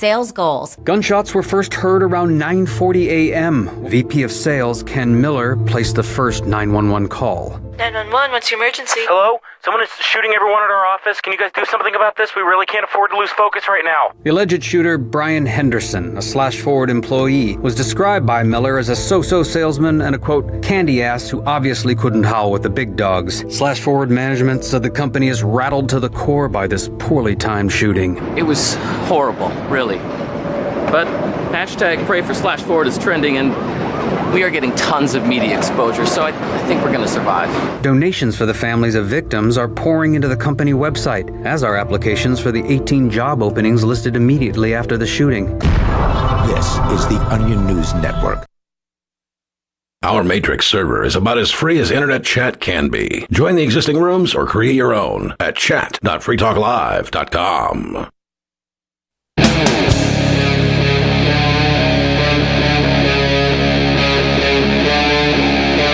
sales goals. Gunshots were first heard around 9:40 a.m. VP of Sales Ken Miller placed the first 911 call. 911, what's your emergency? Hello? Someone is shooting everyone at our office. Can you guys do something about this? We really can't afford to lose focus right now. The alleged shooter, Brian Henderson, a Slash Forward employee, was described by Miller as a so-so salesman and a, quote, candy ass who obviously couldn't howl with the big dogs. Slash Forward management said the company is rattled to the core by this poorly timed shooting. It was horrible, really. But hashtag pray for Slash Forward is trending, and we are getting tons of media exposure, so I think we're going to survive. Donations for the families of victims are pouring into the company website, as are applications for the 18 job openings listed immediately after the shooting. This is the Onion News Network. Our Matrix server is about as free as internet chat can be. Join the existing rooms or create your own at chat.freetalklive.com.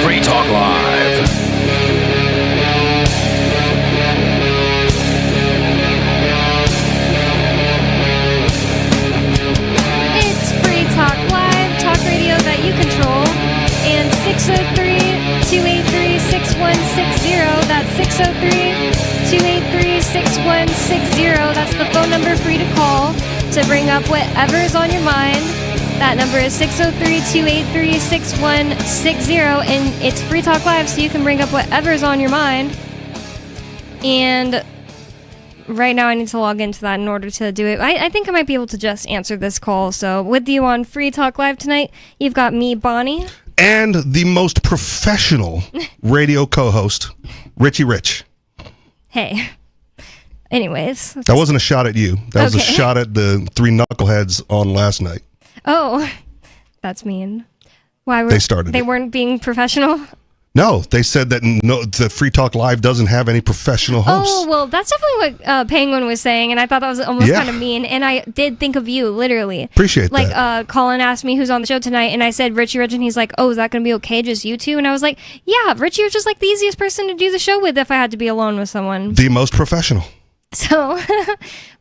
Free Talk Live. It's Free Talk Live, talk radio that you control, and 603-283-6160. That's 603-283-6160. That's the phone number for you to call to bring up whatever is on your mind. That number is 603-283-6160, and it's Free Talk Live, so you can bring up whatever's on your mind. And right now I need to log into that in order to do it. I think I might be able to just answer this call. So with you on Free Talk Live tonight, you've got me, Bonnie. And the most professional radio co-host, Richie Rich. Hey. Anyways. That wasn't a shot at you. That was a shot at the three knuckleheads on last night. Oh, that's mean. Why were they weren't being professional? No, they said that the Free Talk Live doesn't have any professional hosts. Oh, well, that's definitely what Penguin was saying, and I thought that was almost kind of mean, and I did think of you, literally. Appreciate that. Like, Colin asked me who's on the show tonight, and I said Richie Rich, and he's like, oh, is that going to be okay, just you two? And I was like, yeah, Richie Rich is like the easiest person to do the show with if I had to be alone with someone. The most professional. So,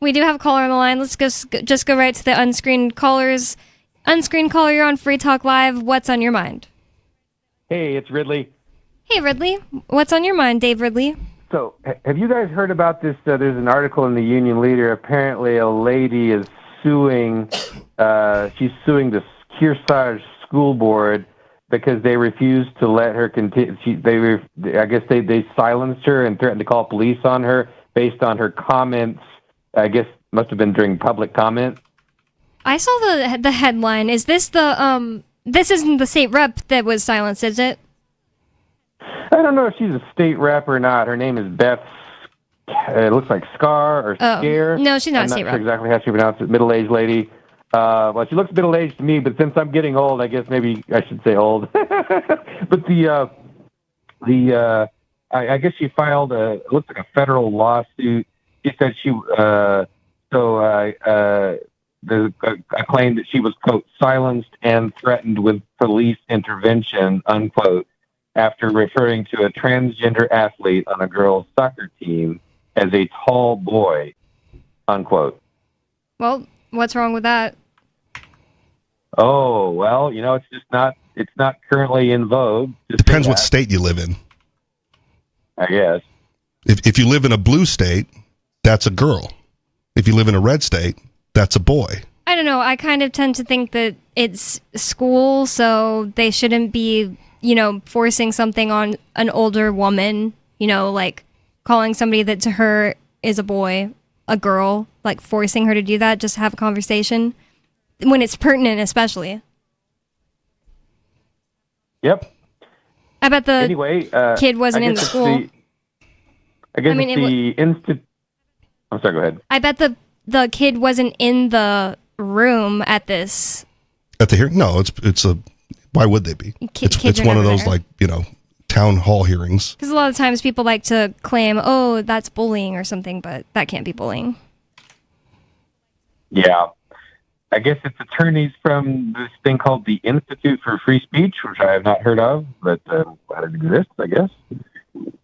we do have a caller on the line. Let's just go right to the unscreened callers. Unscreened caller, you're on Free Talk Live. What's on your mind? Hey, it's Ridley. Hey, Ridley. What's on your mind, Dave Ridley? So, have you guys heard about this? There's an article in the Union Leader. Apparently, a lady is suing. She's suing the Kearsarge School Board because they refused to let her continue. I guess they silenced her and threatened to call police on her based on her comments. I guess must have been during public comment. I saw the headline. Is this this isn't the state rep that was silenced, is it? I don't know if she's a state rep or not. Her name is Beth. It looks like Scar or Scare. No, she's not a state rep. I'm not sure exactly how she pronounced it. Middle-aged lady. Well, she looks middle-aged to me, but since I'm getting old, I guess maybe I should say old. But I guess she filed it looks like a federal lawsuit. She said there's a claim that she was, quote, silenced and threatened with police intervention, unquote, after referring to a transgender athlete on a girls' soccer team as a tall boy, unquote. Well, what's wrong with that? Oh, well, it's not currently in vogue. Depends what state you live in. I guess. If you live in a blue state, that's a girl. If you live in a red state, that's a boy. I don't know. I kind of tend to think that it's school, so they shouldn't be, forcing something on an older woman, like calling somebody that to her is a boy, a girl, like forcing her to do that, just have a conversation when it's pertinent, especially. Yep. I bet the kid wasn't in the school. I'm sorry, go ahead. I bet the kid wasn't in the room at this. At the hearing? No, it's a. Why would they be? It's one of those there. Town hall hearings. Because a lot of times people like to claim, oh, that's bullying or something, but that can't be bullying. Yeah. I guess it's attorneys from this thing called the Institute for Free Speech, which I have not heard of, but that it exists, I guess.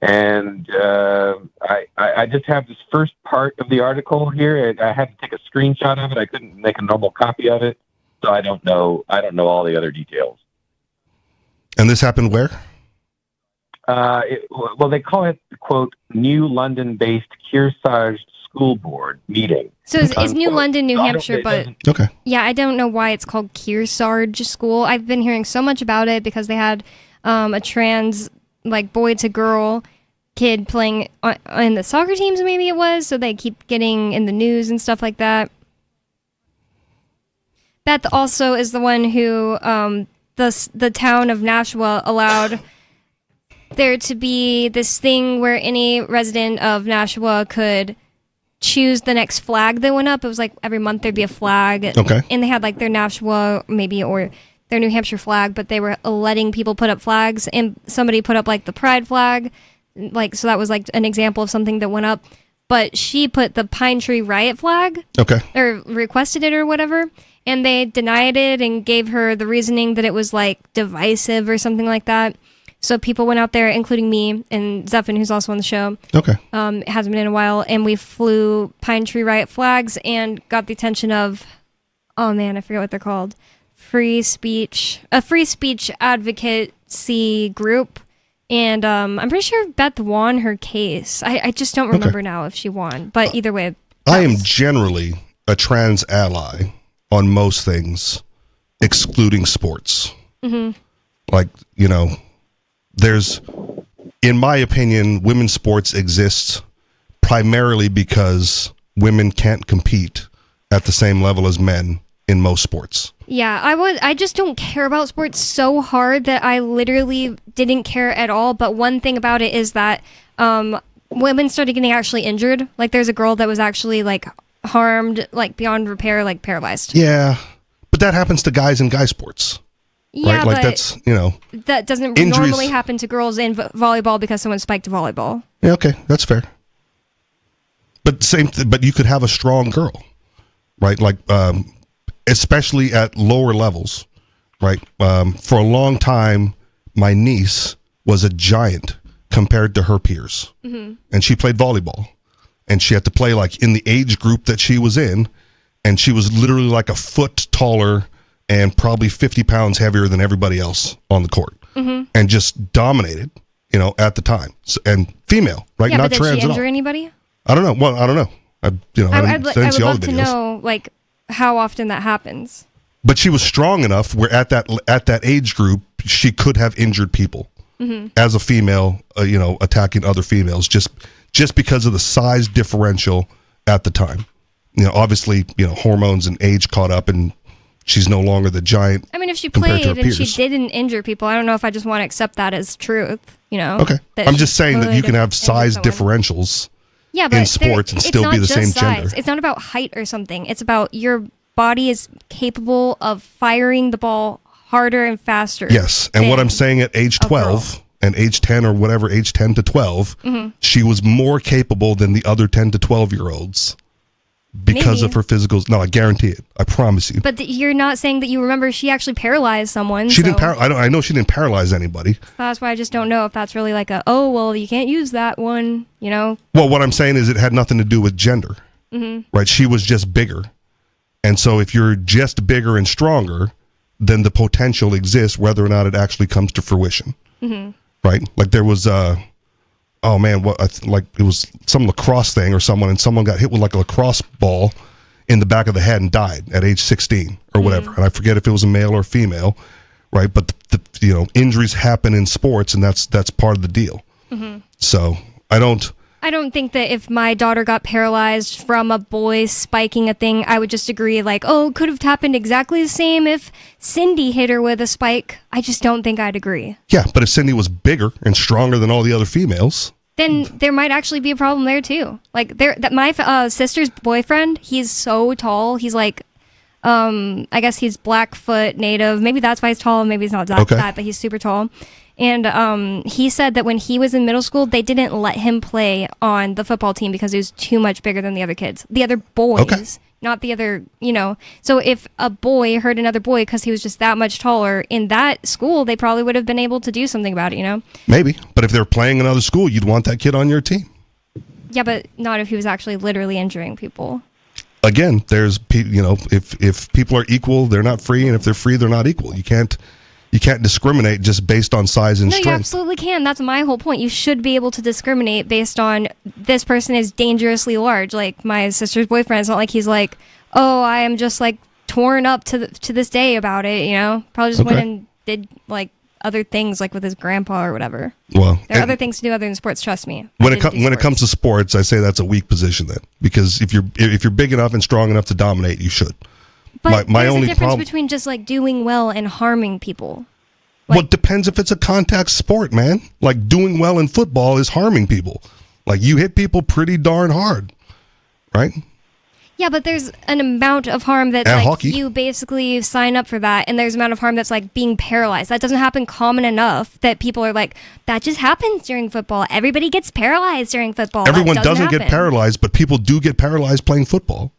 And I just have this first part of the article here. I had to take a screenshot of it. I couldn't make a normal copy of it, so I don't know all the other details. And this happened where? Well, they call it, quote, New London-based Kearsarge School Board meeting. So it's New London, New Hampshire, but okay. Yeah, I don't know why it's called Kearsarge School. I've been hearing so much about it because they had a trans, like, boy to girl kid playing in the soccer teams, maybe it was, so they keep getting in the news and stuff like that. Beth also is the one who the town of Nashua allowed there to be this thing where any resident of Nashua could choose the next flag that went up. It was like every month there'd be a flag. Okay. And they had like their Nashua maybe or their New Hampshire flag, but they were letting people put up flags, and somebody put up like the pride flag. Like, so that was like an example of something that went up. But she put the Pine Tree Riot flag. Okay. Or requested it or whatever. And they denied it and gave her the reasoning that it was like divisive or something like that. So people went out there, including me and Zephin, who's also on the show. Okay. It hasn't been in a while. And we flew Pine Tree Riot flags and got the attention of, oh man, I forget what they're called. A free speech advocacy group. And I'm pretty sure Beth won her case. I just don't remember now if she won. But either way. I am generally a trans ally on most things, excluding sports. Mm-hmm. Like, you know, there's, in my opinion, women's sports exists primarily because women can't compete at the same level as men in most sports. Yeah, I just don't care about sports so hard that I literally didn't care at all. But one thing about it is that women started getting actually injured. Like, there's a girl that was actually like harmed, like beyond repair, like paralyzed. Yeah, but that happens to guys in guy sports. Yeah, right? Like, but that's, you know, that doesn't injuries normally happen to girls in volleyball because someone spiked a volleyball. Yeah, okay, that's fair. But but you could have a strong girl, right? Like, especially at lower levels, right? For a long time, my niece was a giant compared to her peers, and she played volleyball, and she had to play like in the age group that she was in, and she was literally like a foot taller and probably 50 pounds heavier than everybody else on the court, and just dominated, you know, at the time. So, and female, right? Yeah, Not but did trans she at all. injure anybody? I don't know. Well, I don't know. I would love to know, like, how often that happens. But she was strong enough where at that age group, she could have injured people as a female, you know, attacking other females just because of the size differential at the time. You know, obviously, you know, hormones and age caught up, and she's no longer the giant. I mean, if she compared to her played and peers. she didn't injure people, I don't know if I just want to accept that as truth, you know? Okay. That I'm she just saying that you could can have injure size someone. differentials Yeah, but in sports and still be the same gender. It's not about height or something. It's about your body is capable of firing the ball harder and faster. Yes, and what than I'm saying at age a 12 girl. and age 10 or whatever, age 10 to 12, she was more capable than the other 10 to 12-year-olds because Maybe. of her physicals. No, I guarantee it. I promise you. But you're not saying that you remember she actually paralyzed someone. She so didn't. I know she didn't paralyze anybody. That's why I just don't know if that's really like oh, well, you can't use that one, you know? Well, what I'm saying is it had nothing to do with gender, right? She was just bigger, and so if you're just bigger and stronger, then the potential exists whether or not it actually comes to fruition, right? Like there was oh man, like it was some lacrosse thing or someone got hit with like a lacrosse ball in the back of the head and died at age 16 or whatever. And I forget if it was a male or female, right? But the you know, injuries happen in sports, and that's part of the deal. So I don't think that if my daughter got paralyzed from a boy spiking a thing, I would just agree like, oh, it could have happened exactly the same if Cindy hit her with a spike. I just don't think I'd agree. Yeah, but if Cindy was bigger and stronger than all the other females, then there might actually be a problem there too. Like my sister's boyfriend, he's so tall. He's like, I guess he's Blackfoot native. Maybe that's why he's tall. Maybe he's not that, but he's super tall. And he said that when he was in middle school, they didn't let him play on the football team because he was too much bigger than the other kids, the other boys. not the other, So if a boy hurt another boy because he was just that much taller in that school, they probably would have been able to do something about it, Maybe. But if they're playing another school, you'd want that kid on your team. Yeah, but not if he was actually literally injuring people. Again, there's, if people are equal, they're not free, and if they're free, they're not equal. You can't discriminate just based on size and strength. No, you absolutely can. That's my whole point. You should be able to discriminate based on this person is dangerously large. Like my sister's boyfriend, it's not like he's like, oh, I am just like torn up to this day about it. Probably just went and did like other things like with his grandpa or whatever. Well, there are other things to do other than sports. Trust me. When it comes to sports, I say that's a weak position then, because if you're big enough and strong enough to dominate, you should. But there's a difference between just like doing well and harming people. Well, it depends if it's a contact sport, man. Like doing well in football is harming people. Like you hit people pretty darn hard, right? Yeah, but there's an amount of harm that's and like hockey. You basically sign up for that, and there's an amount of harm that's like being paralyzed. That doesn't happen common enough that people are like, that just happens during football. Everybody gets paralyzed during football. Everyone doesn't get paralyzed, but people do get paralyzed playing football.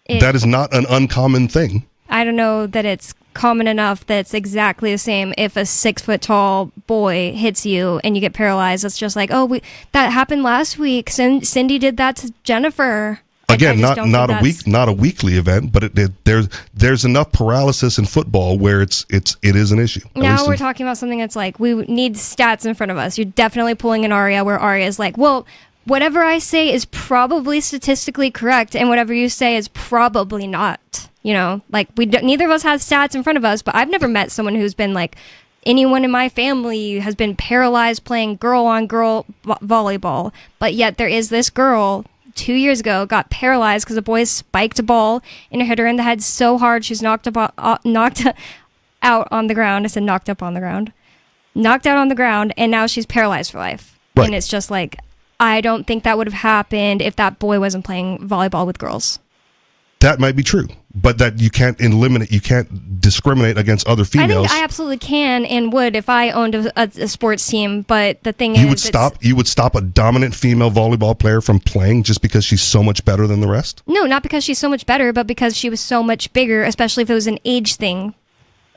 That is not an uncommon thing. I don't know that it's common enough that it's exactly the same if a 6-foot-tall boy hits you and you get paralyzed. It's just like, that happened last week. Cindy did that to Jennifer. Again, not a weekly event, but there's enough paralysis in football where it is an issue. Now we're talking about something that's like, we need stats in front of us. You're definitely pulling an Arya where Arya is like, well, whatever I say is probably statistically correct, and whatever you say is probably not. Like neither of us have stats in front of us, but I've never met someone who's been like, anyone in my family has been paralyzed playing girl-on-girl volleyball, but yet there is this girl 2 years ago got paralyzed because a boy spiked a ball and hit her in the head so hard she's knocked out on the ground. I said knocked up on the ground. Knocked out on the ground, and now she's paralyzed for life. Right. And it's just like, I don't think that would have happened if that boy wasn't playing volleyball with girls. That might be true, but that you can't discriminate against other females. I think I absolutely can and would if I owned a sports team, but the thing you would stop a dominant female volleyball player from playing just because she's so much better than the rest? No, not because she's so much better, but because she was so much bigger, especially if it was an age thing.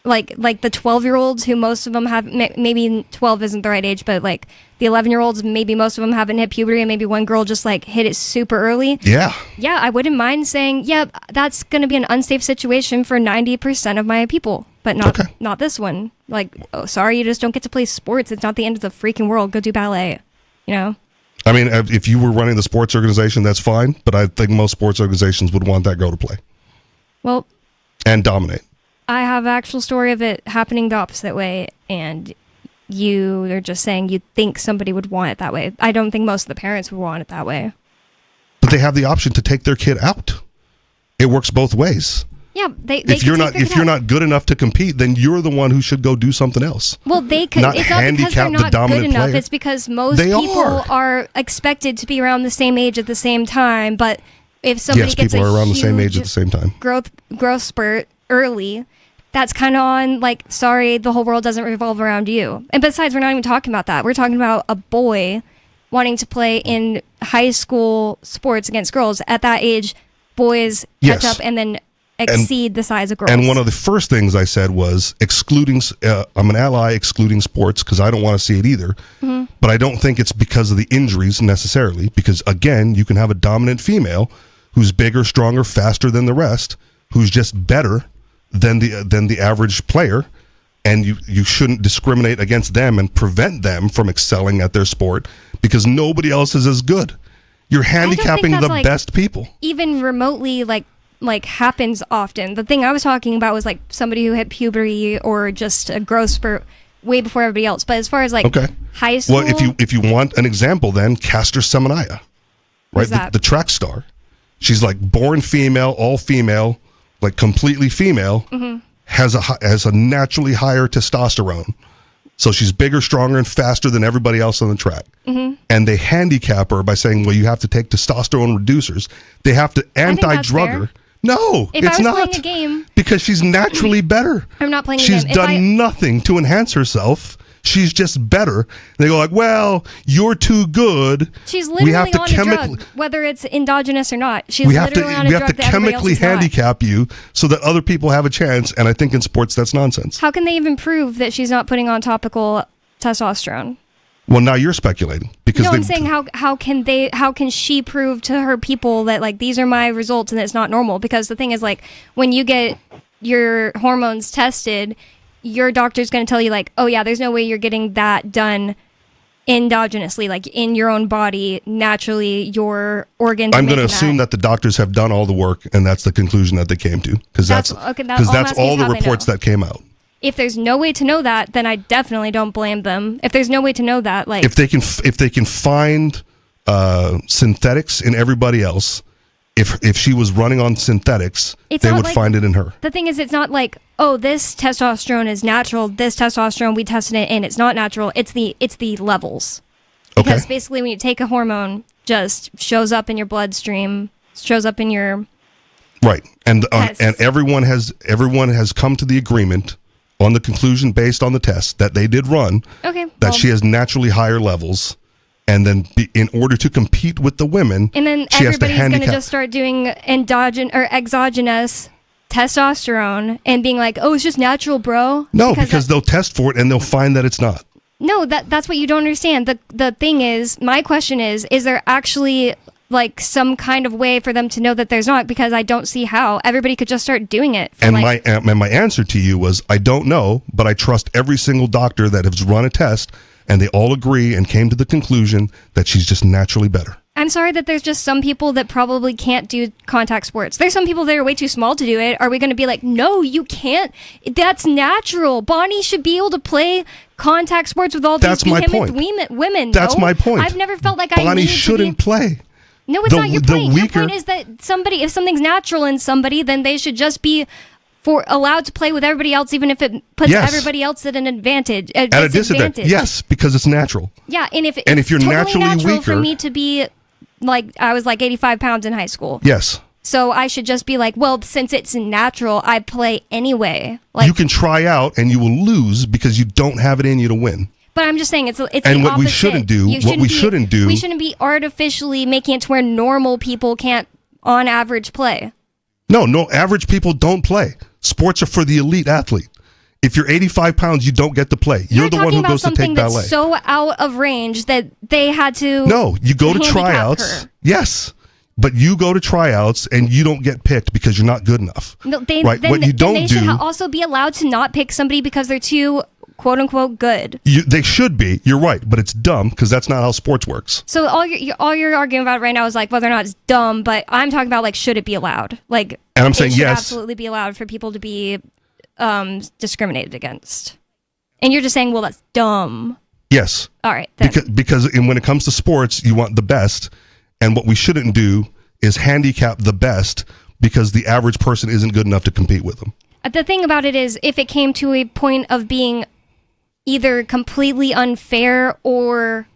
Like the 12-year-olds who most of them have, maybe 12 isn't the right age, but like the 11-year-olds, maybe most of them haven't hit puberty, and maybe one girl just like hit it super early. Yeah, I wouldn't mind saying, that's going to be an unsafe situation for 90% of my people, but not this one. Like, oh, sorry, you just don't get to play sports. It's not the end of the freaking world. Go do ballet, I mean, if you were running the sports organization, that's fine, but I think most sports organizations would want that girl to play. Well, and dominate. I have an actual story of it happening the opposite way, and you are just saying you think somebody would want it that way. I don't think most of the parents would want it that way. But they have the option to take their kid out. It works both ways. Yeah, if you're not good enough to compete, then you're the one who should go do something else. Well, they could. Not it's not because they're not good enough. Player. It's because most people are expected to be around the same age at the same time. But if somebody gets people are around the same age at the same time, growth spurt early, that's kind of on like, sorry, the whole world doesn't revolve around you. And besides, we're not even talking about that. We're talking about a boy wanting to play in high school sports against girls. At that age, boys catch up and then exceed the size of girls. And one of the first things I said was excluding, I'm an ally excluding sports because I don't want to see it either. Mm-hmm. But I don't think it's because of the injuries necessarily, because again, you can have a dominant female who's bigger, stronger, faster than the rest, who's just better than the average player, and you shouldn't discriminate against them and prevent them from excelling at their sport because nobody else is as good. You're handicapping the best people. Even remotely like happens often. The thing I was talking about was like somebody who hit puberty or just a growth spurt way before everybody else. But as far as like high school, well, if you want an example, then Caster Semenya, right, the track star, she's like born female, all female. Like completely female, has a naturally higher testosterone. So she's bigger, stronger, and faster than everybody else on the track. Mm-hmm. And they handicap her by saying, well, you have to take testosterone reducers. They have to anti-drug her. No, it's not. Playing a game, because she's naturally better. I'm not playing a game. She's done nothing to enhance herself. She's just better. They go like, well, you're too good. She's literally on a drug, whether it's endogenous or not. She's literally on a drug that everybody else chemically is not. handicap you so that other people have a chance. And I think in sports, that's nonsense. How can they even prove that she's not putting on topical testosterone? Well, now you're speculating because I'm saying how can she prove to her people that like these are my results and it's not normal? Because the thing is like when you get your hormones tested, your doctor's going to tell you like, oh yeah, there's no way you're getting that done endogenously, like in your own body naturally. Your organs. I'm going to assume that the doctors have done all the work, and that's the conclusion that they came to because that's all the reports that came out. If there's no way to know that, then I definitely don't blame them. If there's no way to know that, like if they can find synthetics in everybody else, if she was running on synthetics, they would find it in her. The thing is, it's not like, oh, this testosterone is natural. This testosterone we tested it and it's not natural. It's the levels. Because basically, when you take a hormone, just shows up in your bloodstream, shows up in your right, and everyone has come to the agreement on the conclusion based on the test that they did run, she has naturally higher levels, and then in order to compete with the women, and then everybody's going to just start doing endogenous or exogenous testosterone and being like, oh, it's just natural, bro. No, because they'll test for it and they'll find that it's not. No, that's what you don't understand. The thing is, my question is there actually like some kind of way for them to know that there's not? Because I don't see how everybody could just start doing it. And my answer to you was, I don't know, but I trust every single doctor that has run a test, and they all agree and came to the conclusion that she's just naturally better. I'm sorry that there's just some people that probably can't do contact sports. There's some people that are way too small to do it. Are we going to be like, no, you can't? That's natural. Bonnie should be able to play contact sports with all these behemoth women. That's my point. I've never felt like Bonnie shouldn't play. No, it's not your point. Your point is that if something's natural in somebody, then they should just be allowed to play with everybody else, even if it puts everybody else at an advantage. At a disadvantage. Yes, because it's natural. Yeah, and if you're totally naturally natural weaker, for me to be like, I was like 85 pounds in high school. Yes. So I should just be like, well, since it's natural, I play anyway. Like, you can try out and you will lose because you don't have it in you to win. But I'm just saying it's and the what opposite. we shouldn't do. We shouldn't be artificially making it to where normal people can't, on average, play. No, average people don't play. Sports are for the elite athlete. If you're 85 pounds, you don't get to play. You're the one who goes to take ballet. That's so out of range that they had to. No, you go to tryouts. Her. Yes. But you go to tryouts and you don't get picked because you're not good enough. No, they should also be allowed to not pick somebody because they're too quote unquote good. They should be. You're right, but it's dumb because that's not how sports works. So all you're arguing about right now is like whether or not it's dumb, but I'm talking about like should it be allowed? Like, and I'm saying it should yes, absolutely be allowed for people to be discriminated against. And you're just saying, well, that's dumb. Yes. All right. Then. Because when it comes to sports, you want the best. And what we shouldn't do is handicap the best because the average person isn't good enough to compete with them. The thing about it is, if it came to a point of being either completely unfair or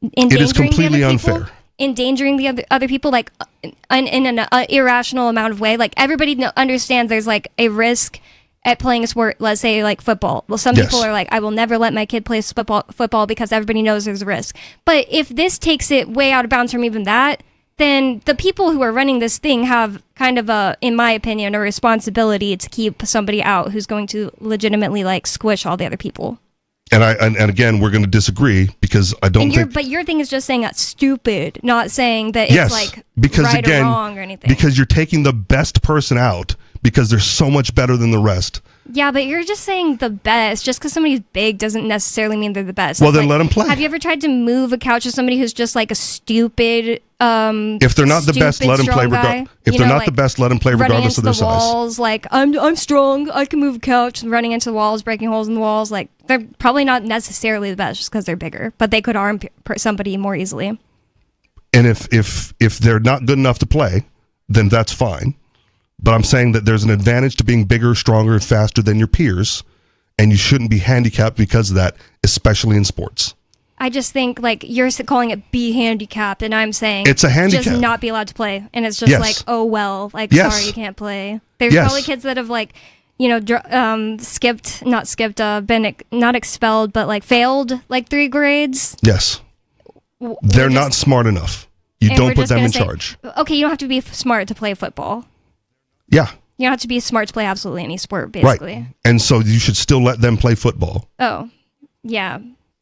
endangering it is completely the other people, unfair. Endangering the other people, like in an irrational amount of way. Like everybody understands there's like a risk at playing a sport, let's say like football. Well, some people are like, I will never let my kid play football because everybody knows there's a risk. But if this takes it way out of bounds from even that, then the people who are running this thing have kind of in my opinion, a responsibility to keep somebody out who's going to legitimately like squish all the other people. And again, we're going to disagree because I don't think. But your thing is just saying that's stupid, not saying that it's like right or wrong or anything. Because you're taking the best person out because they're so much better than the rest. Yeah, but you're just saying the best. Just because somebody's big doesn't necessarily mean they're the best. Well, then let them play. Have you ever tried to move a couch to somebody who's just like a stupid? If they're not the best, let them play. If they're not the best, let them play regardless of their size. Walls, like I'm strong. I can move a couch. Running into the walls, breaking holes in the walls. Like they're probably not necessarily the best just because they're bigger, but they could harm somebody more easily. And if they're not good enough to play, then that's fine. But I'm saying that there's an advantage to being bigger, stronger, and faster than your peers, and you shouldn't be handicapped because of that, especially in sports. I just think, like, you're calling it be handicapped, and I'm saying it's a handicap. Just not be allowed to play. And it's just like, oh, well, like, sorry, you can't play. There's probably kids that have, like, not expelled, but like failed like 3 grades. Yes. They're not smart enough. You don't put them in charge. Okay, you don't have to be smart to play football. Yeah. You don't have to be smart to play absolutely any sport, basically. Right. And so you should still let them play football. Oh, yeah.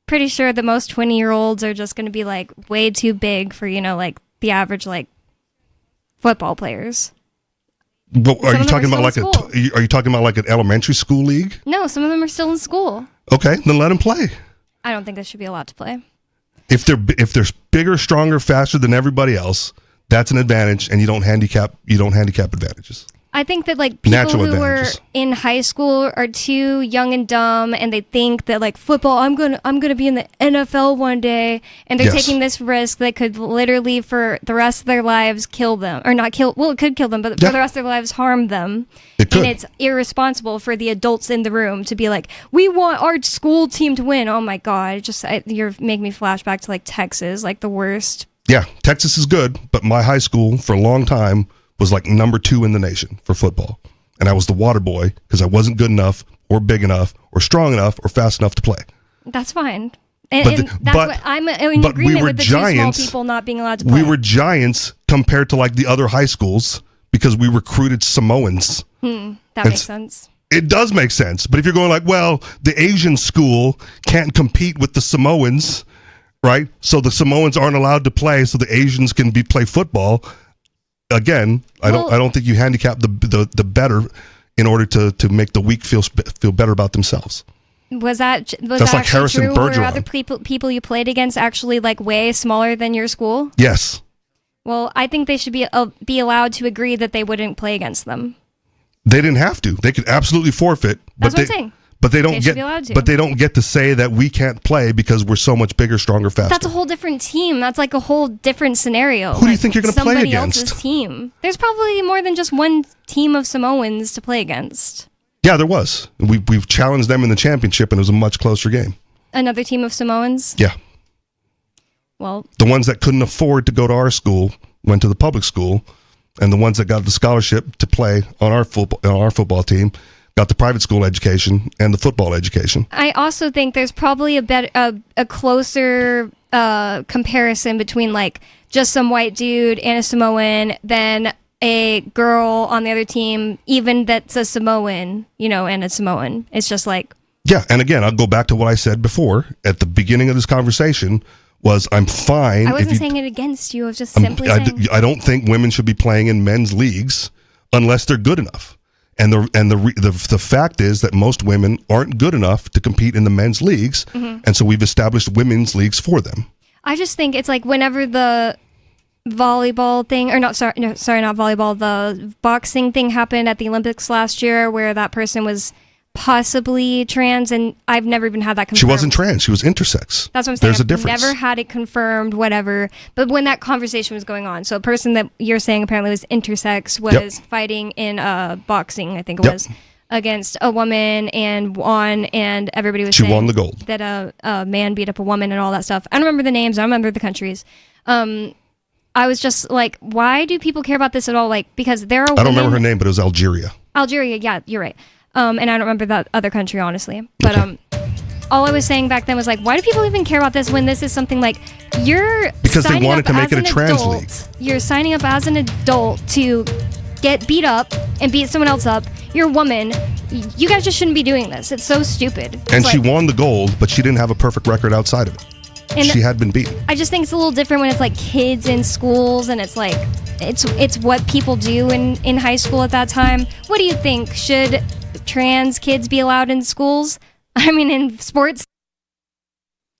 Pretty sure that most 20-year-olds are just going to be like way too big for, like the average like football players. But are you talking about like an elementary school league? No, some of them are still in school. Okay, then let them play. I don't think they should be allowed to play. If they're bigger, stronger, faster than everybody else, that's an advantage, and you don't handicap advantages. I think that like people Natural who are advantages. in high school are too young and dumb, and they think that like football, I'm gonna be in the NFL one day, and they're Yes. taking this risk that could literally for the rest of their lives kill them, or not kill. Well, it could kill them, but Yeah. for the rest of their lives harm them. It could. And it's irresponsible for the adults in the room to be like, we want our school team to win. Oh my god, you're making me flash back to like Texas, like the worst. Yeah, Texas is good, but my high school for a long time was like number 2 in the nation for football. And I was the water boy because I wasn't good enough or big enough or strong enough or fast enough to play. That's fine. And that's what I'm in but agreement we were with the giants. 2 small people not being allowed to play. We were giants compared to like the other high schools because we recruited Samoans. That makes sense. It does make sense. But if you're going like, well, the Asian school can't compete with the Samoans, right? So the Samoans aren't allowed to play, so the Asians can play football. Again, I don't think you handicap the better in order to make the weak feel better about themselves. Was that That's like actually Harrison true? Were Bergeron. other people you played against actually like way smaller than your school? Yes. Well, I think they should be allowed to agree that they wouldn't play against them. They didn't have to. They could absolutely forfeit. That's what I'm saying. But they don't They should be allowed to. But they don't get to say that we can't play because we're so much bigger, stronger, faster. That's a whole different team. That's like a whole different scenario. Who do you think you're going to play Somebody against? else's team. There's probably more than just one team of Samoans to play against. Yeah, there was. We've challenged them in the championship, and it was a much closer game. Another team of Samoans? Yeah. Well, The ones that couldn't afford to go to our school went to the public school, and the ones that got the scholarship to play on our football team got the private school education and the football education. I also think there's probably a closer comparison between like just some white dude and a Samoan than a girl on the other team, even that's a Samoan, and a Samoan. It's just like... Yeah, and again, I'll go back to what I said before at the beginning of this conversation was I'm fine. I wasn't saying it against you. I was just simply saying... I don't think women should be playing in men's leagues unless they're good enough. And the fact is that most women aren't good enough to compete in the men's leagues, and so we've established women's leagues for them. I just think it's like whenever the volleyball thing, or not volleyball, the boxing thing happened at the Olympics last year, where that person was possibly trans, and I've never even had that confirmed. She wasn't trans. She was intersex. That's what I'm saying. There's a I've difference. Never had it confirmed, whatever. But when that conversation was going on, so a person that you're saying apparently was intersex was fighting in boxing, I think it was, against a woman and won, and everybody was saying she won the gold. That a man beat up a woman and all that stuff. I don't remember the names. I don't remember the countries. I was just like, why do people care about this at all? Like, because there are I don't remember her name, but it was Algeria. Algeria, yeah, you're right. And I don't remember that other country, honestly. But all I was saying back then was like, why do people even care about this when this is something like because they wanted to make it a trans league. You're signing up as an adult to get beat up and beat someone else up. You're a woman. You guys just shouldn't be doing this. It's so stupid. And she won the gold, but she didn't have a perfect record outside of it. And she had been beaten. I just think it's a little different when it's like kids in schools and it's like it's what people do in high school at that time. What do you think? Should trans kids be allowed in schools? I mean, in sports?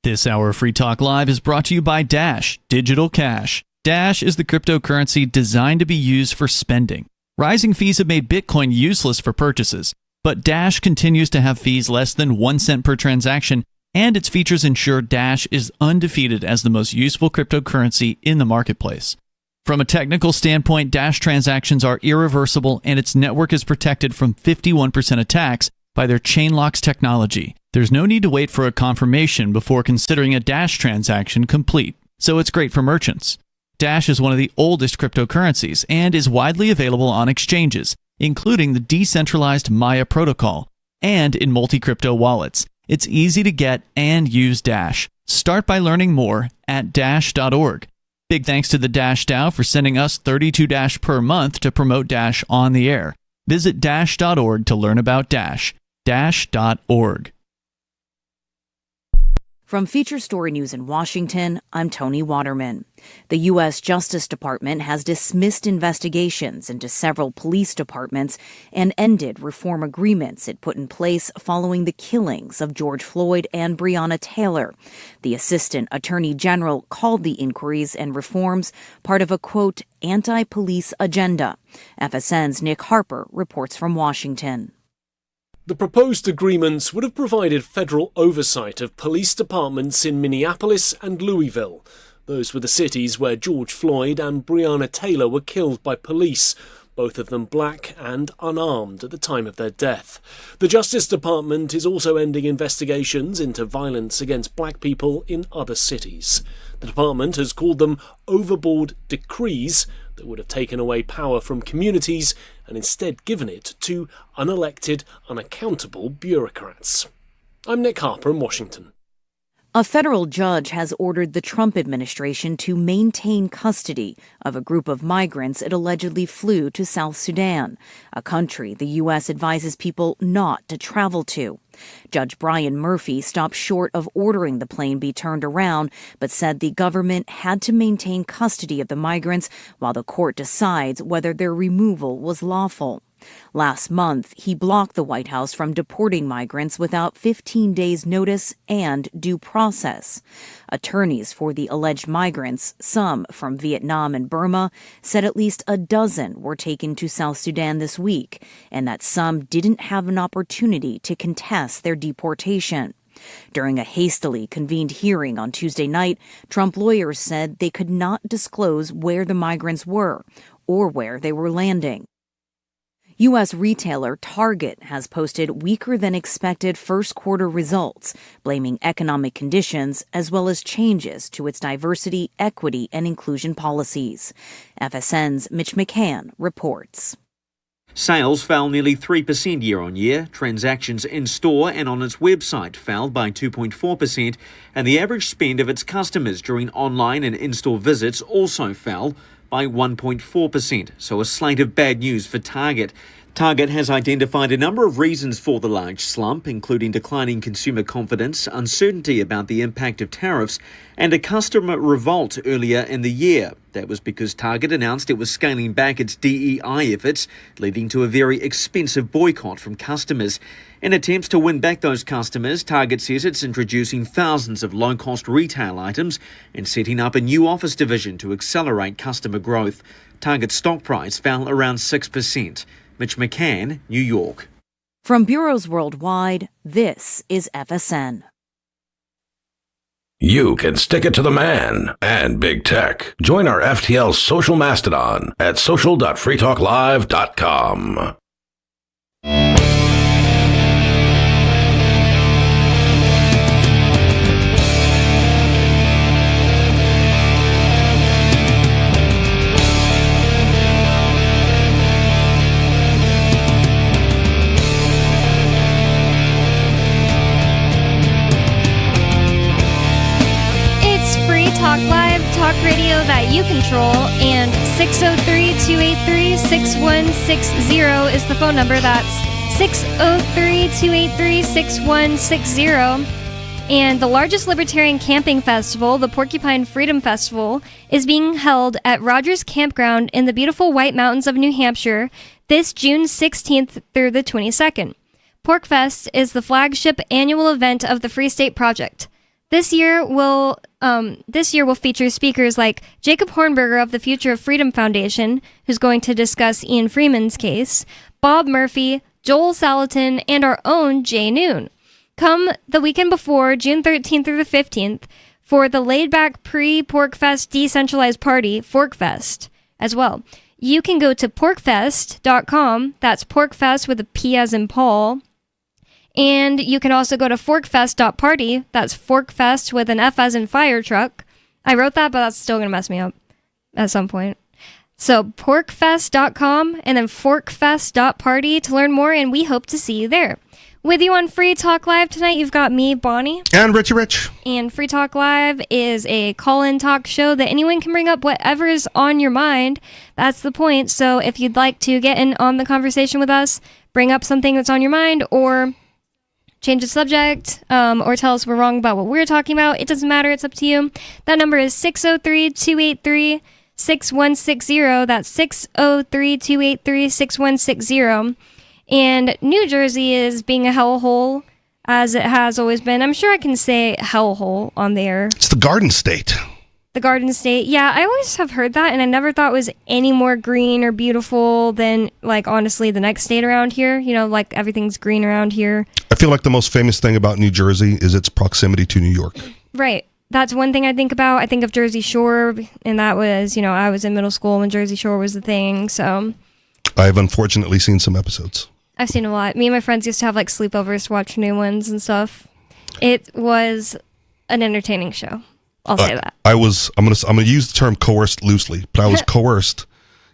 This hour of Free Talk Live is brought to you by Dash Digital Cash. Dash is the cryptocurrency designed to be used for spending. Rising fees have made Bitcoin useless for purchases, but Dash continues to have fees less than 1 cent per transaction, and its features ensure Dash is undefeated as the most useful cryptocurrency in the marketplace. From a technical standpoint, Dash transactions are irreversible, and its network is protected from 51% attacks by their Chainlocks technology. There's no need to wait for a confirmation before considering a Dash transaction complete, so it's great for merchants. Dash is one of the oldest cryptocurrencies and is widely available on exchanges, including the decentralized Maya protocol, and in multi-crypto wallets. It's easy to get and use Dash. Start by learning more at dash.org. Big thanks to the Dash DAO for sending us 32 Dash per month to promote Dash on the air. Visit dash.org to learn about Dash. Dash.org. From Feature Story News in Washington, I'm Tony Waterman. The U.S. Justice Department has dismissed investigations into several police departments and ended reform agreements it put in place following the killings of George Floyd and Breonna Taylor. The Assistant Attorney General called the inquiries and reforms part of a, quote, anti-police agenda. FSN's Nick Harper reports from Washington. The proposed agreements would have provided federal oversight of police departments in Minneapolis and Louisville. Those were the cities where George Floyd and Breonna Taylor were killed by police, both of them black and unarmed at the time of their death. The Justice Department is also ending investigations into violence against black people in other cities. The department has called them overboard decrees that would have taken away power from communities and instead given it to unelected, unaccountable bureaucrats. I'm Nick Harper in Washington. A federal judge has ordered the Trump administration to maintain custody of a group of migrants it allegedly flew to South Sudan, a country the U.S. advises people not to travel to. Judge Brian Murphy stopped short of ordering the plane be turned around, but said the government had to maintain custody of the migrants while the court decides whether their removal was lawful. Last month, he blocked the White House from deporting migrants without 15 days' notice and due process. Attorneys for the alleged migrants, some from Vietnam and Burma, said at least a dozen were taken to South Sudan this week, and that some didn't have an opportunity to contest their deportation. During a hastily convened hearing on Tuesday night, Trump lawyers said they could not disclose where the migrants were or where they were landing. U.S. retailer Target has posted weaker than expected first quarter results, blaming economic conditions as well as changes to its diversity, equity, and inclusion policies. FSN's Mitch McCann reports. Sales fell nearly 3% year-on-year. Transactions in-store and on its website fell by 2.4%, and the average spend of its customers during online and in-store visits also fell by 1.4%, so a slate of bad news for Target. Target has identified a number of reasons for the large slump, including declining consumer confidence, uncertainty about the impact of tariffs, and a customer revolt earlier in the year. That was because Target announced it was scaling back its DEI efforts, leading to a very expensive boycott from customers. In attempts to win back those customers, Target says it's introducing thousands of low-cost retail items and setting up a new office division to accelerate customer growth. Target's stock price fell around 6%. Mitch McCann, New York. From bureaus worldwide, this is FSN. You can stick it to the man and big tech. Join our FTL social mastodon at social.freetalklive.com. Talk Live, talk radio that you control, and 603-283-6160 is the phone number. That's 603-283-6160. And the largest libertarian camping festival, the Porcupine Freedom Festival, is being held at Rogers Campground in the beautiful White Mountains of New Hampshire this June 16th through the 22nd. PorcFest is the flagship annual event of the Free State Project. This year will feature speakers like Jacob Hornberger of the Future of Freedom Foundation, who's going to discuss Ian Freeman's case, Bob Murphy, Joel Salatin, and our own Jay Noon. Come the weekend before, June 13th through the 15th, for the laid-back pre-PorcFest decentralized party, ForkFest, as well. You can go to porkfest.com, that's PorcFest with a P as in Paul, and you can also go to forkfest.party. That's forkfest with an F as in fire truck. I wrote that, but that's still going to mess me up at some point. So porkfest.com and then forkfest.party to learn more, and we hope to see you there. With you on Free Talk Live tonight, you've got me, Bonnie. And Richie Rich. And Free Talk Live is a call-in talk show that anyone can bring up whatever is on your mind. That's the point. So if you'd like to get in on the conversation with us, bring up something that's on your mind, or change the subject, or tell us we're wrong about what we're talking about, it doesn't matter. It's up to you. That number is 603-283-6160. That's 603-283-6160. And New Jersey is being a hellhole, as it has always been. I'm sure I can say hellhole on there. It's the Garden State. The Garden State. Yeah, I always have heard that, and I never thought it was any more green or beautiful than, like, honestly, the next state around here. You know, like, everything's green around here. I feel like the most famous thing about New Jersey is its proximity to New York. Right. That's one thing I think about. I think of Jersey Shore, and that was, you know, I was in middle school when Jersey Shore was the thing, so. I've unfortunately seen some episodes. I've seen a lot. Me and my friends used to have, like, sleepovers to watch new ones and stuff. It was an entertaining show. I'll say that. I'm gonna use the term coerced loosely, but I was coerced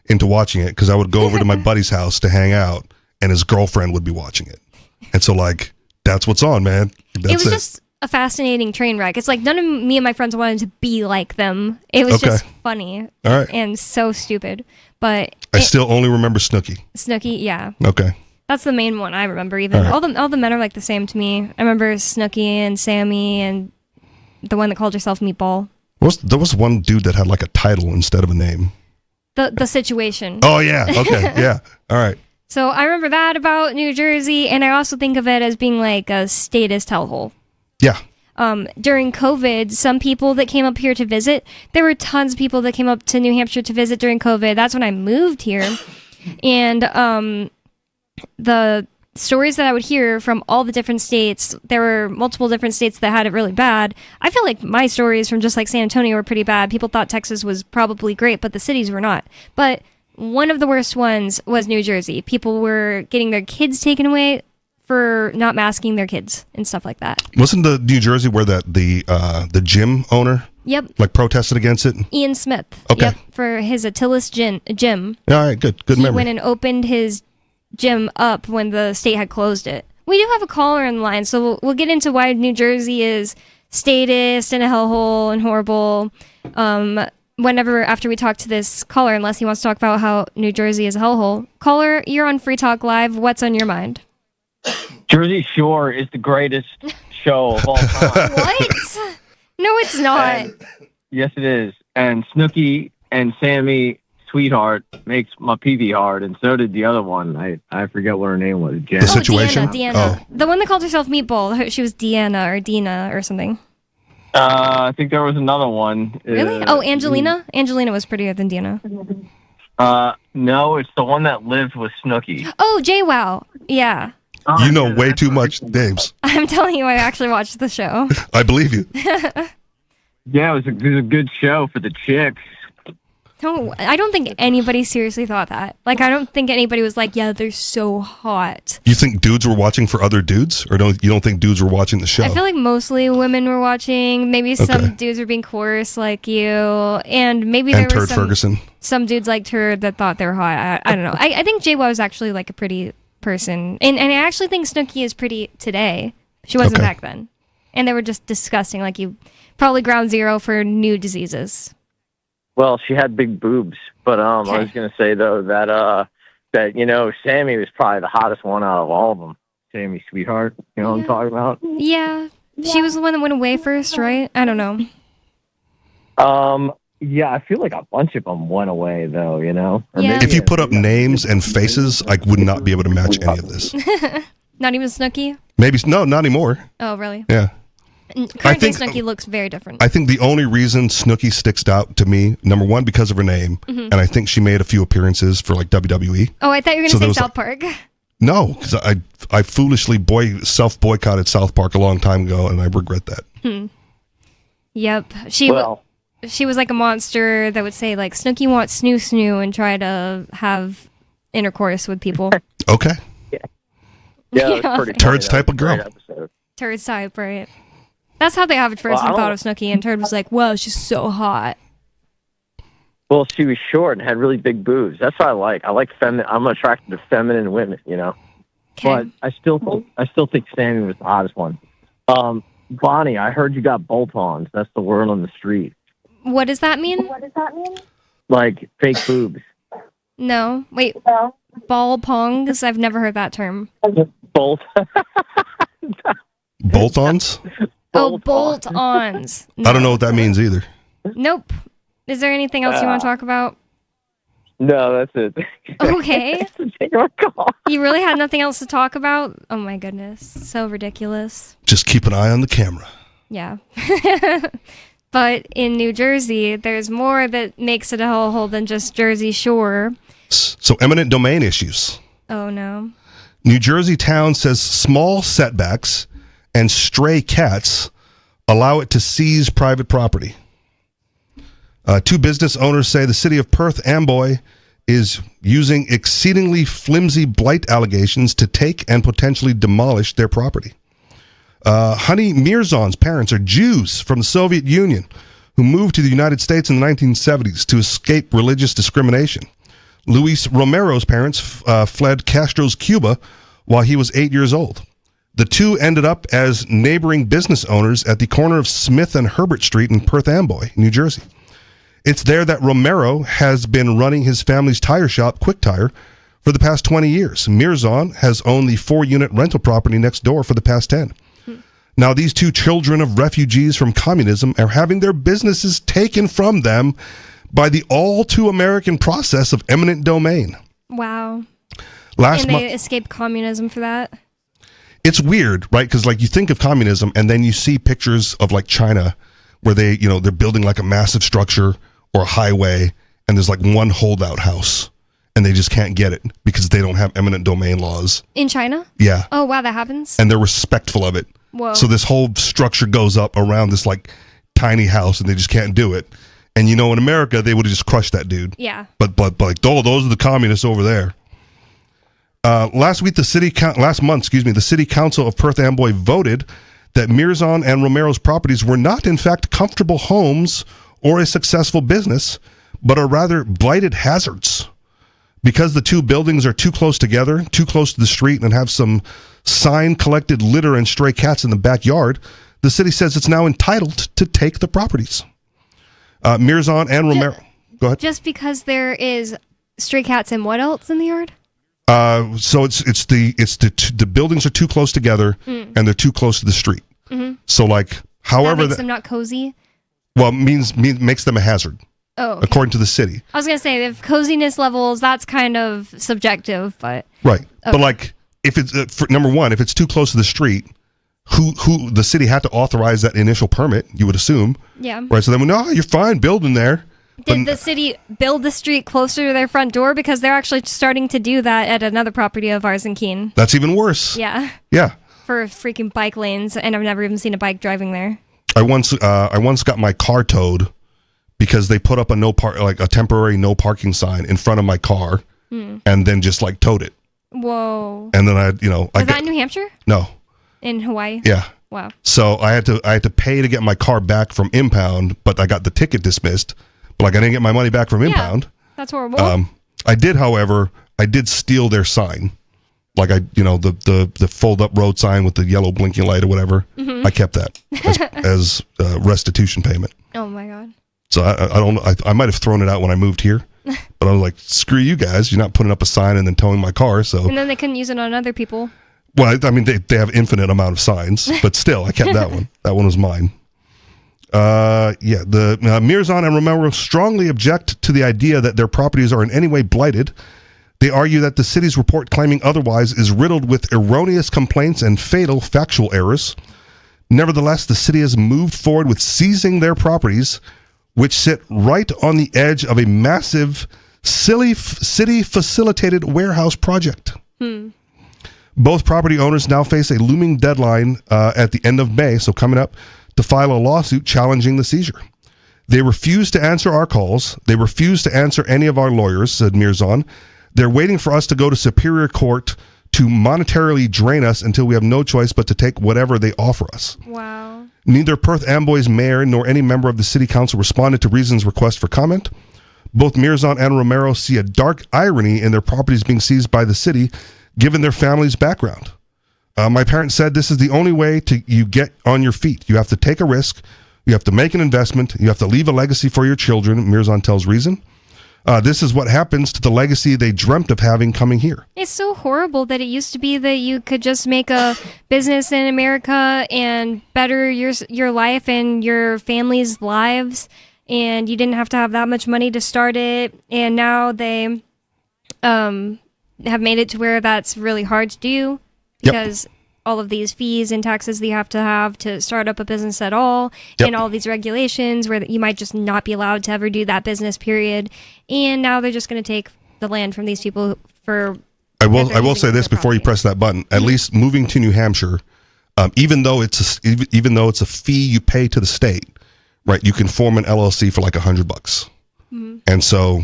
into watching it because I would go over to my buddy's house to hang out, and his girlfriend would be watching it, and so like that's what's on, man. That's it was just a fascinating train wreck. It's like none of me and my friends wanted to be like them. It was just funny, all right, and so stupid. But I still only remember Snooki. Snooki, yeah. Okay. That's the main one I remember. Even all the men are like the same to me. I remember Snooki and Sammy and the one that called herself Meatball. There was one dude that had like a title instead of a name. The Situation. Oh yeah. Okay. Yeah. All right. So I remember that about New Jersey, and I also think of it as being like a statist hellhole. Yeah. During COVID, some people that came up here to visit, there were tons of people that came up to New Hampshire to visit during COVID. That's when I moved here, and the stories that I would hear from all the different states, there were multiple different states that had it really bad. I feel like my stories from just like San Antonio were pretty bad. People thought Texas was probably great, but the cities were not. But one of the worst ones was New Jersey. People were getting their kids taken away for not masking their kids and stuff like that. Wasn't the New Jersey where the gym owner like protested against it? Ian Smith. Okay. Yep, for his Attilas gym. All right, good He memory. went and opened his gym up when the state had closed it. We do have a caller in line, so we'll get into why New Jersey is statist and a hellhole and horrible whenever after we talk to this caller, unless he wants to talk about how New Jersey is a hellhole. Caller, you're on Free Talk Live. What's on your mind? Jersey Shore is the greatest show of all time. What? No, it's not. Yes, it is. And Snooki and Sammy Sweetheart makes my PV hard, and so did the other one. I forget what her name was. Jen. The Situation? Deanna. The one that called herself Meatball. She was Deanna or Dina or something. I think there was another one. Really? Angelina? Angelina was prettier than Deanna. No, it's the one that lived with Snooki. Oh, JWoww. Yeah. You know way too much names. I'm telling you, I actually watched the show. I believe you. Yeah, it was a good show for the chicks. No, I don't think anybody seriously thought that. Like, I don't think anybody was like, yeah, they're so hot. You think dudes were watching for other dudes? Or you don't think dudes were watching the show? I feel like mostly women were watching. Maybe some dudes were being coerced like you. And maybe there were some dudes like her that thought they were hot. I don't know. I think JWoww was actually like a pretty person. And I actually think Snooki is pretty today. She wasn't back then. And they were just disgusting. Like, you probably ground zero for new diseases. Well, she had big boobs, but I was going to say though that Sammy was probably the hottest one out of all of them. Sammy Sweetheart, you know what I'm talking about? Yeah, she was the one that went away first, right? I don't know. Yeah, I feel like a bunch of them went away though, you know. Or yeah. If you put up names and faces, I would not be able to match any of this. Not even Snooki? Maybe not anymore. Oh, really? Yeah. Current day Snooki looks very different. I think the only reason Snooki sticks out to me, number one, because of her name, and I think she made a few appearances for like WWE. Oh, I thought you were going to say South Park. No, because I foolishly self-boycotted South Park a long time ago, and I regret that. Yep. She was like a monster that would say like, Snooki wants snoo snoo and try to have intercourse with people. Okay. Yeah, that's pretty Turds type of girl. Turds type, right? That's how they have at first thought of Snooki, and Turd was like, wow, she's so hot. Well, she was short and had really big boobs. That's what I like. I like I'm attracted to feminine women, you know. But I still think Sammy was the hottest one. Bonnie, I heard you got bolt-ons. That's the word on the street. What does that mean? Like fake boobs. No. Wait. Ball pongs? I've never heard that term. Bolt. Bolt-ons? Oh, bolt-ons. I don't know what that means either. Nope. Is there anything else you want to talk about? No, that's it. Okay. You really had nothing else to talk about? Oh my goodness. So ridiculous. Just keep an eye on the camera. Yeah. But in New Jersey, there's more that makes it a hellhole than just Jersey Shore. So eminent domain issues. Oh no. New Jersey town says small setbacks and stray cats allow it to seize private property. Two business owners say the city of Perth Amboy is using exceedingly flimsy blight allegations to take and potentially demolish their property. Honey Mirzon's parents are Jews from the Soviet Union who moved to the United States in the 1970s to escape religious discrimination. Luis Romero's parents fled Castro's Cuba while he was 8 years old. The two ended up as neighboring business owners at the corner of Smith and Herbert Street in Perth Amboy, New Jersey. It's there that Romero has been running his family's tire shop, Quick Tire, for the past 20 years. Mirzon has owned the 4-unit rental property next door for the past 10. Now, these two children of refugees from communism are having their businesses taken from them by the all-too-American process of eminent domain. Wow. And they escaped communism for that? It's weird, right? Because like you think of communism and then you see pictures of like China where they, you know, they're building like a massive structure or a highway and there's like one holdout house and they just can't get it because they don't have eminent domain laws. In China? Yeah. Oh, wow, that happens? And they're respectful of it. Whoa. So this whole structure goes up around this like tiny house and they just can't do it. And you know, in America, they would have just crushed that dude. Yeah. But like, oh, those are the communists over there. Last month, the city council of Perth Amboy voted that Mirzon and Romero's properties were not, in fact, comfortable homes or a successful business, but are rather blighted hazards. Because the two buildings are too close together, too close to the street, and have some sign-collected litter and stray cats in the backyard, the city says it's now entitled to take the properties. Mirzon and Romero... Go ahead. Just because there is stray cats and what else in the yard? So the buildings are too close together and they're too close to the street. Mm-hmm. So like, however, that makes them not cozy. Well, makes them a hazard. Oh, okay. According to the city. I was gonna say if coziness levels, that's kind of subjective, but right. Okay. But like, if it's for number one, if it's too close to the street, who the city had to authorize that initial permit? You would assume. Yeah. Right. So then, no, you're fine building there. Did the city build the street closer to their front door? Because they're actually starting to do that at another property of ours in Keene. That's even worse. Yeah. Yeah. For freaking bike lanes, and I've never even seen a bike driving there. I once got my car towed because they put up a temporary no parking sign in front of my car, and then just like towed it. Whoa. And then Was that in New Hampshire? No. In Hawaii? Yeah. Wow. So I had to pay to get my car back from impound, but I got the ticket dismissed. But like I didn't get my money back from impound. That's horrible. I did, however, steal their sign. Like the fold up road sign with the yellow blinking light or whatever. Mm-hmm. I kept that as restitution payment. Oh my God. So I don't know. I might have thrown it out when I moved here, but I was like, screw you guys. You're not putting up a sign and then towing my car. So. And then they couldn't use it on other people. Well, I mean, they have infinite amount of signs, but still, I kept that one. That one was mine. The Mirzon and Romero strongly object to the idea that their properties are in any way blighted. They argue that the city's report claiming otherwise is riddled with erroneous complaints and fatal factual errors. Nevertheless, the city has moved forward with seizing their properties, which sit right on the edge of a massive city-facilitated warehouse project. Both property owners now face a looming deadline at the end of May, so coming up, to file a lawsuit challenging the seizure. They refuse to answer our calls. They refuse to answer any of our lawyers, said Mirzon. They're waiting for us to go to Superior Court to monetarily drain us until we have no choice but to take whatever they offer us. Wow. Neither Perth Amboy's mayor nor any member of the city council responded to Reason's request for comment. Both Mirzan and Romero see a dark irony in their properties being seized by the city, given their family's background. My parents said this is the only way you get on your feet. You have to take a risk. You have to make an investment. You have to leave a legacy for your children, Mirzan tells Reason. This is what happens to the legacy they dreamt of having coming here. It's so horrible that it used to be that you could just make a business in America and better your life and your family's lives, and you didn't have to have that much money to start it. And now they have made it to where that's really hard to do because all of these fees and taxes that you have to start up a business at all, and all these regulations where you might just not be allowed to ever do that business, period. And now they're just going to take the land from these people for... I will say this before you press that button. At least moving to New Hampshire, even though it's a fee you pay to the state, right? You can form an LLC for like $100. Mm-hmm. And so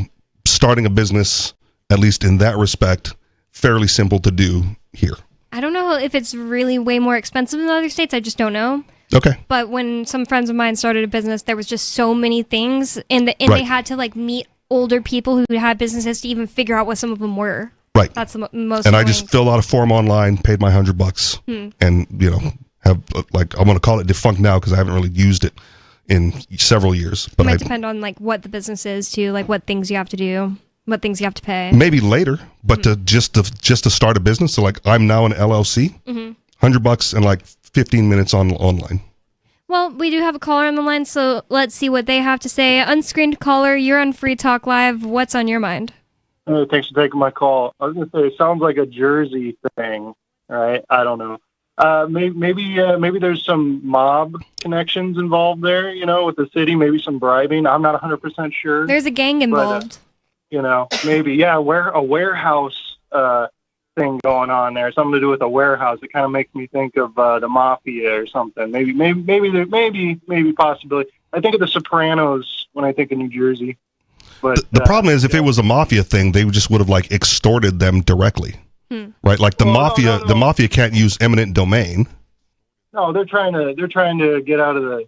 starting a business, at least in that respect, fairly simple to do here. I don't know if it's really way more expensive in other states. I just don't know. Okay. But when some friends of mine started a business, there was just so many things, and they had to like meet older people who had businesses to even figure out what some of them were. Right. That's the most. And annoying. I just filled out a form online, paid my $100, and have like I'm going to call it defunct now because I haven't really used it in several years. But it might depend on like what the business is too, like what things you have to do. What things you have to pay? Maybe later, but just to start a business. So like I'm now an LLC, $100 and like 15 minutes online. Well, we do have a caller on the line, so let's see what they have to say. Unscreened caller, you're on Free Talk Live. What's on your mind? Thanks for taking my call. I was going to say it sounds like a Jersey thing, right? I don't know. Maybe there's some mob connections involved there. With the city. Maybe some bribing. I'm not 100% sure. There's a gang involved. Maybe, a warehouse thing going on there. Something to do with a warehouse. It kind of makes me think of the mafia or something. Maybe possibly. I think of The Sopranos when I think of New Jersey. But the problem is, if it was a mafia thing, they just would have like extorted them directly, right? Like the mafia, the mafia can't use eminent domain. No, they're trying to get out of the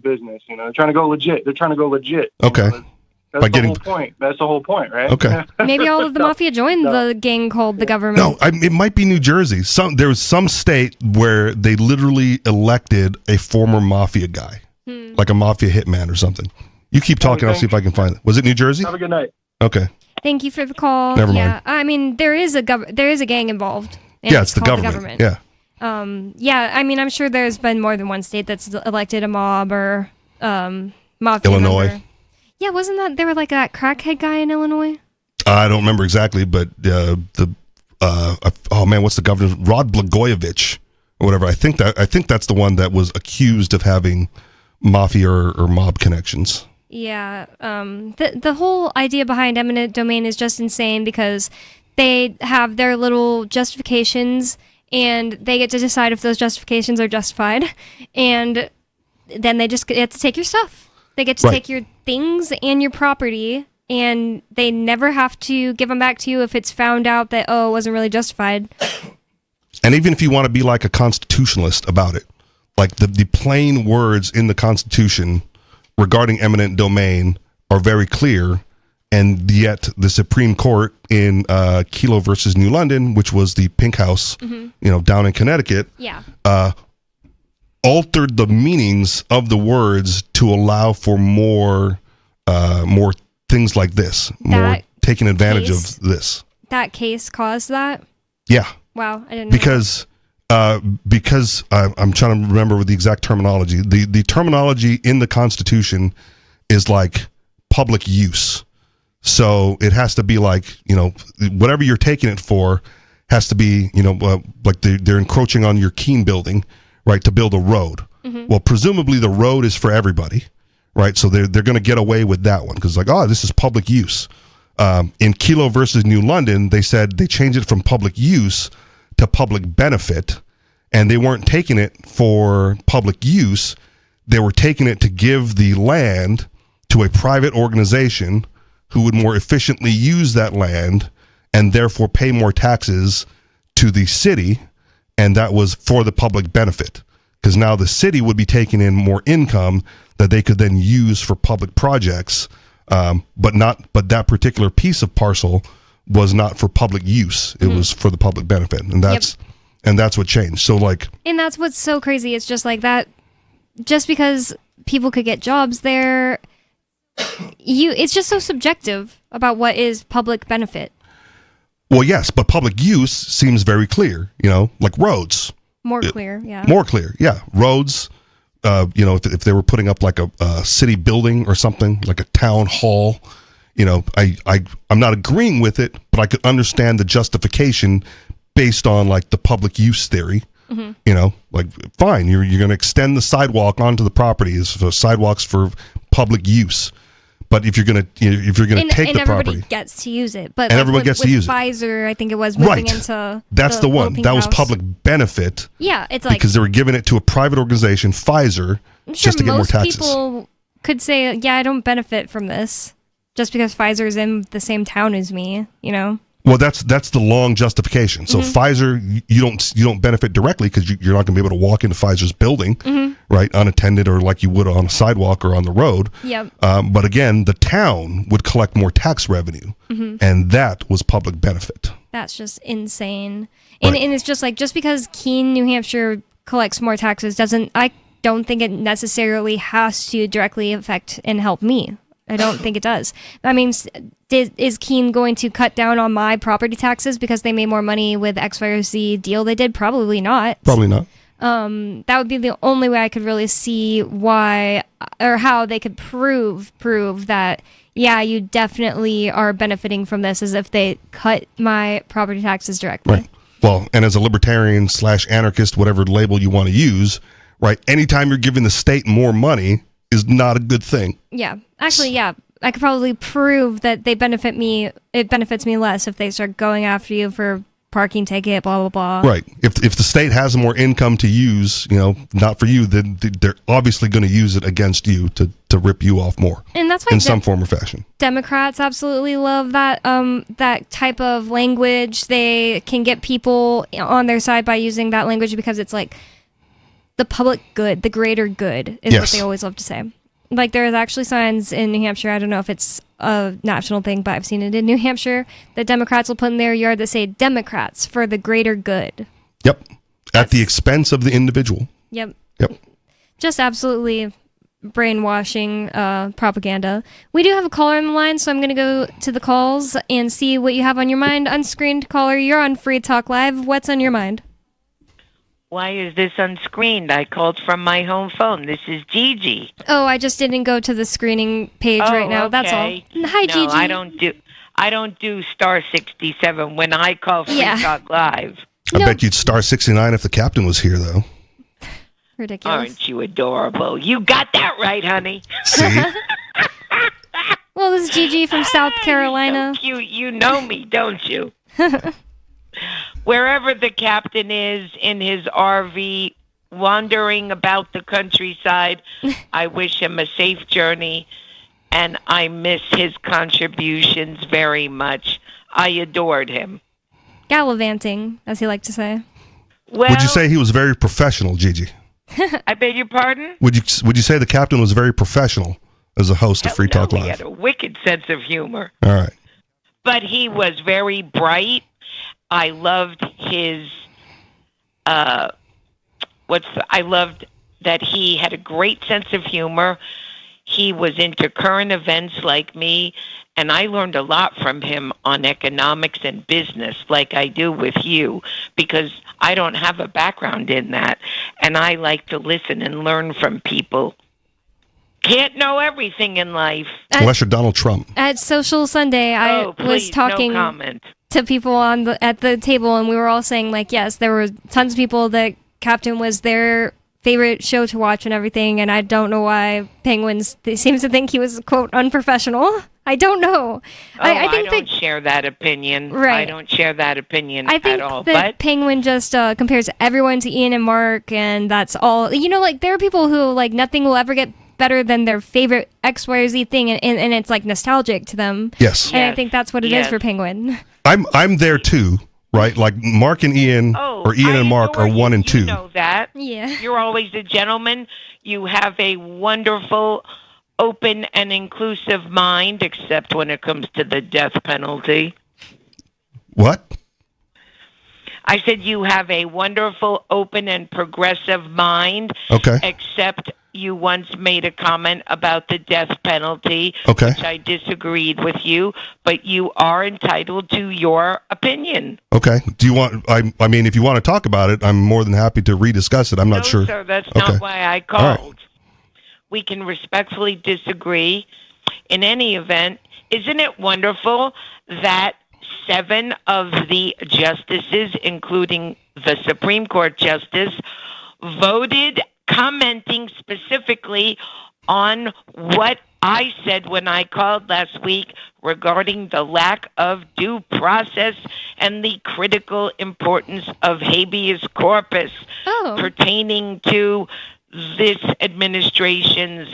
business. They're trying to go legit. Okay. That's the whole point. That's the whole point, right? Okay. Maybe all of the mafia joined the gang called the government. No, it might be New Jersey. There was some state where they literally elected a former mafia guy, like a mafia hitman or something. You keep talking. I'll see if I can find it. Was it New Jersey? Have a good night. Okay. Thank you for the call. Never mind. Yeah, I mean there is a gang involved. Yeah, it's the government. Yeah. I mean I'm sure there's been more than one state that's elected a mob or mafia. Illinois. Member. Yeah, wasn't that there were like that crackhead guy in Illinois? I don't remember exactly, but what's the governor? Rod Blagojevich or whatever. I think that's the one that was accused of having mafia or mob connections. Yeah, the whole idea behind eminent domain is just insane because they have their little justifications and they get to decide if those justifications are justified, and then they just get to take your stuff. They get to take your things and your property, and they never have to give them back to you if it's found out that, it wasn't really justified. And even if you want to be like a constitutionalist about it, like the plain words in the Constitution regarding eminent domain are very clear, and yet the Supreme Court in Kelo versus New London, which was the Pink House, down in Connecticut, altered the meanings of the words to allow for more things like this, more taking advantage of this. That case caused that? Yeah. Wow, I didn't know. Because I'm trying to remember the exact terminology. The terminology in the Constitution is like public use. So it has to be like, whatever you're taking it for has to be, like they're encroaching on your Keene building, right, to build a road. Well, presumably the road is for everybody, right? So they're going to get away with that one because this is public use. In Kelo versus New London, they said they changed it from public use to public benefit, and they weren't taking it for public use. They were taking it to give the land to a private organization who would more efficiently use that land and therefore pay more taxes to the city, and that was for the public benefit. Because now the city would be taking in more income that they could then use for public projects But that particular piece of parcel was not for public use. It was for the public benefit, and that's what changed. So like, and that's what's so crazy. It's just like that. Just because people could get jobs there, it's just so subjective about what is public benefit. Well, yes, but public use seems very clear. Like roads. More clear, yeah. More clear, yeah. Roads. If they were putting up like a city building or something, like a town hall, I'm not agreeing with it, but I could understand the justification based on like the public use theory. Like fine, you're going to extend the sidewalk onto the property as for sidewalks for public use. But if you're going to take the property, everybody gets to use it. But and everyone gets to use Pfizer, I think it was moving into that's the one that was public benefit. Yeah, it's like because they were giving it to a private organization, Pfizer, just to get more taxes. Most people could say, "Yeah, I don't benefit from this," just because Pfizer's in the same town as me. Well, that's the long justification. So Pfizer, you don't benefit directly because you're not going to be able to walk into Pfizer's building, right, unattended or like you would on a sidewalk or on the road. Yep. But again, the town would collect more tax revenue, and that was public benefit. That's just insane. And it's just like just because Keene, New Hampshire collects more taxes I don't think it necessarily has to directly affect and help me. I don't think it does. That means, is Keene going to cut down on my property taxes because they made more money with X, Y, or Z deal they did? Probably not. Probably not. That would be the only way I could really see why or how they could prove that, yeah, you definitely are benefiting from this, as if they cut my property taxes directly. Right. Well, and as a libertarian / anarchist, whatever label you want to use, right, anytime you're giving the state more money is not a good thing. Yeah. Actually, yeah. I could probably prove that it benefits me less if they start going after you for parking ticket, blah, blah, blah. Right. If the state has more income to use, not for you, then they're obviously going to use it against you to rip you off more. And that's why in some form or fashion. Democrats absolutely love that type of language. They can get people on their side by using that language because it's like the public good, the greater good is what they always love to say. Like there's actually signs in New Hampshire, I don't know if it's a national thing, but I've seen it in New Hampshire, that Democrats will put in their yard that say Democrats for the greater good. Yep. At the expense of the individual. Yep. Yep. Just absolutely brainwashing propaganda. We do have a caller on the line, so I'm going to go to the calls and see what you have on your mind. Unscreened caller, you're on Free Talk Live. What's on your mind? Why is this unscreened? I called from my home phone. This is Gigi. Oh, I just didn't go to the screening page right now. Okay. That's all. Hi, no, Gigi. I don't do star 67 when I call Free Talk Live. I bet you'd star 69 if the captain was here, though. Ridiculous. Aren't you adorable? You got that right, honey. See? Well, this is Gigi from South Carolina. So cute. You know me, don't you? Wherever the captain is in his RV wandering about the countryside, I wish him a safe journey, and I miss his contributions very much. I adored him. Gallivanting, as he liked to say. Well, would you say he was very professional, Gigi? I beg your pardon? Would you say the captain was very professional as a host of Free Talk Live? He had a wicked sense of humor. All right. But he was very bright. I loved his I loved that he had a great sense of humor. He was into current events like me, and I learned a lot from him on economics and business like I do with you, because I don't have a background in that, and I like to listen and learn from people. Can't know everything in life. Unless you're Donald Trump. At Social Sunday, I was talking to people at the table, and we were all saying, like, yes, there were tons of people that Captain was their favorite show to watch and everything, and I don't know why Penguins seems to think he was, quote, unprofessional. I don't know. I don't share that opinion. Right. I don't share that opinion at all. I think that Penguin just compares everyone to Ian and Mark, and that's all. You know, like, there are people who, like, nothing will ever get better than their favorite X, Y, or Z thing, and it's, like, nostalgic to them. Yes. And I think that's what it is for Penguin. I'm there, too, right? Like, Mark and Ian, or Ian and Mark are 1 and 2. You know that. Yeah. You're always a gentleman. You have a wonderful open and inclusive mind, except when it comes to the death penalty. What? I said you have a wonderful, open, and progressive mind. Okay. Except you once made a comment about the death penalty, okay. which I disagreed with you, but you are entitled to your opinion. Okay. Do you want, I mean, if you want to talk about it, I'm more than happy to rediscuss it. I'm not sure. No, sir, that's not why I called. All right. We can respectfully disagree. In any event, isn't it wonderful that 7 of the justices, including the Supreme Court justice, voted commenting specifically on what I said when I called last week regarding the lack of due process and the critical importance of habeas corpus pertaining to this administration's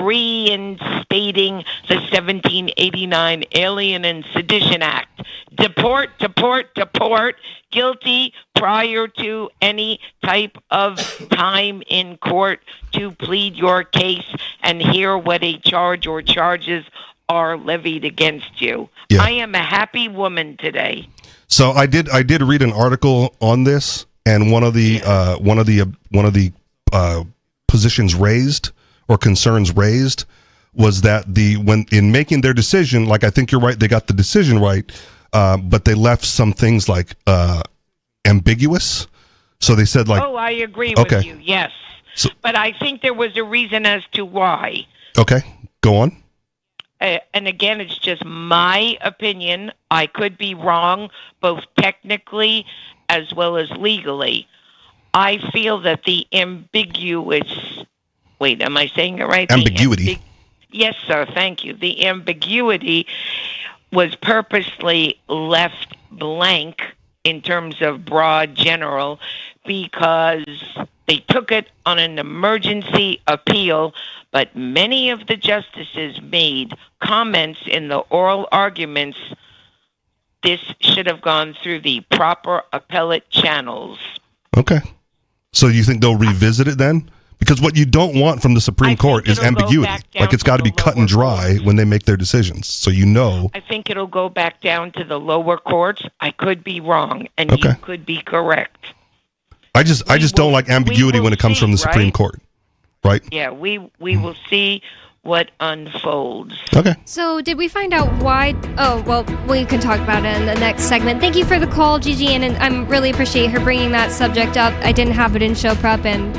reinstating the 1789 Alien and Sedition Act. Deport, deport, deport, guilty prior to any type of time in court to plead your case and hear what a charge or charges are levied against you. Yeah. I am a happy woman today. So I did read an article on this, and one of the positions raised or concerns raised was that when in making their decision, like I think you're right, they got the decision right, but they left some things like ambiguous. So they said like, oh, I agree with you. Yes, but I think there was a reason as to why. Okay, go on. And again, it's just my opinion. I could be wrong, both technically as well as legally. I feel that the ambiguous... Wait, am I saying it right? Ambiguity. Yes, sir. Thank you. The ambiguity was purposely left blank in terms of broad general because they took it on an emergency appeal, but many of the justices made comments in the oral arguments. This should have gone through the proper appellate channels. Okay. So you think they'll revisit it then? Because what you don't want from the Supreme Court is ambiguity. Like it's got to be cut and dry when they make their decisions. So you know. I think it'll go back down to the lower courts. I could be wrong, and you could be correct. I just don't like ambiguity when it comes from the Supreme Court. Right? Yeah, we will see what unfolds. Okay. So did we find out why? Oh, well, we can talk about it in the next segment. Thank you for the call, Gigi, and I really appreciate her bringing that subject up. I didn't have it in show prep, and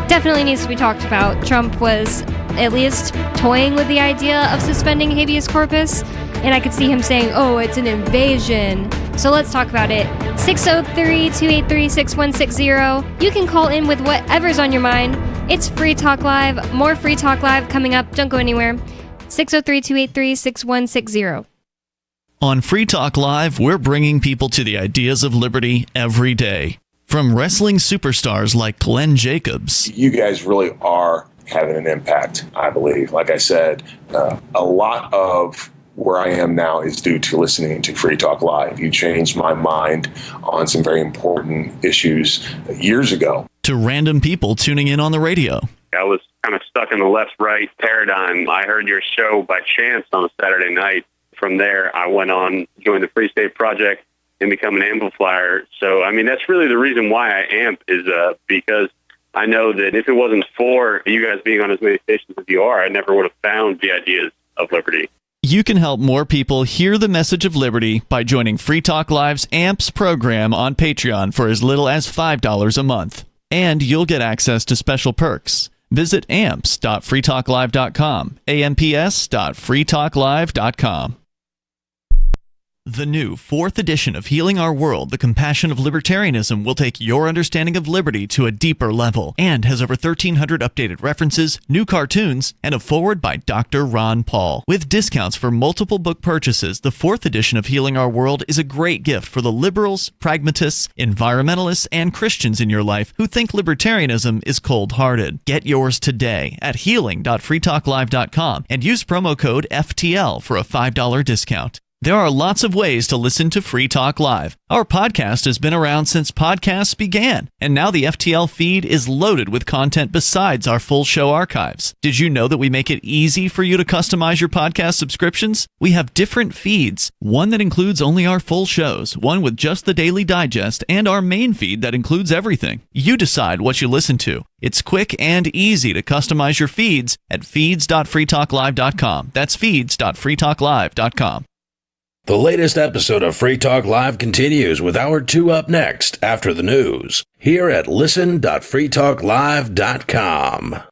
definitely needs to be talked about. Trump was at least toying with the idea of suspending habeas corpus, and I could see him saying, oh, it's an invasion. So let's talk about it. 603-283-6160. You can call in with whatever's on your mind. It's Free Talk Live. More Free Talk Live coming up. Don't go anywhere. 603-283-6160. On Free Talk Live, we're bringing people to the ideas of liberty every day. From wrestling superstars like Glenn Jacobs. You guys really are having an impact, I believe. Like I said, a lot of where I am now is due to listening to Free Talk Live. You changed my mind on some very important issues years ago. To random people tuning in on the radio. I was kind of stuck in the left-right paradigm. I heard your show by chance on a Saturday night. From there, I went on, joined the Free State Project, and become an amplifier. So, I mean, that's really the reason why I amp is because I know that if it wasn't for you guys being on as many stations as you are, I never would have found the ideas of liberty. You can help more people hear the message of liberty by joining Free Talk Live's AMPS program on Patreon for as little as $5 a month. And you'll get access to special perks. Visit amps.freetalklive.com, amps.freetalklive.com. The new 4th edition of Healing Our World, The Compassion of Libertarianism, will take your understanding of liberty to a deeper level and has over 1,300 updated references, new cartoons, and a foreword by Dr. Ron Paul. With discounts for multiple book purchases, the 4th edition of Healing Our World is a great gift for the liberals, pragmatists, environmentalists, and Christians in your life who think libertarianism is cold-hearted. Get yours today at healing.freetalklive.com and use promo code FTL for a $5 discount. There are lots of ways to listen to Free Talk Live. Our podcast has been around since podcasts began, and now the FTL feed is loaded with content besides our full show archives. Did you know that we make it easy for you to customize your podcast subscriptions? We have different feeds, one that includes only our full shows, one with just the Daily Digest, and our main feed that includes everything. You decide what you listen to. It's quick and easy to customize your feeds at feeds.freetalklive.com. That's feeds.freetalklive.com. The latest episode of Free Talk Live continues with Hour 2 up next after the news here at listen.freetalklive.com.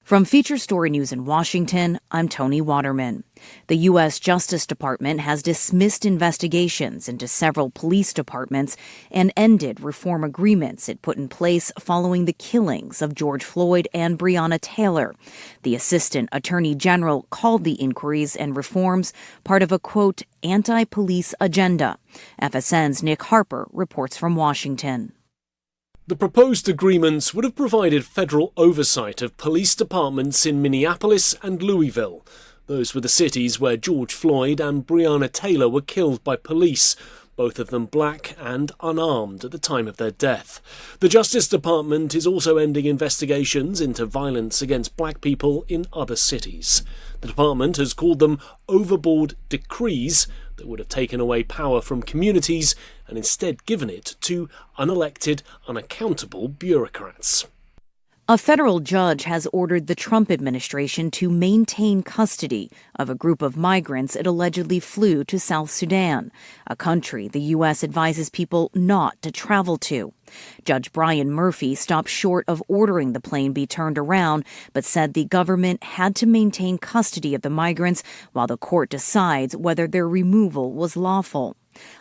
From Feature Story News in Washington, I'm Tony Waterman. The U.S. Justice Department has dismissed investigations into several police departments and ended reform agreements it put in place following the killings of George Floyd and Breonna Taylor. The Assistant Attorney General called the inquiries and reforms part of a, quote, anti-police agenda. FSN's Nick Harper reports from Washington. The proposed agreements would have provided federal oversight of police departments in Minneapolis and Louisville. Those were the cities where George Floyd and Breonna Taylor were killed by police, both of them black and unarmed at the time of their death. The Justice Department is also ending investigations into violence against black people in other cities. The department has called them overboard decrees that would have taken away power from communities and instead given it to unelected, unaccountable bureaucrats. A federal judge has ordered the Trump administration to maintain custody of a group of migrants it allegedly flew to South Sudan, a country the U.S. advises people not to travel to. Judge Brian Murphy stopped short of ordering the plane be turned around, but said the government had to maintain custody of the migrants while the court decides whether their removal was lawful.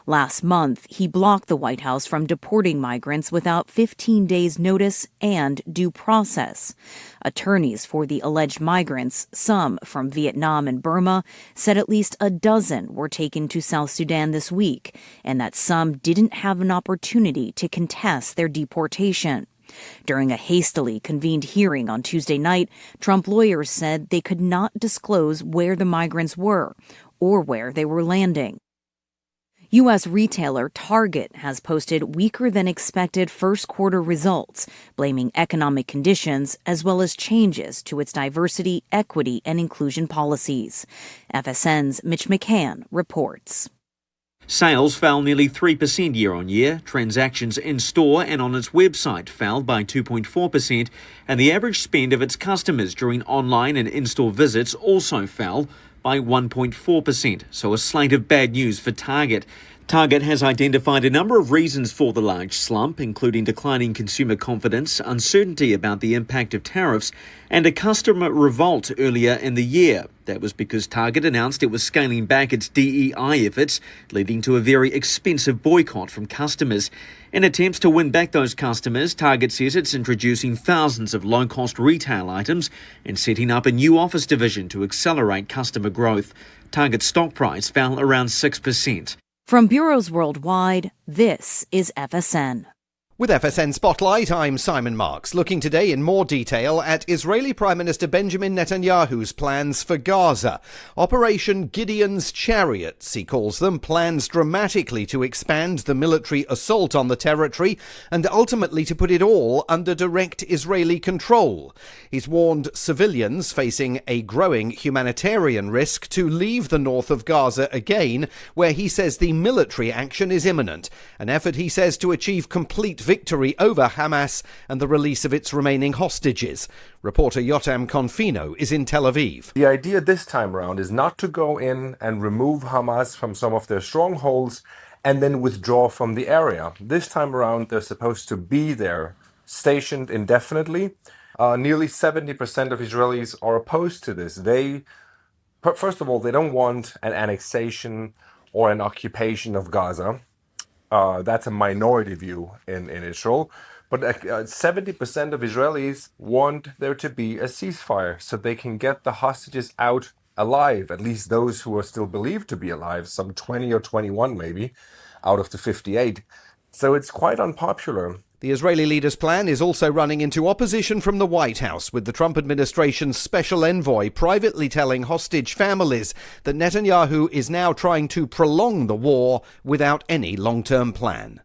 Last month, he blocked the White House from deporting migrants without 15 days' notice and due process. Attorneys for the alleged migrants, some from Vietnam and Burma, said at least a dozen were taken to South Sudan this week, and that some didn't have an opportunity to contest their deportation. During a hastily convened hearing on Tuesday night, Trump lawyers said they could not disclose where the migrants were or where they were landing. U.S. retailer Target has posted weaker than expected first quarter results, blaming economic conditions as well as changes to its diversity, equity, and inclusion policies. FSN's Mitch McCann reports. Sales fell nearly 3% year on year. Transactions in store and on its website fell by 2.4%, and the average spend of its customers during online and in-store visits also fell by 1.4%, so a slate of bad news for Target. Target has identified a number of reasons for the large slump, including declining consumer confidence, uncertainty about the impact of tariffs, and a customer revolt earlier in the year. That was because Target announced it was scaling back its DEI efforts, leading to a very expensive boycott from customers. In attempts to win back those customers, Target says it's introducing thousands of low-cost retail items and setting up a new office division to accelerate customer growth. Target's stock price fell around 6%. From bureaus worldwide, this is FSN. With FSN Spotlight, I'm Simon Marks, looking today in more detail at Israeli Prime Minister Benjamin Netanyahu's plans for Gaza. Operation Gideon's Chariots, he calls them, plans dramatically to expand the military assault on the territory and ultimately to put it all under direct Israeli control. He's warned civilians facing a growing humanitarian risk to leave the north of Gaza again, where he says the military action is imminent, an effort, he says, to achieve complete victory over Hamas and the release of its remaining hostages. Reporter Yotam Confino is in Tel Aviv. The idea this time around is not to go in and remove Hamas from some of their strongholds and then withdraw from the area. This time around, they're supposed to be there, stationed indefinitely. Nearly 70% of Israelis are opposed to this. First of all, they don't want an annexation or an occupation of Gaza. That's a minority view in Israel. But 70% of Israelis want there to be a ceasefire so they can get the hostages out alive, at least those who are still believed to be alive, some 20 or 21 maybe, out of the 58. So it's quite unpopular. The Israeli leader's plan is also running into opposition from the White House, with the Trump administration's special envoy privately telling hostage families that Netanyahu is now trying to prolong the war without any long-term plan.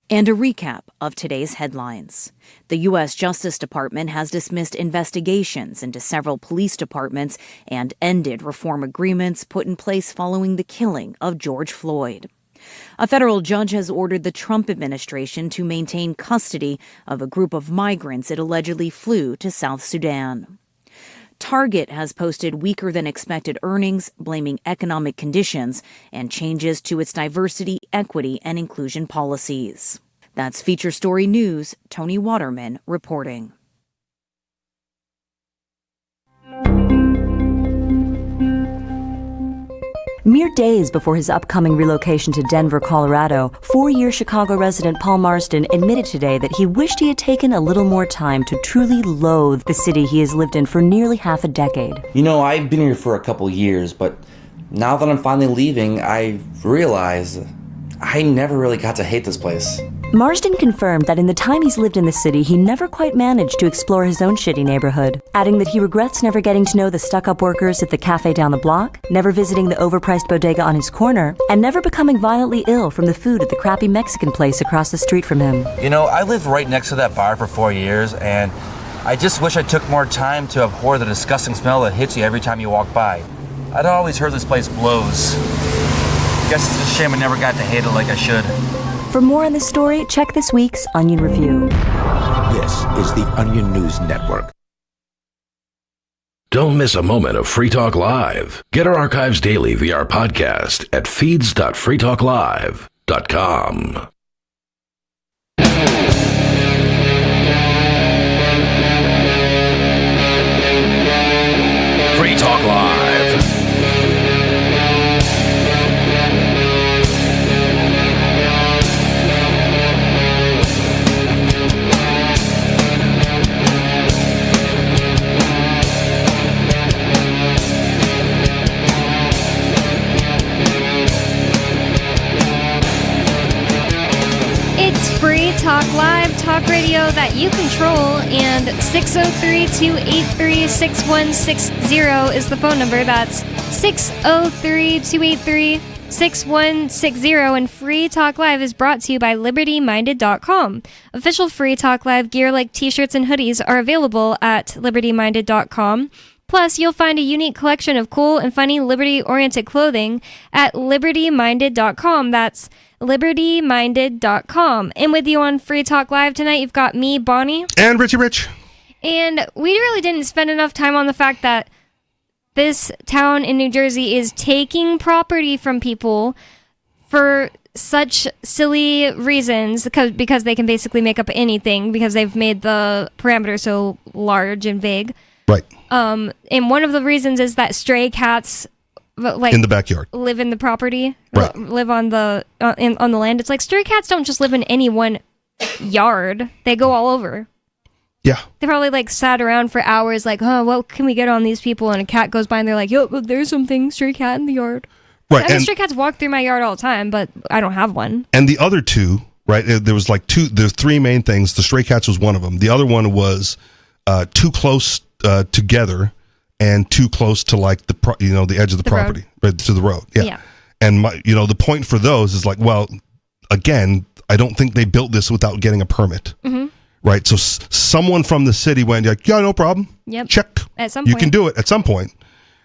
And a recap of today's headlines. The U.S. Justice Department has dismissed investigations into several police departments and ended reform agreements put in place following the killing of George Floyd. A federal judge has ordered the Trump administration to maintain custody of a group of migrants it allegedly flew to South Sudan. Target has posted weaker than expected earnings, blaming economic conditions and changes to its diversity, equity, and inclusion policies. That's Feature Story News. Tony Waterman reporting. Mere days before his upcoming relocation to Denver, Colorado, 4-year Chicago resident Paul Marsden admitted today that he wished he had taken a little more time to truly loathe the city he has lived in for nearly half a decade. You know, I've been here for a couple years, but now that I'm finally leaving, I realize I never really got to hate this place. Marsden confirmed that in the time he's lived in the city, he never quite managed to explore his own shitty neighborhood, adding that he regrets never getting to know the stuck-up workers at the cafe down the block, never visiting the overpriced bodega on his corner, and never becoming violently ill from the food at the crappy Mexican place across the street from him. You know, I lived right next to that bar for 4 years, and I just wish I took more time to abhor the disgusting smell that hits you every time you walk by. I'd always heard this place blows. Guess it's a shame I never got to hate it like I should. For more on this story, check this week's Onion Review. This is the Onion News Network. Don't miss a moment of Free Talk Live. Get our archives daily via our podcast at feeds.freetalklive.com. Free Talk Live. Free Talk Live, talk radio that you control, and 603-283-6160 is the phone number. That's 603-283-6160, and Free Talk Live is brought to you by LibertyMinded.com. Official Free Talk Live gear like t-shirts and hoodies are available at LibertyMinded.com. Plus, you'll find a unique collection of cool and funny liberty-oriented clothing at LibertyMinded.com. That's LibertyMinded.com. And with you on Free Talk Live tonight, you've got me, Bonnie. And Richie Rich. And we really didn't spend enough time on the fact that this town in New Jersey is taking property from people for such silly reasons, because they can basically make up anything because they've made the parameter so large and vague. Right. And one of the reasons is that stray cats, like, in the backyard, live in the property, right. Live on the on the land. It's like stray cats don't just live in any one yard; they go all over. Yeah. They probably like sat around for hours, like, "Oh, what can we get on these people?" And a cat goes by, and they're like, "Yo, there's something, stray cat in the yard." Right. I mean, stray cats walk through my yard all the time, but I don't have one. And the other two, right? There was like there's three main things. The stray cats was one of them. The other one was too close together and too close to like the edge of the property, right, to the road. Yeah. And the point for those is like, well, again, I don't think they built this without getting a permit. Mm-hmm. Right. So someone from the city went like, yeah, no problem. Yep. Check. At some you point. can do it at some point.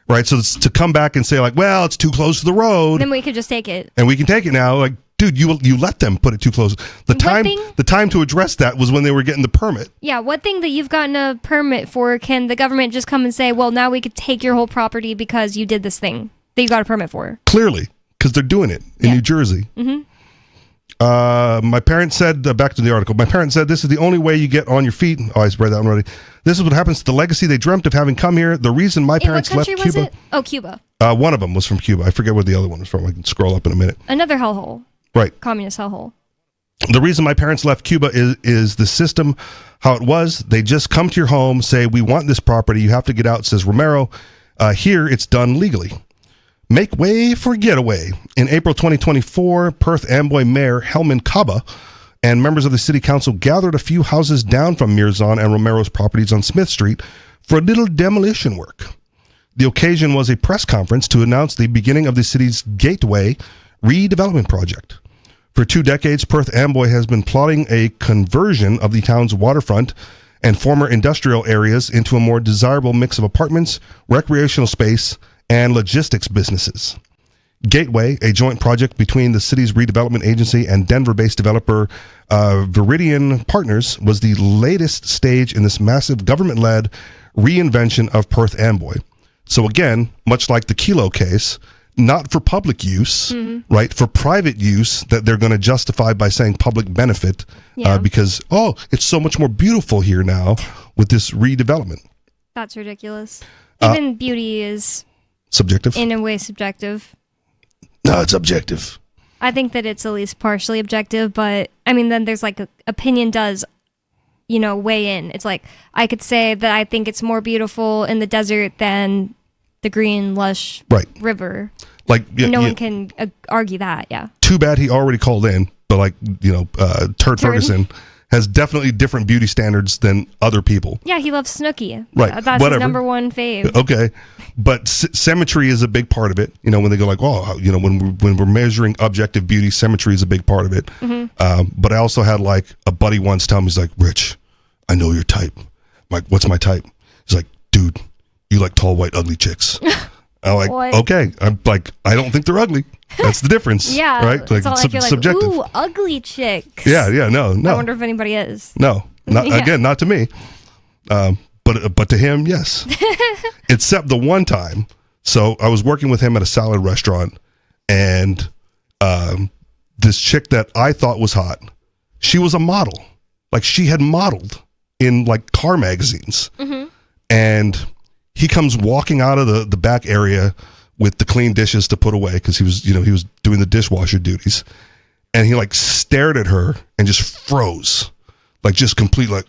Right. So to come back and say like, well, it's too close to the road. Then we could just take it. And we can take it now. Like, dude, you let them put it too close. The time to address that was when they were getting the permit. Yeah, what thing that you've gotten a permit for can the government just come and say, well, now we could take your whole property because you did this thing that you got a permit for? Clearly, because they're doing it in New Jersey. Mm-hmm. My parents said, back to the article, my parents said this is the only way you get on your feet. Oh, I read that one already. This is what happens to the legacy they dreamt of having come here. The reason my parents left Cuba. Was it? Oh, Cuba. One of them was from Cuba. I forget where the other one was from. I can scroll up in a minute. Another hellhole. Right. Communist hellhole. The reason my parents left Cuba is the system, how it was. They just come to your home, say, we want this property. You have to get out, says Romero. Here, it's done legally. Make way for getaway. In April 2024, Perth Amboy Mayor Helman Kaba and members of the city council gathered a few houses down from Mirzan and Romero's properties on Smith Street for a little demolition work. The occasion was a press conference to announce the beginning of the city's Gateway redevelopment project. For 2 decades, Perth Amboy has been plotting a conversion of the town's waterfront and former industrial areas into a more desirable mix of apartments, recreational space, and logistics businesses. Gateway, a joint project between the city's redevelopment agency and Denver-based developer Viridian Partners, was the latest stage in this massive government-led reinvention of Perth Amboy. So again, much like the Kilo case, not for public use, right? For private use that they're going to justify by saying public benefit because, it's so much more beautiful here now with this redevelopment. That's ridiculous. Even beauty is subjective. In a way, subjective. No, it's objective. I think that it's at least partially objective, but I mean, then there's like opinion does, weigh in. It's like I could say that I think it's more beautiful in the desert than the green, lush river. Like no one can argue that. Yeah. Too bad he already called in, but Turd Ferguson has definitely different beauty standards than other people. Yeah, he loves Snooki. Right. That's Whatever. his number one fave. Okay. But symmetry is a big part of it. When they go like, when we're measuring objective beauty, symmetry is a big part of it. But I also had like a buddy once tell me, he's like, Rich, I know your type. I'm like, what's my type? He's like, dude, you like tall, white, ugly chicks. I'm like, What? okay. I'm like, I don't think they're ugly. That's the difference. Yeah. Right? Like, it's not like you're like, subjective. ooh, ugly chicks. Yeah, no. I wonder if anybody is. No, Yeah. Again, not to me. But to him, yes. Except the one time. So I was working with him at a salad restaurant, and this chick that I thought was hot, she was a model. Like, she had modeled in like car magazines. And he comes walking out of the back area with the clean dishes to put away because he was doing the dishwasher duties, and he like stared at her and just froze, like just complete like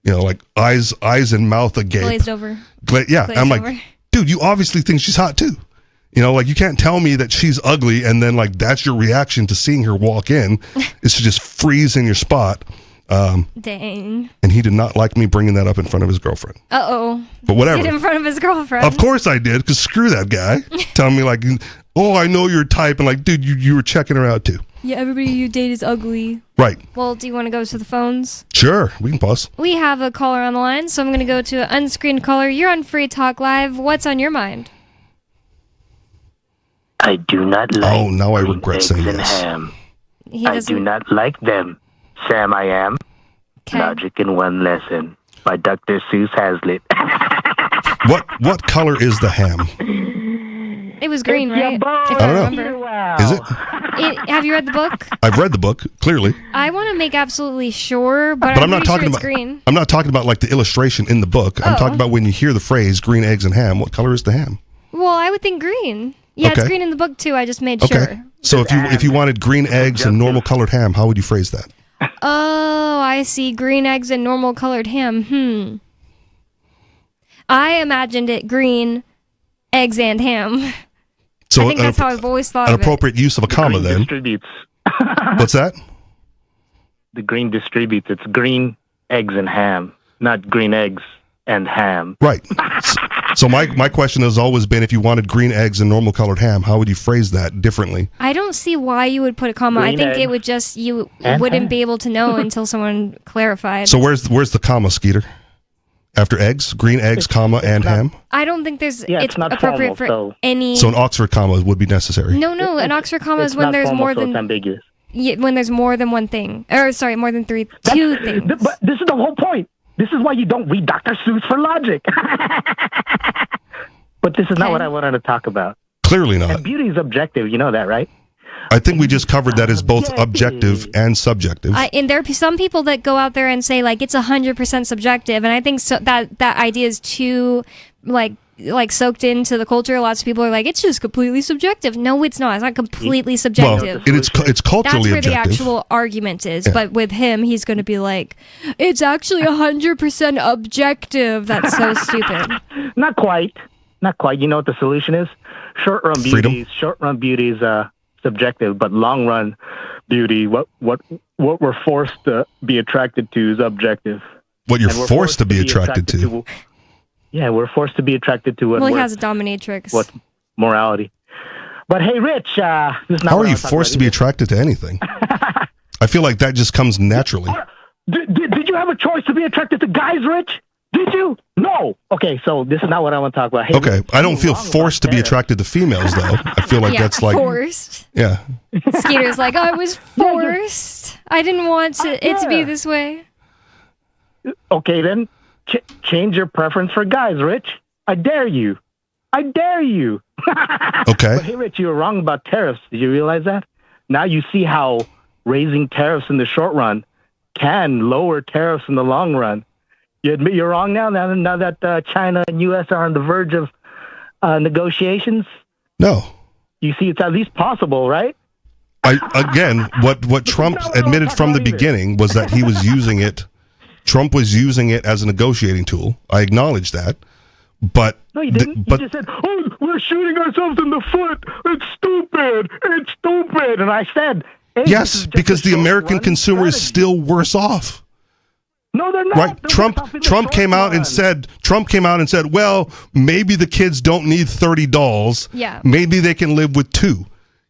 like eyes and mouth agape, Glazed over. Glazed I'm over. like, dude, you obviously think she's hot too. Like you can't tell me that she's ugly and then like that's your reaction to seeing her walk in is to just freeze in your spot. Dang. And he did not like me bringing that up in front of his girlfriend. Uh-oh. But whatever. Get in front of his girlfriend. Of course I did, because screw that guy. Telling me like, I know your type, and like, dude, you were checking her out too. Yeah, everybody you date is ugly. Right. Well, do you want to go to the phones? Sure, we can pause. We have a caller on the line, so I'm going to go to an unscreened caller. You're on Free Talk Live. What's on your mind? I do not like now I regret saying and this. ham. I do not like them. Sam I Am. Logic in One Lesson by Dr. Seuss Hazlitt. What color is the ham? It was green, right? If I don't know. remember. Is it? Have you read the book? I've read the book, clearly. I want to make absolutely sure, but But I'm not pretty talking sure about it's green. I'm not talking about like the illustration in the book. I'm talking about when you hear the phrase green eggs and ham, what color is the ham? Well, I would think green. Yeah, it's Okay. green in the book too. I just made Okay. sure. So if you wanted green eggs and normal colored ham, how would you phrase that? Oh, I see. Green eggs and normal colored ham. I imagined it green, eggs and ham. So I think that's how I've always thought an of it. appropriate use of a comma Green then. distributes. What's that? The green distributes. It's green eggs and ham, not green eggs and ham. Right. So my question has always been, if you wanted green eggs and normal colored ham, how would you phrase that differently? I don't see why you would put a comma. Green I think eggs it would just, you and wouldn't ham. be able to know until someone clarified. So where's the comma, Skeeter? After eggs, green eggs, comma, and ham. I don't think there's, Yeah, it's it's not appropriate formal, for any. So an Oxford comma would be necessary. No, an Oxford comma is It's when not there's formal, more so it's than, ambiguous. when there's more than one thing. Or sorry, more than two things. But this is the whole point. This is why you don't read Dr. Seuss for logic. But this is not what I wanted to talk about. Clearly not. And beauty is objective. You know that, right? I think we just covered that as both objective and subjective. And there are some people that go out there and say like it's 100% subjective, and I think so that idea is too like soaked into the culture. Lots of people are like, it's just completely subjective. No, it's not. It's not completely subjective. Well, it's culturally That's where objective. the actual argument is. Yeah. But with him, he's going to be like, it's actually 100% objective. That's so stupid. Not quite. You know what the solution is? Short run Freedom. beauties. Short run beauties subjective, but long run beauty, what we're forced to be attracted to is objective. What you're forced to be attracted to. Yeah, we're forced to be attracted to what. Well, he has a dominatrix. What's morality? But hey, Rich, this is not how are you forced to be attracted to anything? I feel like that just comes naturally. Did you have a choice to be attracted to guys, Rich? Did you? No. Okay, so this is not what I want to talk about. Hey, okay, I don't feel forced to be attracted to females, though. I feel like that's like forced. Yeah. Skeeter's like, I was forced. I didn't want it to be this way. Okay, then change your preference for guys, Rich. I dare you. I dare you. Okay. But hey, Rich, you were wrong about tariffs. Did you realize that? Now you see how raising tariffs in the short run can lower tariffs in the long run. You admit you're wrong now that China and U.S. are on the verge of negotiations? No. You see it's at least possible, right? What Trump admitted from the beginning was that he was using it. Trump was using it as a negotiating tool. I acknowledge that. But no, you didn't. You just said, "Oh, we're shooting ourselves in the foot. It's stupid. It's stupid." And I said, hey, yes, because the American consumer is still worse off. No, they're not. Right? Trump came out and said, well, maybe the kids don't need 30 dolls. Yeah. Maybe they can live with 2.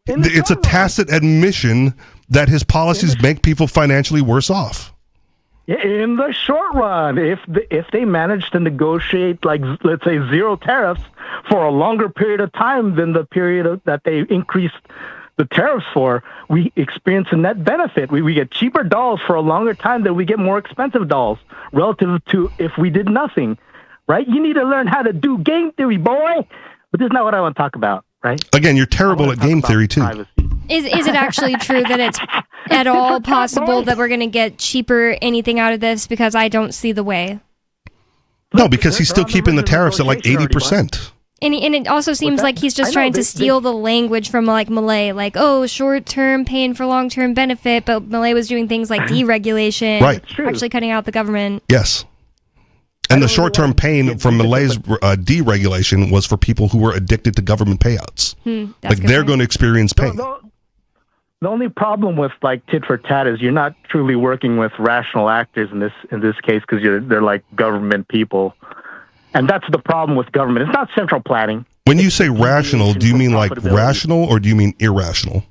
It's a tacit admission that his policies make people financially worse off. In the short run, if they manage to negotiate, like, let's say, 0 tariffs for a longer period of time than the period that they increased the tariffs for, we experience a net benefit. We get cheaper dolls for a longer time than we get more expensive dolls relative to if we did nothing, right? You need to learn how to do game theory, boy. But this is not what I want to talk about, right? Again, you're terrible at game theory, too. Privacy. Is it actually true that it's at all possible that we're going to get cheaper anything out of this? Because I don't see the way. No, because he's still keeping the tariffs at like 80%. And it also seems like he's just trying to steal the language from like Malay, like, oh, short-term pain for long-term benefit, but Malay was doing things like deregulation, right. Actually cutting out the government. Yes. And the short-term pain from Malay's deregulation was for people who were addicted to government payouts. Like they're going to experience pain. The only problem with like tit for tat is you're not truly working with rational actors in this case because they're like government people. And that's the problem with government. It's not central planning. When you say rational, do you mean like rational or do you mean irrational?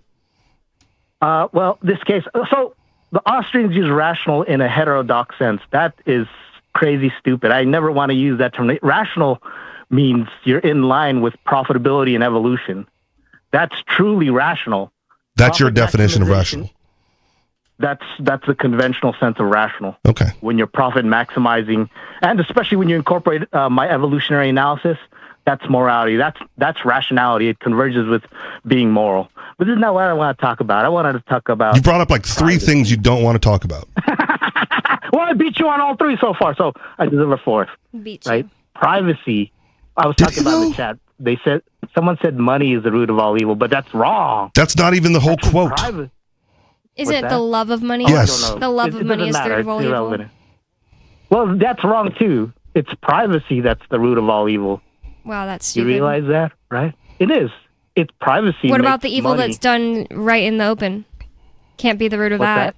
Well, this case, so the Austrians use rational in a heterodox sense. That is crazy stupid. I never want to use that term. Rational means you're in line with profitability and evolution. That's truly rational. That's your definition of rational. That's the conventional sense of rational. Okay. When you're profit maximizing, and especially when you incorporate my evolutionary analysis, that's morality. That's rationality. It converges with being moral. But this is not what I want to talk about. I wanted to talk about. You brought up like 3 things you don't want to talk about. Well, I beat you on all 3 so far, so I deserve a 4th. Beat you. Right? Privacy. I was talking about in the chat. Someone said money is the root of all evil, but that's wrong. That's not even the whole quote. Isn't it the love of money? Yes. The love of money is the root of all evil. Well, that's wrong too. It's privacy that's the root of all evil. Wow, that's stupid. You realize that, right? It is. It's privacy. What about the evil that's done right in the open? Can't be the root of that.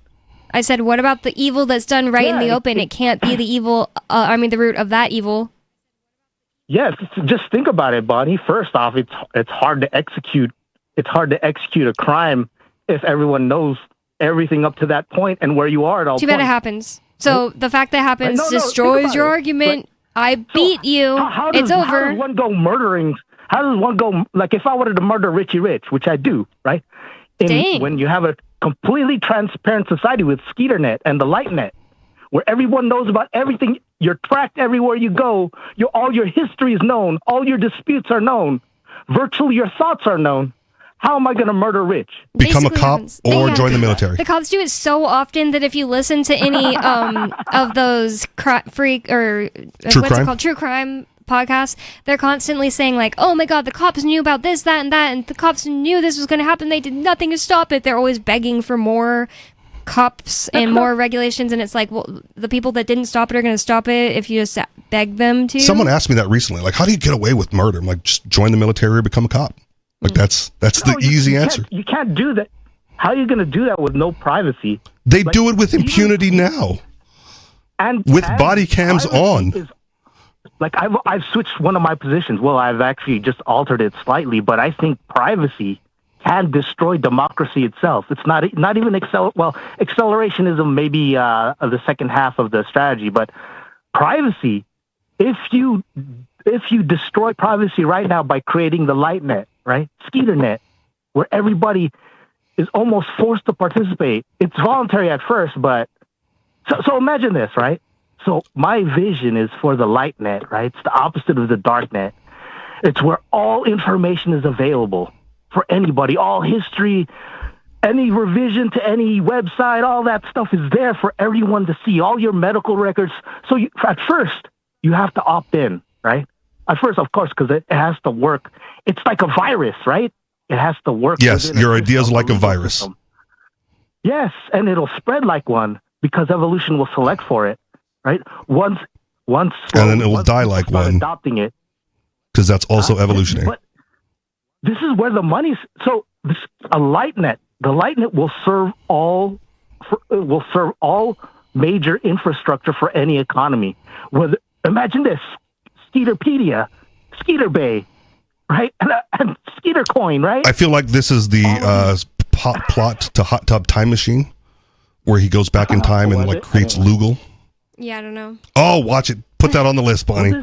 I said, what about the evil that's done right in the open? It can't be the evil. The root of that evil. Yes, just think about it, Bonnie. First off, it's hard to execute. It's hard to execute a crime if everyone knows everything up to that point and where you are at all. Too bad it happens. So the fact that happens destroys your argument. I beat you. It's over. How does one go murdering? How does one go, like if I wanted to murder Richie Rich, which I do, right? When you have a completely transparent society with SkeeterNet and the LightNet, where everyone knows about everything, you're tracked everywhere you go, all your history is known, all your disputes are known, virtually your thoughts are known. How am I going to murder Rich? Become a cop or join the military. The cops do it so often that if you listen to any of those true crime podcasts, they're constantly saying like, oh my god, the cops knew about this, that, and that, and the cops knew this was going to happen. They did nothing to stop it. They're always begging for more cops and more regulations, and it's like, well, the people that didn't stop it are going to stop it if you just beg them to. Someone asked me that recently, like, how do you get away with murder? I'm like, just join the military or become a cop. Like that's the easy answer. You can't do that. How are you going to do that with no privacy? They do it with impunity now. And with body cams on. Like I've switched one of my positions. Well, I've actually just altered it slightly, but I think privacy can destroy democracy itself. It's not even accelerationism maybe the second half of the strategy, but privacy, if you destroy privacy right now by creating the light net, right? Skeeter net, where everybody is almost forced to participate. It's voluntary at first, but so imagine this, right? So my vision is for the light net, right? It's the opposite of the dark net. It's where all information is available for anybody, all history, any revision to any website, all that stuff is there for everyone to see, all your medical records. So at first, you have to opt in, right? At first, of course, because it has to work. It's like a virus, right? It has to work. Yes, your idea is like a virus. System. Yes, and it'll spread like one because evolution will select for it, right? Once, and then it will die like one. Adopting it, because that's also evolutionary. But this is where the money's. So a light net. The light net will serve all major infrastructure for any economy. Imagine this: Skeeterpedia, Skeeter Bay, right, and Skeeter Coin, right? I feel like this is the plot to Hot Tub Time Machine, where he goes back in time and like creates Lugal. Yeah, I don't know. Oh, watch it. Put that on the list, Bonnie.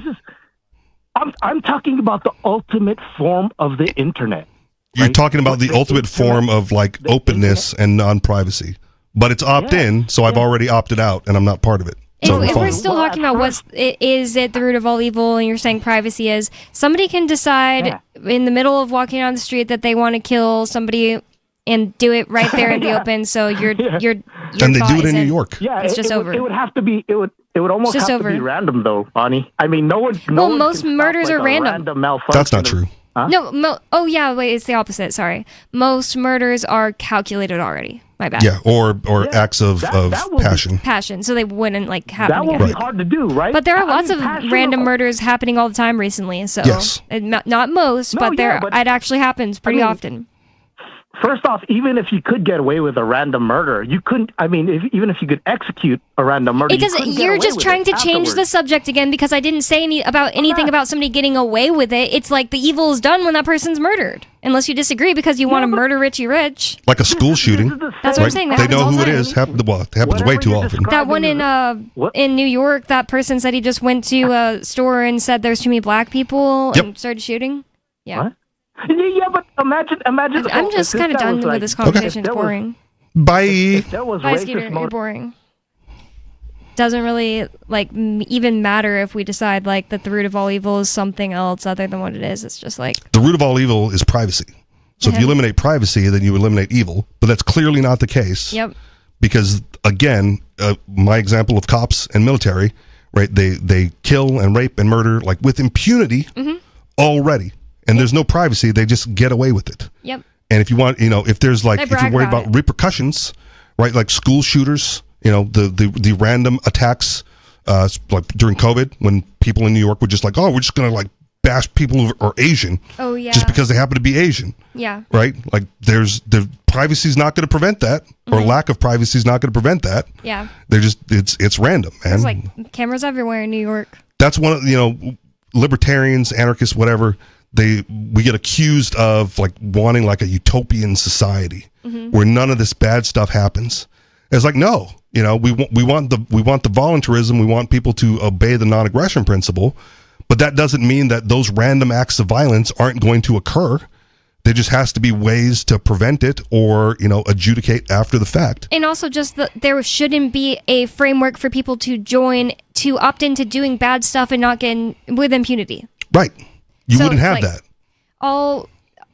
I'm talking about the ultimate form of the internet. You're talking about the ultimate form of like openness and non-privacy, but it's opt-in, so I've already opted out and I'm not part of it. So if we're still talking about is it the root of all evil, and you're saying privacy is, somebody can decide in the middle of walking down the street that they want to kill somebody and do it right there in the open. So you're and they do it in New York. Yeah, it's just over. It would have to be. It would almost have to be random, though, Bonnie. I mean, no one. Most murders are random. That's not true. Huh? No. Oh yeah. Wait, it's the opposite. Sorry. Most murders are calculated already. My bad. Yeah, or acts of passion. Passion. So they wouldn't happen. That would be hard to do, right? But there are lots of random murders happening all the time recently. So not most, but it actually happens pretty often. First off, even if you could get away with a random murder, you couldn't. I mean, even if you could execute a random murder, it doesn't. You're just trying to change the subject again because I didn't say anything about somebody getting away with it. It's like the evil is done when that person's murdered, unless you disagree because you want to murder Richie Rich. Like a school shooting. That's what I'm saying. They know who it is. It happens way too often. That one in New York, that person said he just went to a store and said there's too many black people and started shooting. Yeah. What? Yeah, but imagine. I'm just kind of done with this conversation. It's boring. Bye. Bye, Skeeter. You're boring. Doesn't really even matter if we decide that the root of all evil is something else other than what it is. It's just the root of all evil is privacy. So if you eliminate privacy, then you eliminate evil. But that's clearly not the case. Yep. Because again, my example of cops and military, right? They kill and rape and murder with impunity already. And there's no privacy. They just get away with it. Yep. And if you want, if there's if you're worried about repercussions, right? Like school shooters, the random attacks, during COVID when people in New York were just we're just going to bash people who are Asian. Oh, yeah. Just because they happen to be Asian. Yeah. Right? The privacy is not going to prevent that, or lack of privacy is not going to prevent that. Yeah. They're just, it's random, man. There's cameras everywhere in New York. That's one of, libertarians, anarchists, whatever, we get accused of wanting a utopian society where none of this bad stuff happens. It's no, we want the voluntarism. We want people to obey the non-aggression principle, but that doesn't mean that those random acts of violence aren't going to occur. There just has to be ways to prevent it or, adjudicate after the fact. And also just there shouldn't be a framework for people to opt into doing bad stuff and not get with impunity. Right. You wouldn't have that.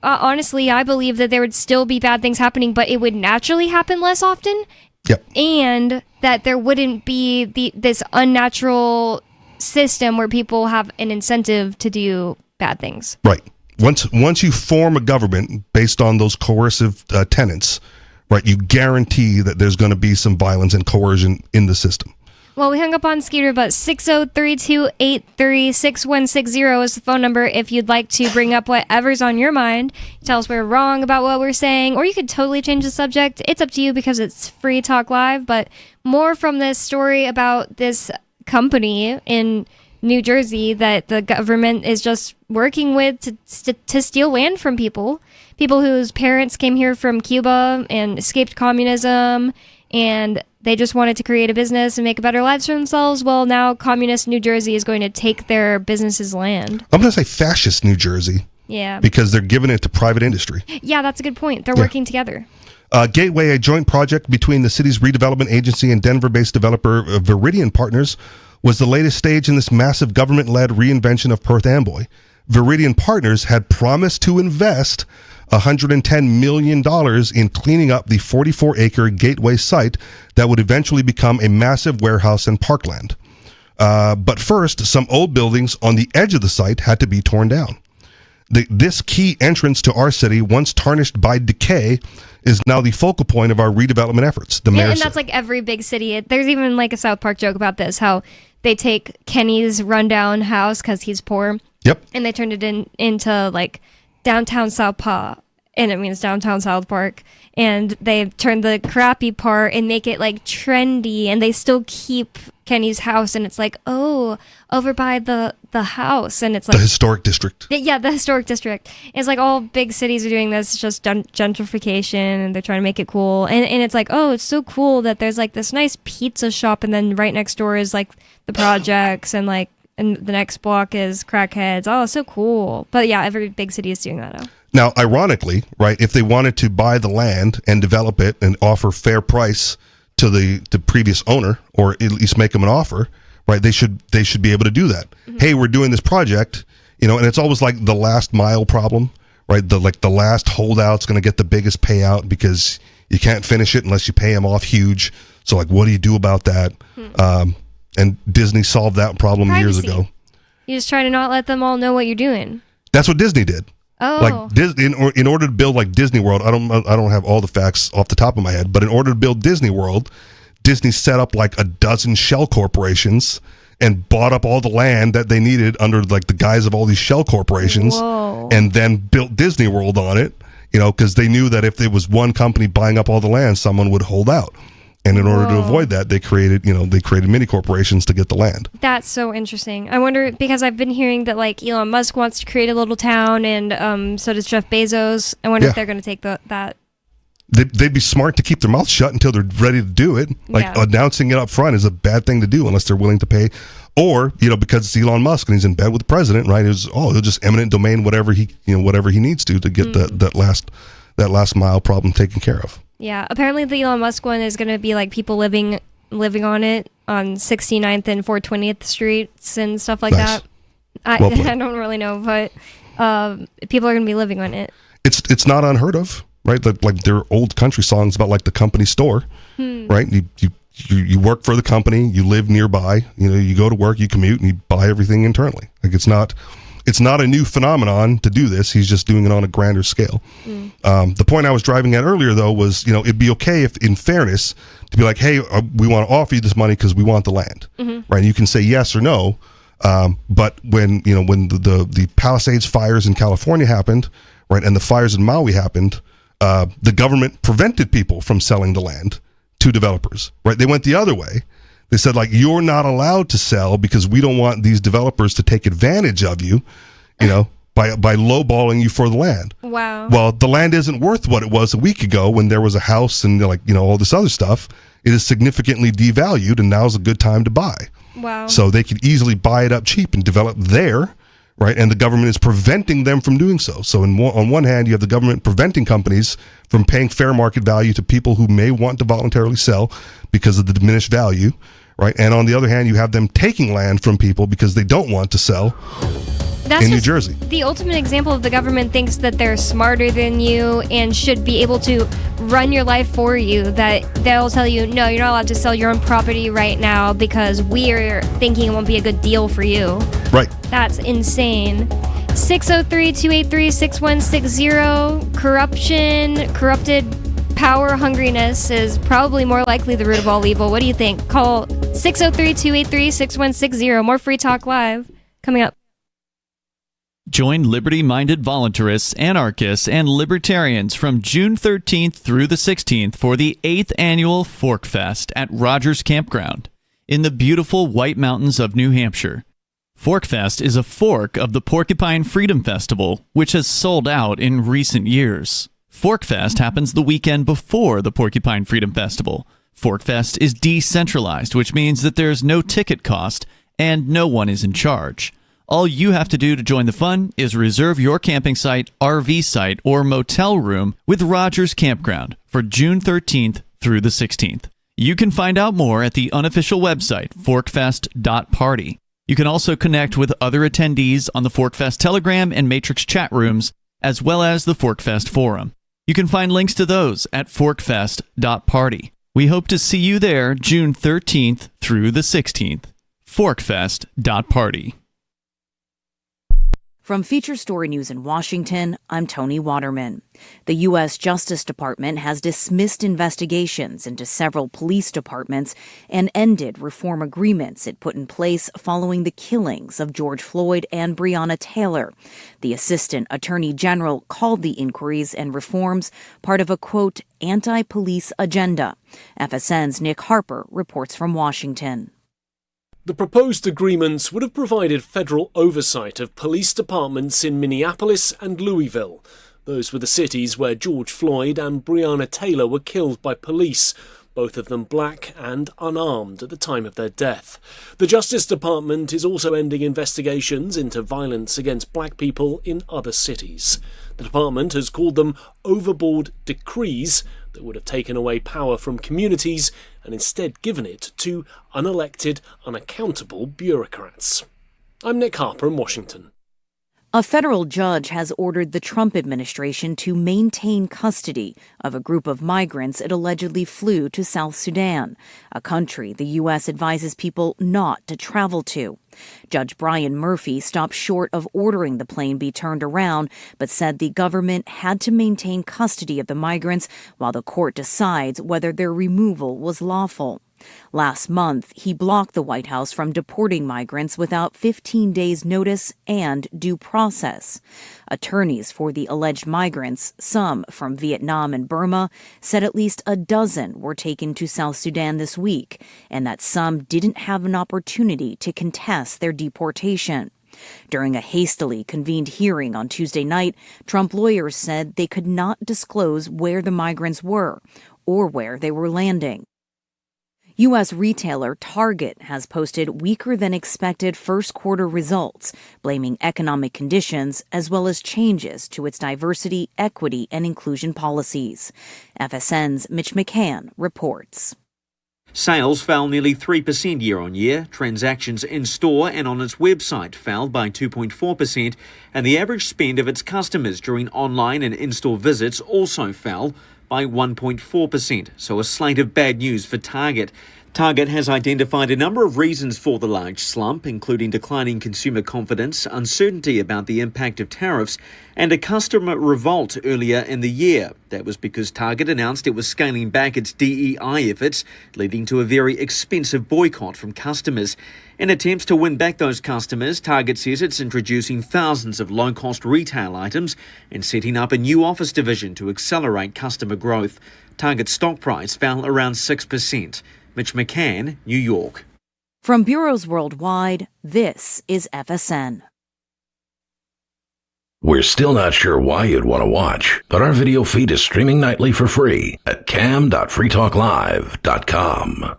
Honestly, I believe that there would still be bad things happening, but it would naturally happen less often. Yep. And that there wouldn't be this unnatural system where people have an incentive to do bad things. Right. Once you form a government based on those coercive tenets, right, you guarantee that there's going to be some violence and coercion in the system. Well, we hung up on Skeeter, but 603-283-6160 is the phone number if you'd like to bring up whatever's on your mind. Tell us we're wrong about what we're saying, or you could totally change the subject. It's up to you because it's Free Talk Live, but more from this story about this company in New Jersey that the government is just working with to steal land from people whose parents came here from Cuba and escaped communism, and they just wanted to create a business and make better lives for themselves. Well, now communist New Jersey is going to take their business's land. I'm going to say fascist New Jersey. Yeah. Because they're giving it to private industry. Yeah, that's a good point. They're working together. Gateway, a joint project between the city's redevelopment agency and Denver-based developer Viridian Partners, was the latest stage in this massive government-led reinvention of Perth Amboy. Viridian Partners had promised to invest $110 million in cleaning up the 44-acre Gateway site that would eventually become a massive warehouse and parkland. But first, some old buildings on the edge of the site had to be torn down. This key entrance to our city, once tarnished by decay, is now the focal point of our redevelopment efforts. And that's like every big city. There's even like a South Park joke about this, how they take Kenny's rundown house because he's poor. Yep. And they turned it into like downtown South Park, and it means downtown South Park. And they turn the crappy part and make it like trendy, and they still keep Kenny's house, and it's like, oh, over by the house, and it's like the historic district. Yeah, the historic district. It's like all big cities are doing this. It's just gentrification, and they're trying to make it cool. And it's like, oh, it's so cool that there's like this nice pizza shop, and then right next door is like the projects, and like and the next block is crackheads. Oh, it's so cool. But yeah, every big city is doing that now. Now, ironically, right, if they wanted to buy the land and develop it and offer fair price to the previous owner, or at least make them an offer, right, they should be able to do that. Mm-hmm. Hey, we're doing this project, and it's always like the last mile problem, right? The last holdout's going to get the biggest payout because you can't finish it unless you pay them off huge. So like, what do you do about that? And Disney solved that problem years ago. You just try to not let them all know what you're doing. That's what Disney did. Oh. Like in order to build like Disney World, I don't have all the facts off the top of my head, but in order to build Disney World, Disney set up like a dozen shell corporations and bought up all the land that they needed under like the guise of all these shell corporations. Whoa. And then built Disney World on it, because they knew that if there was one company buying up all the land, someone would hold out. And in order to avoid that, they created mini corporations to get the land. That's so interesting. I wonder, because I've been hearing that like Elon Musk wants to create a little town, and so does Jeff Bezos. I wonder if they're going to take that. They'd be smart to keep their mouth shut until they're ready to do it. Like announcing it up front is a bad thing to do unless they're willing to pay. Or, because it's Elon Musk and he's in bed with the president, right? He'll just eminent domain whatever he needs to get that last mile problem taken care of. Yeah, apparently the Elon Musk one is going to be like people living on it on 69th and 420th streets and stuff like that. I don't really know, but people are going to be living on it. It's not unheard of, right? Like there are old country songs about like the company store, right? You work for the company, you live nearby, you go to work, you commute, and you buy everything internally. Like it's not a new phenomenon to do this. He's just doing it on a grander scale. The point I was driving at earlier, though, was, it'd be okay if, in fairness, to be like, hey, we want to offer you this money because we want the land, right? You can say yes or no. But when the Palisades fires in California happened, right, and the fires in Maui happened, the government prevented people from selling the land to developers, right? They went the other way. They said, like, you're not allowed to sell because we don't want these developers to take advantage of you, by lowballing you for the land. Wow. Well, the land isn't worth what it was a week ago when there was a house and all this other stuff. It is significantly devalued, and now's a good time to buy. Wow. So they could easily buy it up cheap and develop there, right? And the government is preventing them from doing so. So on one hand, you have the government preventing companies from paying fair market value to people who may want to voluntarily sell because of the diminished value, right? And on the other hand, you have them taking land from people because they don't want to sell in New Jersey. The ultimate example of the government thinks that they're smarter than you and should be able to run your life for you, that they'll tell you, no, you're not allowed to sell your own property right now because we're thinking it won't be a good deal for you. Right. That's insane. 603-283-6160. Corrupted power hungriness is probably more likely the root of all evil. What do you think? Call 603-283-6160. More Free Talk Live coming up. Join liberty-minded voluntarists, anarchists, and libertarians from June 13th through the 16th for the 8th annual Fork Fest at Rogers Campground in the beautiful White Mountains of New Hampshire. Fork Fest is a fork of the Porcupine Freedom Festival, which has sold out in recent years. Fork Fest happens the weekend before the Porcupine Freedom Festival. Fork Fest is decentralized, which means that there's no ticket cost and no one is in charge. All you have to do to join the fun is reserve your camping site, RV site, or motel room with Rogers Campground for June 13th through the 16th. You can find out more at the unofficial website, forkfest.party. You can also connect with other attendees on the Forkfest Telegram and Matrix chat rooms, as well as the Forkfest Forum. You can find links to those at forkfest.party. We hope to see you there June 13th through the 16th. Forkfest.party. From Feature Story News in Washington, I'm Tony Waterman. The U.S. Justice Department has dismissed investigations into several police departments and ended reform agreements it put in place following the killings of George Floyd and Breonna Taylor. The Assistant Attorney General called the inquiries and reforms part of a, quote, anti-police agenda. FSN's Nick Harper reports from Washington. The proposed agreements would have provided federal oversight of police departments in Minneapolis and Louisville. Those were the cities where George Floyd and Breonna Taylor were killed by police, both of them black and unarmed at the time of their death. The Justice Department is also ending investigations into violence against black people in other cities. The department has called them overboard decrees that would have taken away power from communities and instead given it to unelected, unaccountable bureaucrats. I'm Nick Harper in Washington. A federal judge has ordered the Trump administration to maintain custody of a group of migrants it allegedly flew to South Sudan, a country the U.S. advises people not to travel to. Judge Brian Murphy stopped short of ordering the plane be turned around, but said the government had to maintain custody of the migrants while the court decides whether their removal was lawful. Last month, he blocked the White House from deporting migrants without 15 days' notice and due process. Attorneys for the alleged migrants, some from Vietnam and Burma, said at least a dozen were taken to South Sudan this week, and that some didn't have an opportunity to contest their deportation. During a hastily convened hearing on Tuesday night, Trump lawyers said they could not disclose where the migrants were or where they were landing. U.S. retailer Target has posted weaker than expected first quarter results, blaming economic conditions as well as changes to its diversity, equity, and inclusion policies. FSN's Mitch McCann reports. Sales fell nearly 3% year on year. Transactions in store and on its website fell by 2.4%, and the average spend of its customers during online and in-store visits also fell by 1.4%, so a slate of bad news for Target. Target has identified a number of reasons for the large slump, including declining consumer confidence, uncertainty about the impact of tariffs, and a customer revolt earlier in the year. That was because Target announced it was scaling back its DEI efforts, leading to a very expensive boycott from customers. In attempts to win back those customers, Target says it's introducing thousands of low-cost retail items and setting up a new office division to accelerate customer growth. Target's stock price fell around 6%. Mitch McCann, New York. From bureaus worldwide, this is FSN. We're still not sure why you'd want to watch, but our video feed is streaming nightly for free at cam.freetalklive.com.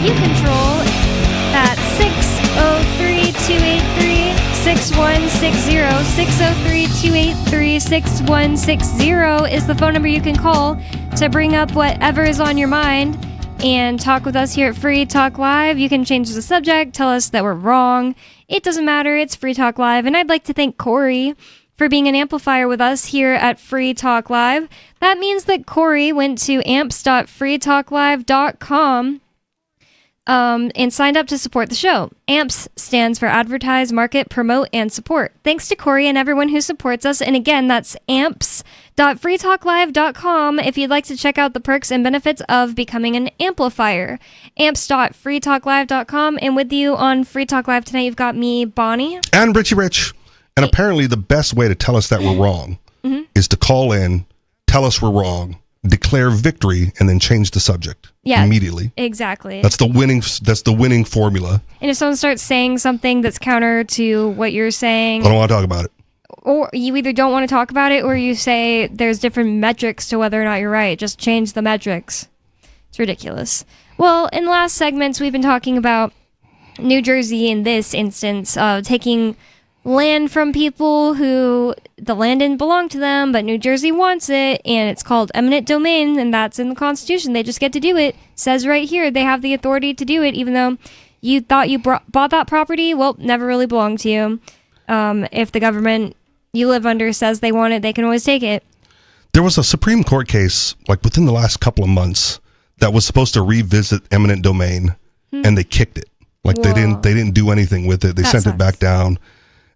You control at 603-283-6160. 603-283-6160 is the phone number you can call to bring up whatever is on your mind and talk with us here at Free Talk Live. You can change the subject, tell us that we're wrong. It doesn't matter. It's Free Talk Live. And I'd like to thank Corey for being an amplifier with us here at Free Talk Live. That means that Corey went to amps.freetalklive.com and signed up to support the show. AMPS stands for Advertise, Market, Promote, and Support. Thanks to Corey and everyone who supports us. And again, that's amps.freetalklive.com if you'd like to check out the perks and benefits of becoming an amplifier. amps.freetalklive.com. And with you on Free Talk Live tonight, you've got me, Bonnie. And Richie Rich. And apparently the best way to tell us that we're wrong is to call in, tell us we're wrong, declare victory, and then change the subject immediately. Exactly. That's the winning formula. And if someone starts saying something that's counter to what you're saying, I don't want to talk about it. Or you either don't want to talk about it, or you say there's different metrics to whether or not you're right. Just change the metrics. It's ridiculous. Well, in the last segments, we've been talking about New Jersey in this instance, taking land from people who the land didn't belong to them, but New Jersey wants it, and it's called eminent domain, and that's in the Constitution. They just get to do it. It says right here they have the authority to do it, even though you thought you bought that property. Well, never really belonged to you. If the government you live under says they want it, they can always take it. There was a Supreme Court case, like within the last couple of months, that was supposed to revisit eminent domain, and they kicked it. Like they didn't do anything with it. They sent it back down.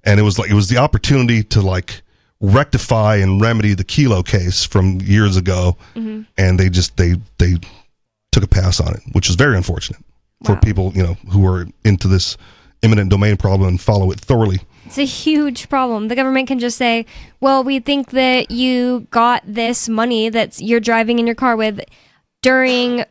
And it was the opportunity to like rectify and remedy the Kelo case from years ago, and they took a pass on it, which is very unfortunate for people who are into this eminent domain problem and follow it thoroughly. It's a huge problem. The government can just say, "Well, we think that you got this money that you're driving in your car with during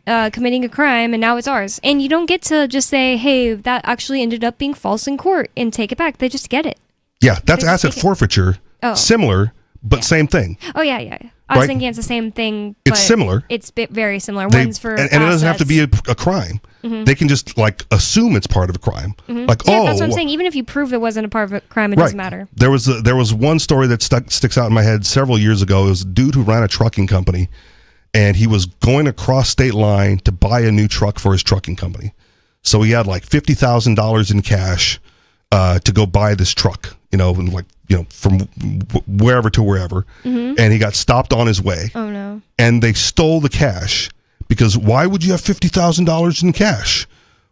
committing a crime, and now it's ours." And you don't get to just say, "Hey, that actually ended up being false in court," and take it back. They just get it. Yeah, that's asset forfeiture. Oh. Similar, but same thing. Oh yeah. I was thinking it's the same thing. But it's similar. It's very similar. One's for and it doesn't have to be a crime. They can just like assume it's part of a crime. Like, that's what I'm saying. Even if you prove it wasn't a part of a crime, it doesn't matter. There was one story that sticks out in my head several years ago. It was a dude who ran a trucking company, and he was going across state line to buy a new truck for his trucking company. So he had like $50,000 in cash to go buy this truck, from wherever to wherever. And he got stopped on his way. Oh, no. And they stole the cash, because why would you have $50,000 in cash?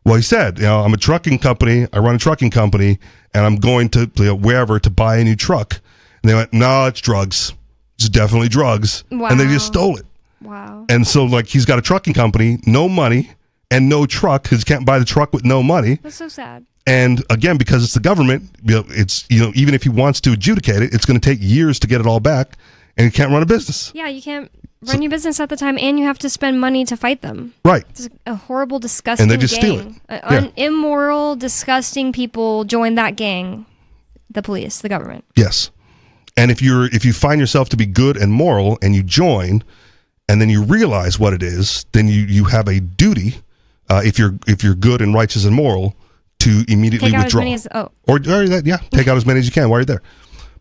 Well, he said, I'm a trucking company. I run a trucking company, and I'm going to wherever to buy a new truck. And they went, no, it's drugs. It's definitely drugs. Wow. And they just stole it. Wow. And so, like, he's got a trucking company, no money, and no truck, because he can't buy the truck with no money. That's so sad. And again, because it's the government, it's even if he wants to adjudicate it, it's going to take years to get it all back, and he can't run a business. Yeah, you can't run your business at the time, and you have to spend money to fight them. Right. It's a horrible, disgusting gang. And they just steal it. Immoral, disgusting people join that gang. The police, the government. Yes. And if you find yourself to be good and moral, and you join, and then you realize what it is, then you have a duty, if you're good and righteous and moral, to immediately take out withdraw. As many as, take out as many as you can while you're there.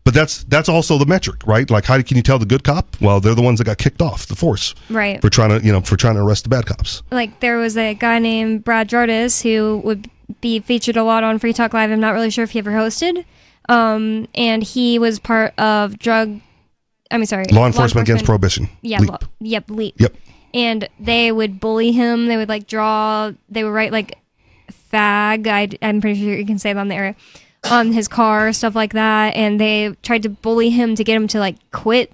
But that's also the metric, right? Like, how can you tell the good cop? Well, they're the ones that got kicked off the force, right? For trying to arrest the bad cops. Like, there was a guy named Brad Jardis who would be featured a lot on Free Talk Live. I'm not really sure if he ever hosted. And he was part of Law Enforcement Against Prohibition. Yeah, LEAP. LEAP. Yep. And they would bully him. They would they would write like fag. I'm pretty sure you can say that on the air, on his car, stuff like that. And they tried to bully him to get him to like quit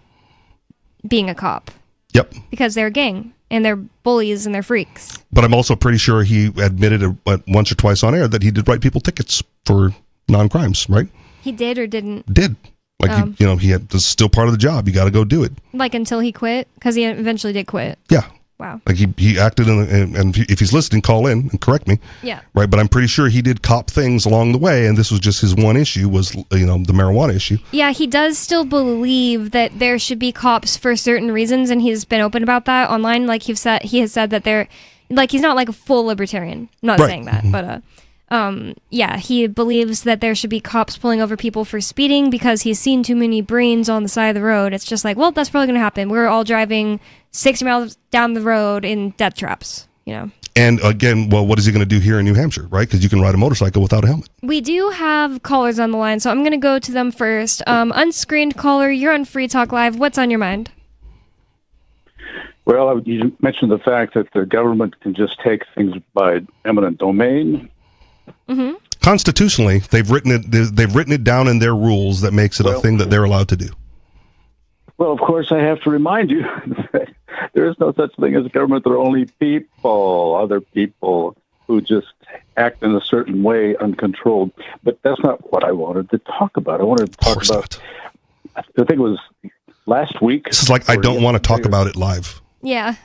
being a cop. Yep. Because they're a gang and they're bullies and they're freaks. But I'm also pretty sure he admitted once or twice on air that he did write people tickets for non-crimes, right? He did or didn't? Did. Like, he had, this is still part of the job. You got to go do it. Like, until he quit? Because he eventually did quit. Yeah. Wow. Like, he acted and if he's listening, call in and correct me. Yeah. Right, but I'm pretty sure he did cop things along the way, and this was just his one issue, was, the marijuana issue. Yeah, he does still believe that there should be cops for certain reasons, and he's been open about that online. Like, he has said that they're, like, he's not like a full libertarian. I'm not saying that, but, he believes that there should be cops pulling over people for speeding because he's seen too many brains on the side of the road. It's just like, well, that's probably going to happen. We're all driving 60 miles down the road in death traps, And again, well, what is he going to do here in New Hampshire, right? Because you can ride a motorcycle without a helmet. We do have callers on the line, so I'm going to go to them first. Unscreened caller, you're on Free Talk Live. What's on your mind? Well, you mentioned the fact that the government can just take things by eminent domain. Mm-hmm. Constitutionally, they've written it down in their rules that makes it a thing that they're allowed to do. Well, of course, I have to remind you that there is no such thing as a government. There are only people, other people, who just act in a certain way, uncontrolled. But that's not what I wanted to talk about. I wanted to talk about, I think it was last week. This is like, I don't want to talk about it live. Yeah,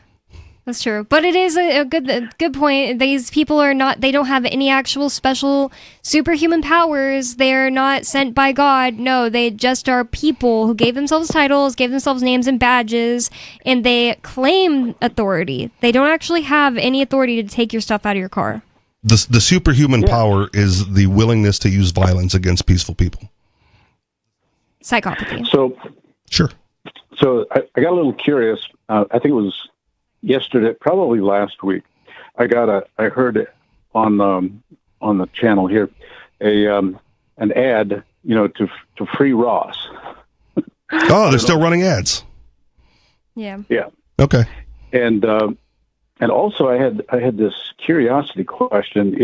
that's true. But it is a good point. These people they don't have any actual special superhuman powers. They're not sent by God. No, they just are people who gave themselves titles, gave themselves names and badges, and they claim authority. They don't actually have any authority to take your stuff out of your car. The superhuman power is the willingness to use violence against peaceful people. Psychopathy. So, sure. So I got a little curious. I think it was yesterday, probably last week. I heard it on the channel here, an ad, to free Ross. Oh, they're still running ads. Yeah. Yeah. Okay. And also I had this curiosity question: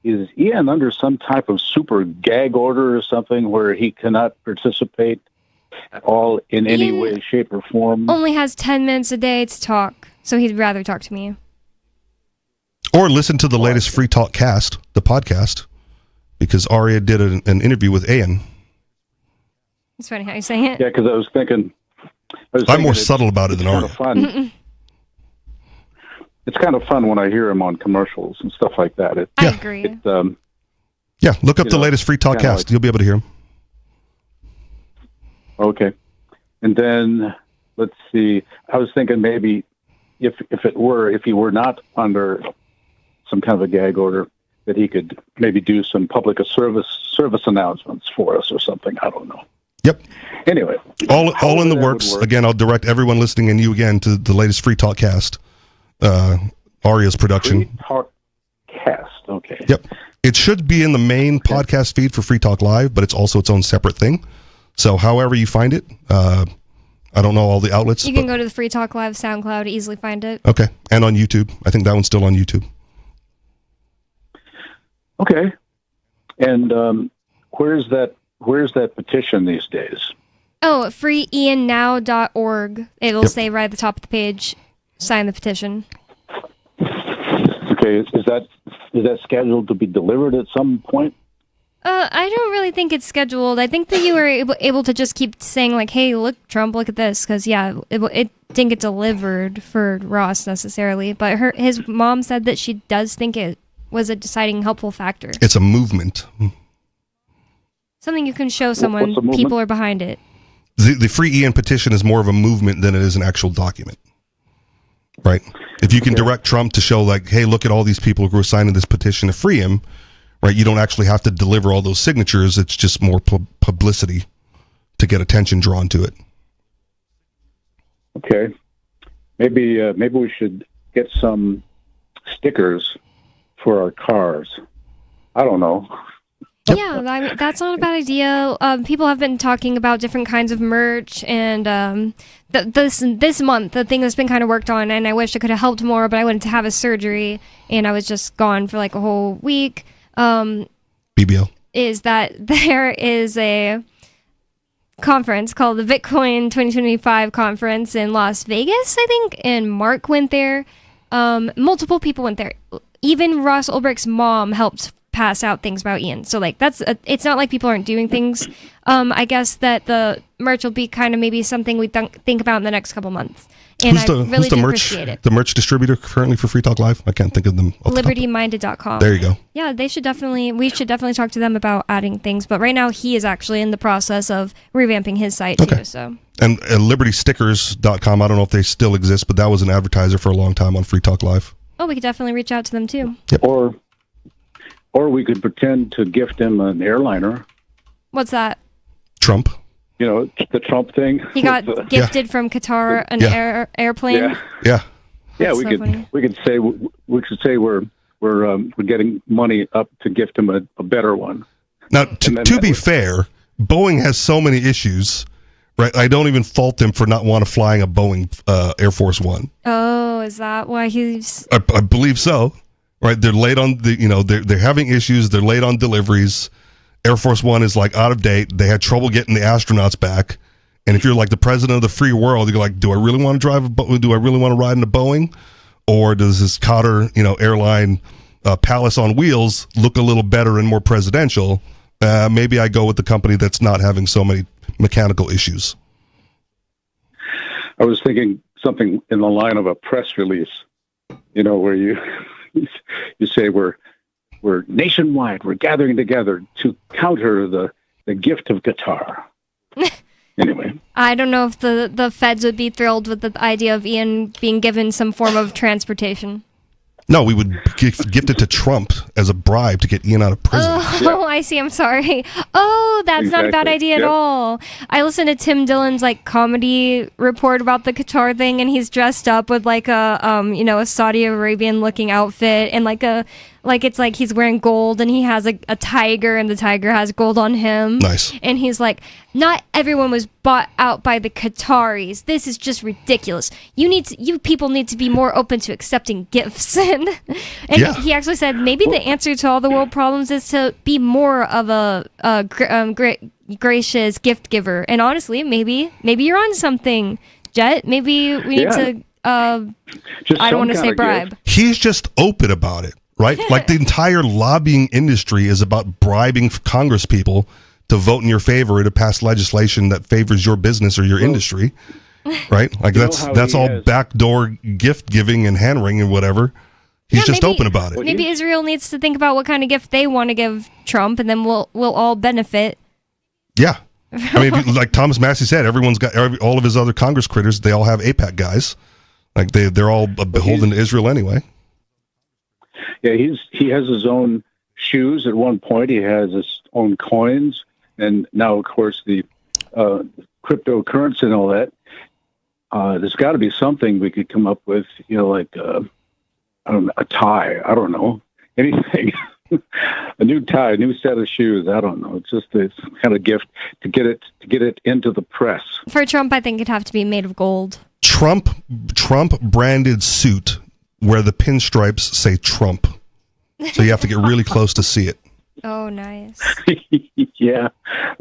Is Ian under some type of super gag order or something where he cannot participate at all in any way, shape, or form? Only has 10 minutes a day to talk, so he'd rather talk to me. Or listen to the latest Free Talk cast, the podcast, because Aria did an interview with Ian. It's funny how you say it. Yeah, because I was thinking I'm more subtle about it than Aria. Fun. It's kind of fun when I hear him on commercials and stuff like that. I agree. Yeah, look up the latest Free Talk cast. You'll be able to hear him. Okay. And then, let's see, I was thinking maybe if he were not under some kind of a gag order, that he could maybe do some public service announcements for us or something. I don't know. Yep. Anyway. All in the works. Again, I'll direct everyone listening and you again to the latest Free Talk cast, Aria's production. Free Talk cast, okay. Yep. It should be in the main podcast feed for Free Talk Live, but it's also its own separate thing. So however you find it, I don't know all the outlets. You can go to the Free Talk Live SoundCloud to easily find it. Okay. And on YouTube. I think that one's still on YouTube. Okay. And where's that petition these days? Oh, freeiannow.org. It'll say right at the top of the page, sign the petition. Okay. Is that scheduled to be delivered at some point? I don't really think it's scheduled. I think that you were able to just keep saying, like, hey, look, Trump, look at this. Because, yeah, it didn't get delivered for Ross necessarily. But his mom said that she does think it was a deciding helpful factor. It's a movement. Something you can show someone. People are behind it. The Free Ian petition is more of a movement than it is an actual document. Right? If you can direct Trump to show, like, hey, look at all these people who are signing this petition to free him, right? You don't actually have to deliver all those signatures. It's just more publicity to get attention drawn to it. Okay. Maybe we should get some stickers for our cars. I don't know. Yeah, that's not a bad idea. People have been talking about different kinds of merch, and this month, the thing that's been kind of worked on, and I wish I could have helped more, but I went to have a surgery, and I was just gone for like a whole week. BBL. Is that there is a conference called the Bitcoin 2025 conference in Las Vegas, I think, and Mark went there. Multiple people went there. Even Ross Ulbricht's mom helped pass out things about Ian. So like it's not like people aren't doing things. I guess that the merch will be kind of maybe something we think about in the next couple months. And I really do appreciate it. The merch distributor currently for Free Talk Live? I can't think of them. LibertyMinded.com. There you go. Yeah, we should definitely talk to them about adding things. But right now he is actually in the process of revamping his site too. So. And LibertyStickers.com, I don't know if they still exist, but that was an advertiser for a long time on Free Talk Live. Oh, we could definitely reach out to them too. Yep. Or we could pretend to gift him an airliner. What's that? Trump. You know, the Trump thing. He got gifted from Qatar an airplane. Yeah. Yeah, That's we could say we're getting money up to gift him a better one. Now, to be fair, Boeing has so many issues, right? I don't even fault them for not want to flying a Boeing Air Force One. Oh, is that why he's? I believe so. Right? They're late on they're having issues. They're late on deliveries. Air Force One is like out of date. They had trouble getting the astronauts back. And if you're like the president of the free world, you're like, do I really want to do I really want to ride in a Boeing? Or does this Qatar, airline palace on wheels look a little better and more presidential? Maybe I go with the company that's not having so many mechanical issues. I was thinking something in the line of a press release, where you say we're nationwide, we're gathering together to counter the gift of Qatar. Anyway, I don't know if the feds would be thrilled with the idea of Ian being given some form of transportation. No, we would gift it to Trump as a bribe to get Ian out of prison. Oh, I see. I'm sorry. Oh, that's not a bad idea at all. I listened to Tim Dillon's comedy report about the Qatar thing, and he's dressed up with a Saudi Arabian looking outfit and it's like he's wearing gold and he has a tiger and the tiger has gold on him. Nice. And he's like, not everyone was bought out by the Qataris. This is just ridiculous. You people need to be more open to accepting gifts. and he actually said maybe the answer to all the world problems is to be more of a gracious gift giver. And honestly, maybe you're on something, Jet. Maybe we need to I don't want to say bribe. He's just open about it. Right? Like the entire lobbying industry is about bribing Congress people to vote in your favor or to pass legislation that favors your business or your industry. Right? Like that's all backdoor gift giving and hand wringing and whatever. He's just open about it. Maybe Israel needs to think about what kind of gift they want to give Trump, and then we'll all benefit. Yeah. I mean, like Thomas Massey said, everyone's got all of his other Congress critters. They all have AIPAC guys. Like they're all beholden to Israel anyway. Yeah, he has his own shoes. At one point, he has his own coins, and now, of course, the cryptocurrency and all that. There's got to be something we could come up with, like I don't know, a tie. I don't know, anything. A new tie, a new set of shoes. I don't know. It's just a kind of gift to get it into the press. For Trump, I think it'd have to be made of gold. Trump branded suit where the pinstripes say Trump. So you have to get really close to see it. Oh, nice. Yeah.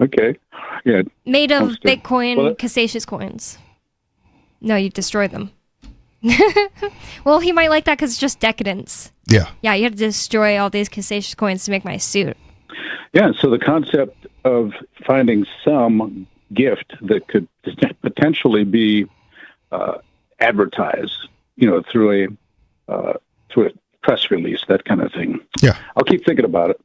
Okay. Yeah. Made of Bitcoin Cassatius coins. No, you destroy them. Well, he might like that because it's just decadence. Yeah. Yeah, you have to destroy all these Cassatius coins to make my suit. Yeah, so the concept of finding some gift that could potentially be advertised, through a press release, that kind of thing. Yeah. I'll keep thinking about it.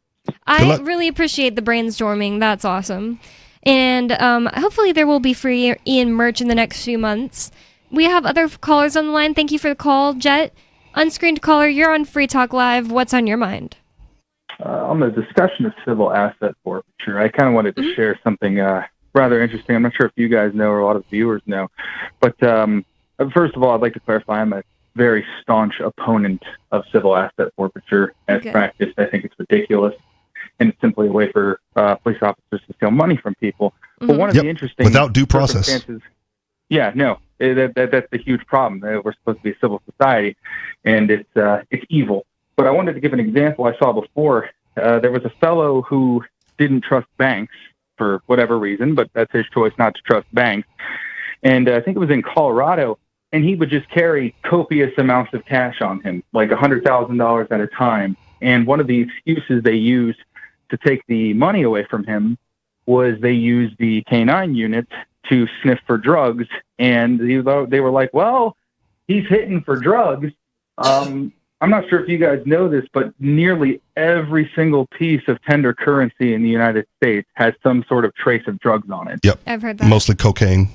I really appreciate the brainstorming. That's awesome. And hopefully there will be free Ian merch in the next few months. We have other callers on the line. Thank you for the call, Jet. Unscreened caller, you're on Free Talk Live. What's on your mind? On the discussion of civil asset forfeiture, I kind of wanted to share something rather interesting. I'm not sure if you guys know or a lot of viewers know. But first of all, I'd like to clarify I'm a very staunch opponent of civil asset forfeiture as practiced. I think it's ridiculous, and it's simply a way for police officers to steal money from people. Mm-hmm. But one of the interesting without due process. Yeah, no, that's the huge problem. We're supposed to be a civil society, and it's evil. But I wanted to give an example I saw before. There was a fellow who didn't trust banks for whatever reason, but that's his choice not to trust banks. And I think it was in Colorado. And he would just carry copious amounts of cash on him, like $100,000 at a time. And one of the excuses they used to take the money away from him was they used the K-9 unit to sniff for drugs. And they were like, well, he's hitting for drugs. I'm not sure if you guys know this, but nearly every single piece of tender currency in the United States has some sort of trace of drugs on it. Yep. I've heard that. Mostly cocaine.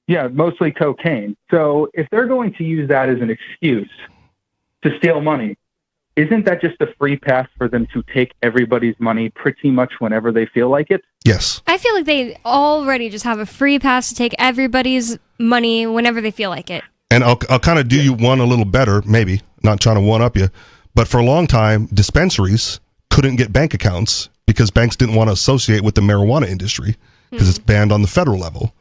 Yeah, mostly cocaine. So if they're going to use that as an excuse to steal money, isn't that just a free pass for them to take everybody's money pretty much whenever they feel like it? Yes. I feel like they already just have a free pass to take everybody's money whenever they feel like it. And I'll kind of do you one a little better, maybe, not trying to one-up you, but for a long time, dispensaries couldn't get bank accounts because banks didn't want to associate with the marijuana industry because it's banned on the federal level,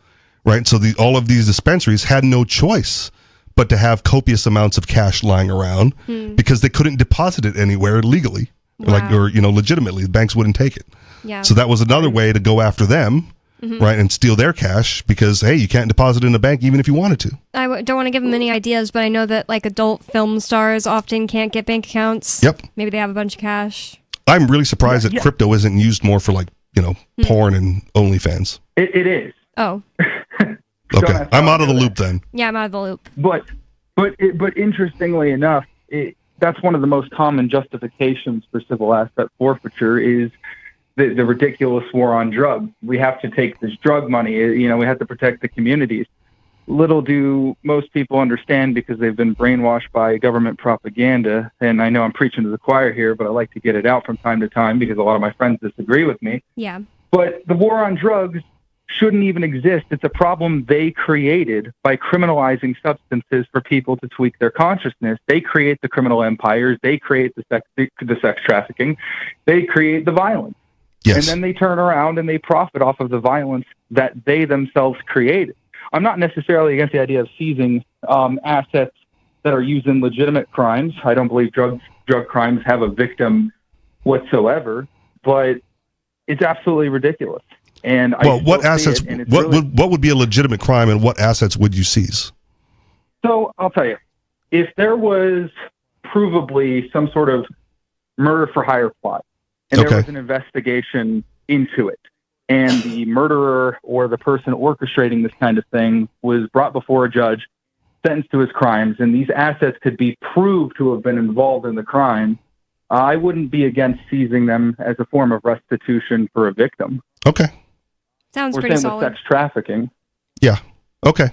right? So all of these dispensaries had no choice but to have copious amounts of cash lying around because they couldn't deposit it anywhere legally, or legitimately. The banks wouldn't take it. Yeah. So that was another way to go after them. Right, and steal their cash because, hey, you can't deposit it in a bank even if you wanted to. I don't want to give them any ideas, but I know that like adult film stars often can't get bank accounts. Yep. Maybe they have a bunch of cash. I'm really surprised that crypto isn't used more for porn and OnlyFans. It is. Oh. Okay, I'm out of the loop then. Yeah, I'm out of the loop. But interestingly enough, that's one of the most common justifications for civil asset forfeiture is the ridiculous war on drugs. We have to take this drug money. We have to protect the communities. Little do most people understand because they've been brainwashed by government propaganda. And I know I'm preaching to the choir here, but I like to get it out from time to time because a lot of my friends disagree with me. Yeah. But the war on drugs shouldn't even exist. It's a problem they created by criminalizing substances for people to tweak their consciousness. They create the criminal empires. They create the sex trafficking. They create the violence. Yes. And then they turn around and they profit off of the violence that they themselves created. I'm not necessarily against the idea of seizing assets that are used in legitimate crimes. I don't believe drug crimes have a victim whatsoever, but it's absolutely ridiculous. And what assets? What would be a legitimate crime, and what assets would you seize? So I'll tell you, if there was provably some sort of murder for hire plot, and there was an investigation into it, and the murderer or the person orchestrating this kind of thing was brought before a judge, sentenced to his crimes, and these assets could be proved to have been involved in the crime, I wouldn't be against seizing them as a form of restitution for a victim. Okay. Sounds Or pretty same solid. with sex trafficking. Yeah. Okay.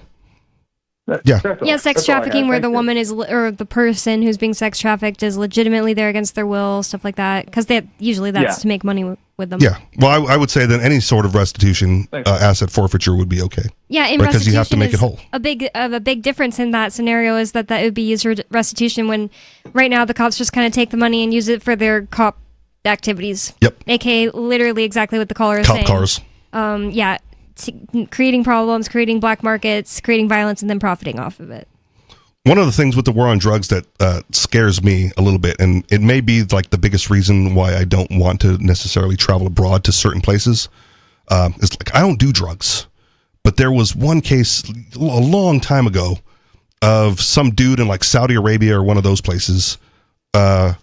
Sex trafficking where the woman is, or the person who's being sex trafficked is legitimately there against their will, stuff like that. Because usually that's to make money with them. Yeah. Well, I would say that any sort of restitution, asset forfeiture would be okay. Yeah, in because you have to make it whole. A big difference in that scenario is that it would be used for restitution when right now the cops just kind of take the money and use it for their cop activities. Yep. AKA literally exactly what the caller is saying. Cop cars. Creating problems, creating black markets, creating violence, and then profiting off of it. One of the things with the war on drugs that scares me a little bit, and it may be like the biggest reason why I don't want to necessarily travel abroad to certain places, is like I don't do drugs. But there was one case a long time ago of some dude in like Saudi Arabia or one of those places who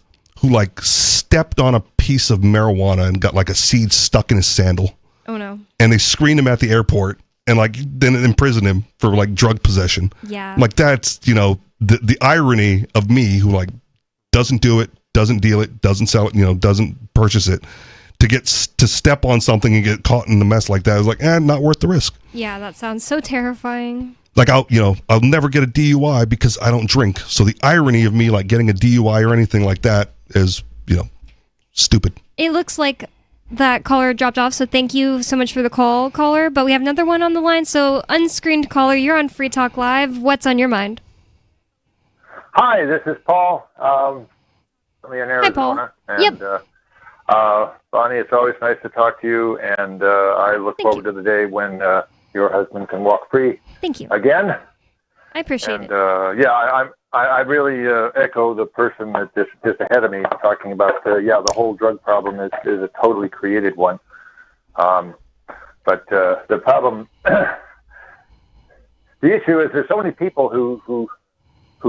like stepped on a piece of marijuana and got like a seed stuck in his sandal. Oh no. And they screened him at the airport and like then imprisoned him for like drug possession. Yeah. Like that's, the irony of me who like doesn't do it, doesn't deal it, doesn't sell it, doesn't purchase it, to step on something and get caught in the mess like that is like, not worth the risk. Yeah, that sounds so terrifying. Like I'll never get a DUI because I don't drink. So the irony of me like getting a DUI or anything like that is, stupid. It looks like that caller dropped off, so thank you so much for the call, caller. But we have another one on the line, so unscreened caller, you're on Free Talk Live. What's on your mind? Hi, this is Paul. I'm in Arizona. Hi, Paul. And, Bonnie, it's always nice to talk to you, and I look forward to the day when your husband can walk free. Thank you. Again. I appreciate it. I really echo the person that just ahead of me talking about the whole drug problem is a totally created one. But the problem, the issue is there's so many people who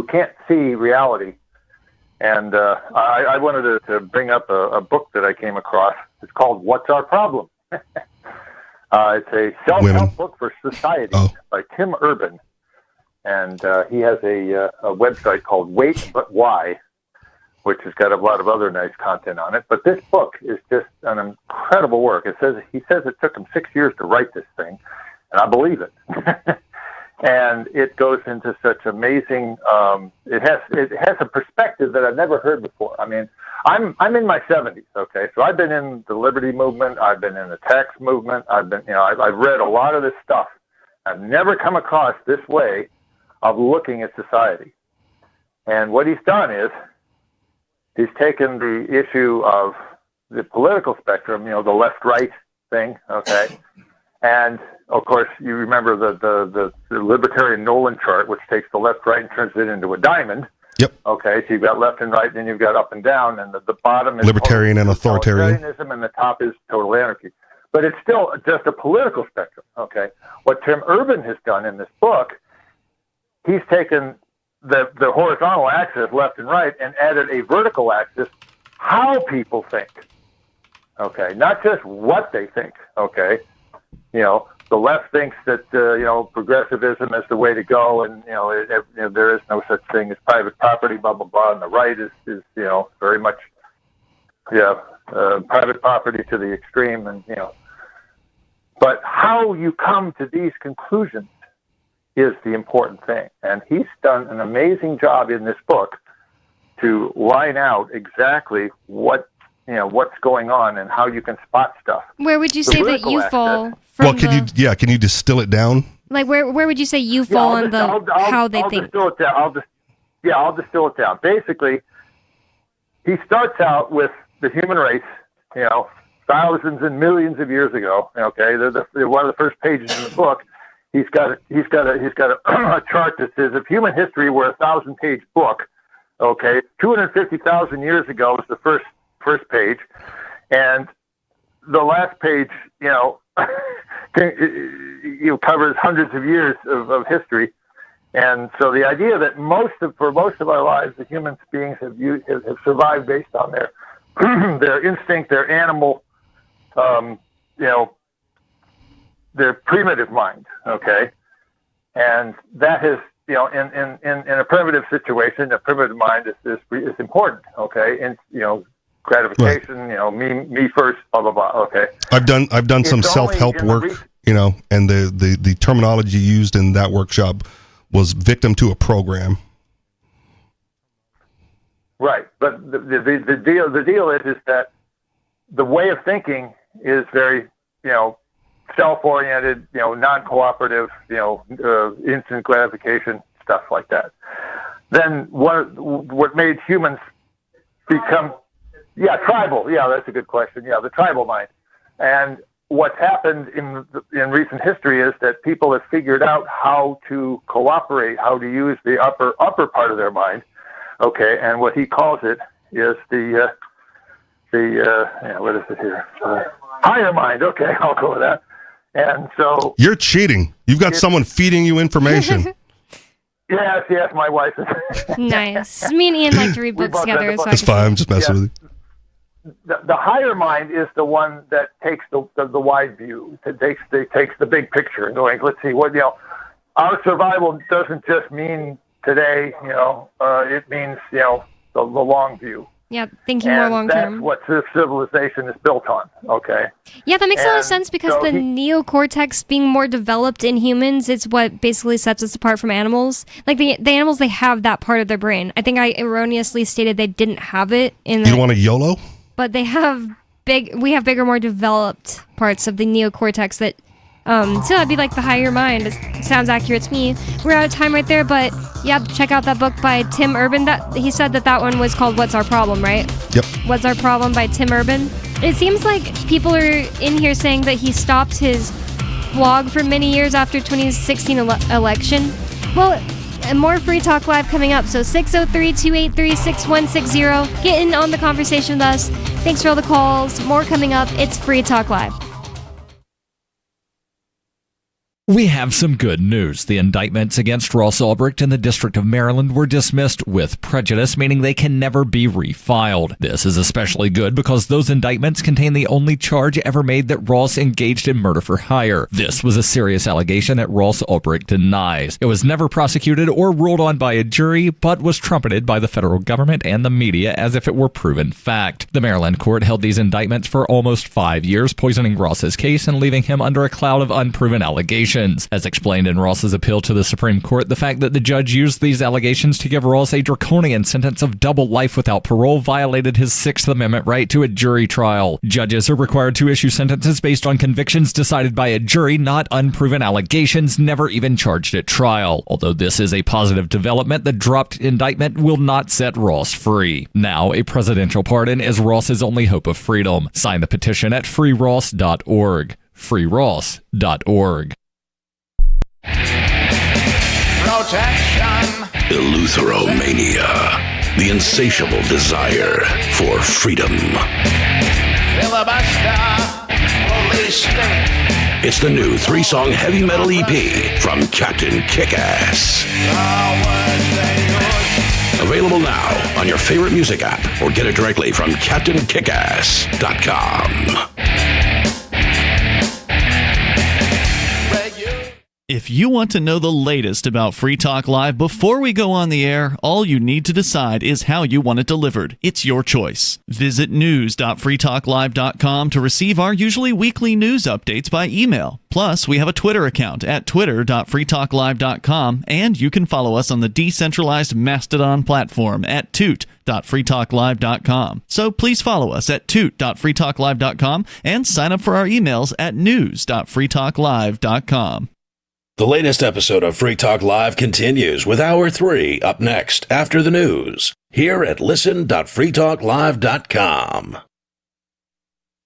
can't see reality. And I wanted to bring up a book that I came across. It's called What's Our Problem? It's a self-help book for society by Tim Urban. And he has a website called Wait But Why, which has got a lot of other nice content on it. But this book is just an incredible work. He says it took him 6 years to write this thing, and I believe it. And it goes into such amazing. It has a perspective that I've never heard before. I mean, I'm in my 70s. Okay, so I've been in the liberty movement. I've been in the tax movement. I've read a lot of this stuff. I've never come across this way of looking at society. And what he's done is he's taken the issue of the political spectrum, the left-right thing, okay, and of course you remember the libertarian Nolan chart, which takes the left-right and turns it into a diamond. Yep. Okay, so you've got left and right, then you've got up and down, and the bottom is libertarian and authoritarian, and the top is total anarchy. But it's still just a political spectrum. Okay, what Tim Urban has done in this book, he's taken the horizontal axis, left and right, and added a vertical axis, how people think. Okay, not just what they think. Okay, the left thinks that progressivism is the way to go, and there is no such thing as private property, blah blah blah. And the right is very much private property to the extreme, and But how you come to these conclusions is the important thing, and he's done an amazing job in this book to line out exactly what's going on and how you can spot stuff. Where would you say that you fall from? Well, can you distill it down? Like where would you say you fall on how they think? I'll distill it down. Basically, he starts out with the human race, thousands and millions of years ago. Okay, they're one of the first pages in the book. He's got a chart that says if human history were a 1,000-page book, okay, 250,000 years ago was the first page, and the last page, covers hundreds of years of history. And so the idea that for most of our lives, the human beings have survived based on their instinct, their animal, their primitive mind, okay? And that is, in a primitive situation, a primitive mind is important, okay? And, gratification, right. me first, blah, blah, blah, okay? I've done some self-help work, and the terminology used in that workshop was victim to a program. Right, but the deal is that the way of thinking is very, self-oriented, non-cooperative, instant gratification, stuff like that. Then what made humans become, tribal. Yeah, that's a good question. Yeah, the tribal mind. And what's happened in recent history is that people have figured out how to cooperate, how to use the upper part of their mind. Okay, and what he calls it is the what is it here? Higher mind. Okay, I'll go with that. And so you're cheating. You've got someone feeding you information. Yes, my wife is. Nice. Me and Ian like to read books together. That's fine. I'm just messing with you. The higher mind is the one that takes the wide view. It takes the big picture and going, let's see what our survival doesn't just mean today. It means the long view. Yeah, thinking more long term. That's what this civilization is built on. Okay. Yeah, that makes a lot of sense because the neocortex being more developed in humans, it's what basically sets us apart from animals. Like the animals, they have that part of their brain. I think I erroneously stated they didn't have it in. You don't want a YOLO? But they have we have bigger, more developed parts of the neocortex that, so that'd be like the higher mind. It sounds accurate to me. We're out of time right there, but yeah, check out that book by Tim Urban. That he said that one was called What's Our Problem, right? Yep. What's Our Problem by Tim Urban. It seems like people are in here saying that he stopped his blog for many years after 2016 election. Well, and more Free Talk Live coming up. So 603-283-6160. Get in on the conversation with us. Thanks for all the calls. More coming up. It's Free Talk Live. We have some good news. The indictments against Ross Ulbricht in the District of Maryland were dismissed with prejudice, meaning they can never be refiled. This is especially good because those indictments contain the only charge ever made that Ross engaged in murder for hire. This was a serious allegation that Ross Ulbricht denies. It was never prosecuted or ruled on by a jury, but was trumpeted by the federal government and the media as if it were proven fact. The Maryland court held these indictments for almost 5 years, poisoning Ross's case and leaving him under a cloud of unproven allegations. allegations. As explained in Ross's appeal to the Supreme Court, the fact that the judge used these allegations to give Ross a draconian sentence of double life without parole violated his Sixth Amendment right to a jury trial. Judges are required to issue sentences based on convictions decided by a jury, not unproven allegations never even charged at trial. Although this is a positive development, the dropped indictment will not set Ross free. Now, a presidential pardon is Ross's only hope of freedom. Sign the petition at freeross.org. freeross.org. Protection. Eleutheromania. The insatiable desire for freedom. Filibuster. Police state. It's the new 3-song heavy metal EP from Captain Kickass. Available now on your favorite music app or get it directly from CaptainKickass.com. If you want to know the latest about Free Talk Live before we go on the air, all you need to decide is how you want it delivered. It's your choice. Visit news.freetalklive.com to receive our usually weekly news updates by email. Plus, we have a Twitter account at twitter.freetalklive.com, and you can follow us on the decentralized Mastodon platform at toot.freetalklive.com. So please follow us at toot.freetalklive.com and sign up for our emails at news.freetalklive.com. The latest episode of Free Talk Live continues with Hour 3 up next after the news here at listen.freetalklive.com.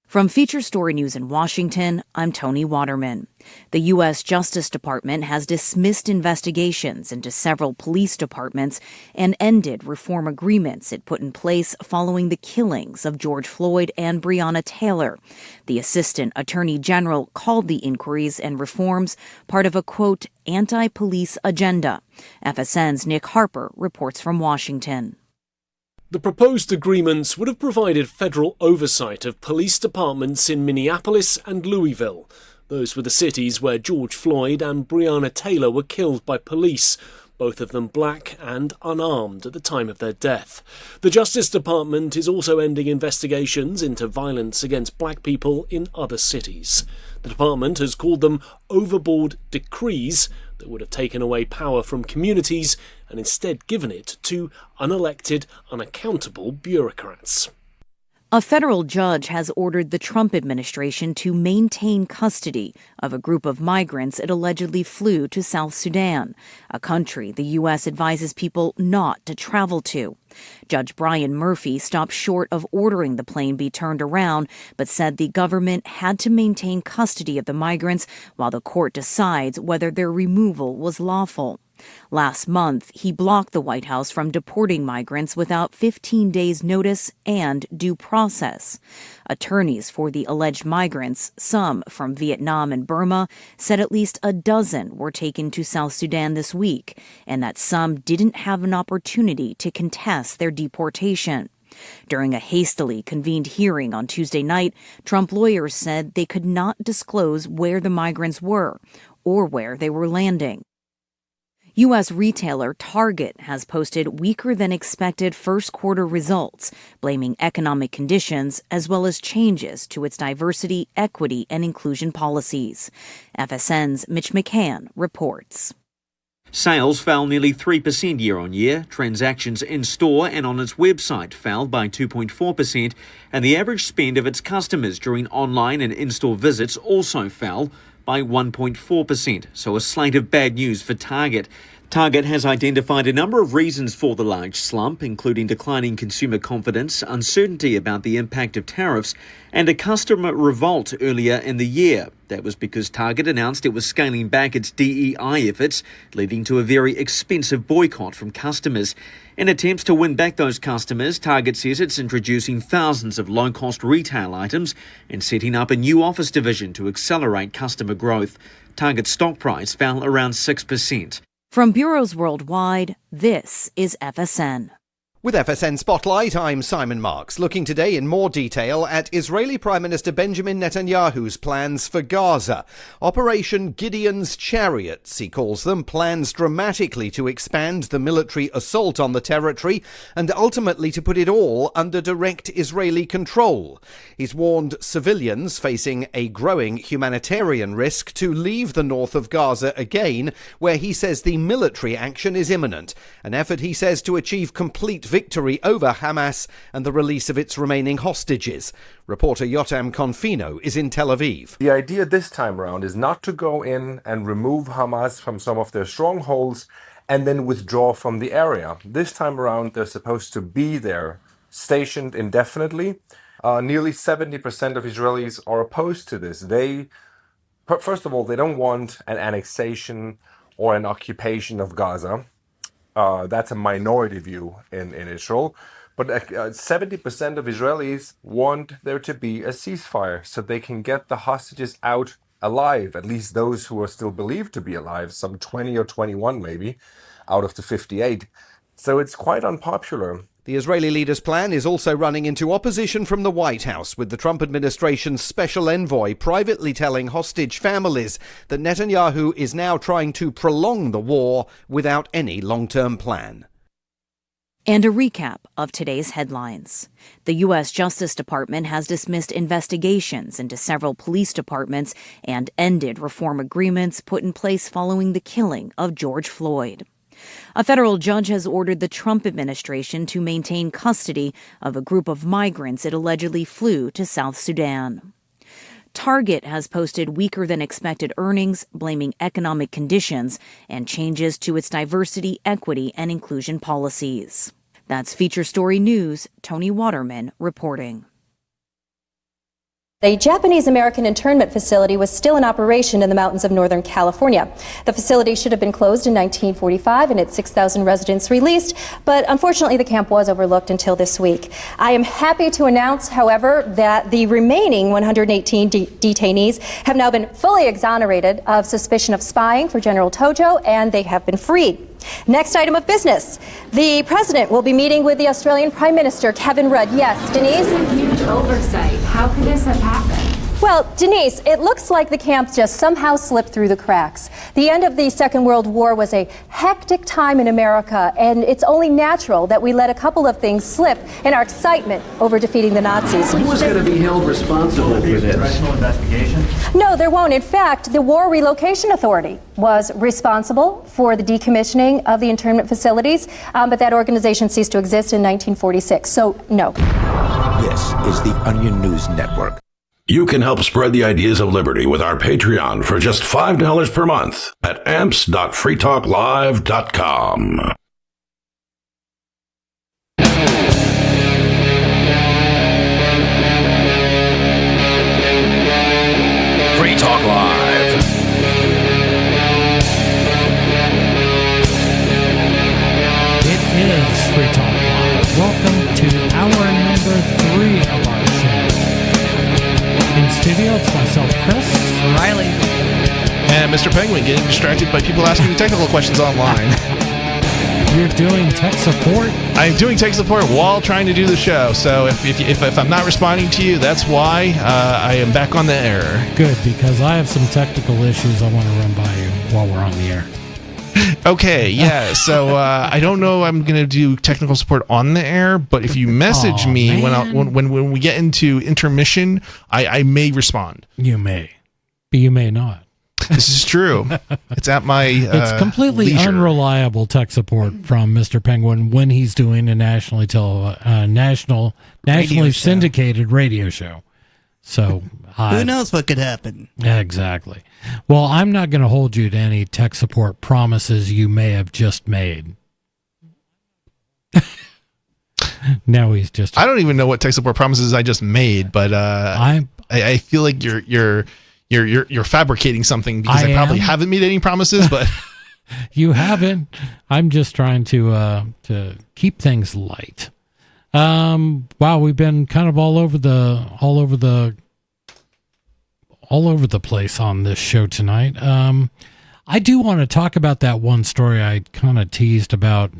From Feature Story News in Washington, I'm Tony Waterman. The U.S. Justice Department has dismissed investigations into several police departments and ended reform agreements it put in place following the killings of George Floyd and Breonna Taylor. The Assistant Attorney General called the inquiries and reforms part of a, quote, anti-police agenda. FSN's Nick Harper reports from Washington. The proposed agreements would have provided federal oversight of police departments in Minneapolis and Louisville. Those were the cities where George Floyd and Breonna Taylor were killed by police, both of them black and unarmed at the time of their death. The Justice Department is also ending investigations into violence against black people in other cities. The department has called them overboard decrees that would have taken away power from communities and instead given it to unelected, unaccountable bureaucrats. A federal judge has ordered the Trump administration to maintain custody of a group of migrants it allegedly flew to South Sudan, a country the U.S. advises people not to travel to. Judge Brian Murphy stopped short of ordering the plane be turned around, but said the government had to maintain custody of the migrants while the court decides whether their removal was lawful. Last month, he blocked the White House from deporting migrants without 15 days' notice and due process. Attorneys for the alleged migrants, some from Vietnam and Burma, said at least a dozen were taken to South Sudan this week, and that some didn't have an opportunity to contest their deportation. During a hastily convened hearing on Tuesday night, Trump lawyers said they could not disclose where the migrants were or where they were landing. U.S. retailer Target has posted weaker-than-expected first-quarter results, blaming economic conditions as well as changes to its diversity, equity, and inclusion policies. FSN's Mitch McCann reports. Sales fell nearly 3% year-on-year. Transactions in-store and on its website fell by 2.4%, and the average spend of its customers during online and in-store visits also fell by 1.4%, so a slate of bad news for Target. Target has identified a number of reasons for the large slump, including declining consumer confidence, uncertainty about the impact of tariffs, and a customer revolt earlier in the year. That was because Target announced it was scaling back its DEI efforts, leading to a very expensive boycott from customers. In attempts to win back those customers, Target says it's introducing thousands of low-cost retail items and setting up a new office division to accelerate customer growth. Target's stock price fell around 6%. From bureaus worldwide, this is FSN. With FSN Spotlight, I'm Simon Marks, looking today in more detail at Israeli Prime Minister Benjamin Netanyahu's plans for Gaza. Operation Gideon's Chariots, he calls them, plans dramatically to expand the military assault on the territory and ultimately to put it all under direct Israeli control. He's warned civilians facing a growing humanitarian risk to leave the north of Gaza again, where he says the military action is imminent, an effort, he says, to achieve complete victory over Hamas and the release of its remaining hostages. Reporter Yotam Confino is in Tel Aviv. The idea this time around is not to go in and remove Hamas from some of their strongholds and then withdraw from the area. This time around, they're supposed to be there, stationed indefinitely. Nearly 70% of Israelis are opposed to this. First of all, they don't want an annexation or an occupation of Gaza. That's a minority view in Israel. But 70% of Israelis want there to be a ceasefire so they can get the hostages out alive, at least those who are still believed to be alive, some 20 or 21 maybe, out of the 58. So it's quite unpopular. The Israeli leader's plan is also running into opposition from the White House, with the Trump administration's special envoy privately telling hostage families that Netanyahu is now trying to prolong the war without any long-term plan. And a recap of today's headlines. The U.S. Justice Department has dismissed investigations into several police departments and ended reform agreements put in place following the killing of George Floyd. A federal judge has ordered the Trump administration to maintain custody of a group of migrants it allegedly flew to South Sudan. Target has posted weaker than expected earnings, blaming economic conditions and changes to its diversity, equity, and inclusion policies. That's Feature Story News. Tony Waterman reporting. A Japanese-American internment facility was still in operation in the mountains of Northern California. The facility should have been closed in 1945 and its 6,000 residents released, but unfortunately the camp was overlooked until this week. I am happy to announce, however, that the remaining 118 detainees have now been fully exonerated of suspicion of spying for General Tojo, and they have been freed. Next item of business. The President will be meeting with the Australian Prime Minister, Kevin Rudd. Yes, Denise? This is a huge oversight. How could this have happened? Well, Denise, it looks like the camp just somehow slipped through the cracks. The end of the Second World War was a hectic time in America, and it's only natural that we let a couple of things slip in our excitement over defeating the Nazis. Who's going to be held responsible for this? Congressional investigation? No, there won't. In fact, the War Relocation Authority was responsible for the decommissioning of the internment facilities, but that organization ceased to exist in 1946, so no. This is the Onion News Network. You can help spread the ideas of liberty with our Patreon for just $5 per month at amps.freetalklive.com. Free Talk Live. It is Free Talk Live. Welcome to hour number 3 of our show. In studio, it's myself, Chris, Riley, and Mr. Penguin, getting distracted by people asking technical questions online. You're doing tech support? I'm doing tech support while trying to do the show, so if I'm not responding to you, that's why I am back on the air. Good, because I have some technical issues I want to run by you while we're on the air. Okay, yeah, so I don't know I'm going to do technical support on the air, but if you message me when we get into intermission, I may respond. You may, but you may not. This is true. It's at my It's completely leisure. Unreliable tech support from Mr. Penguin when he's doing a nationally syndicated radio show. So who knows what could happen? Exactly. Well, I'm not going to hold you to any tech support promises you may have just made. Now he's just. I don't even know what tech support promises I just made, but I feel like you're fabricating something because I probably haven't made any promises, but you haven't. I'm just trying to keep things light. Wow, we've been kind of all over the place on this show tonight. I do want to talk about that one story I kind of teased about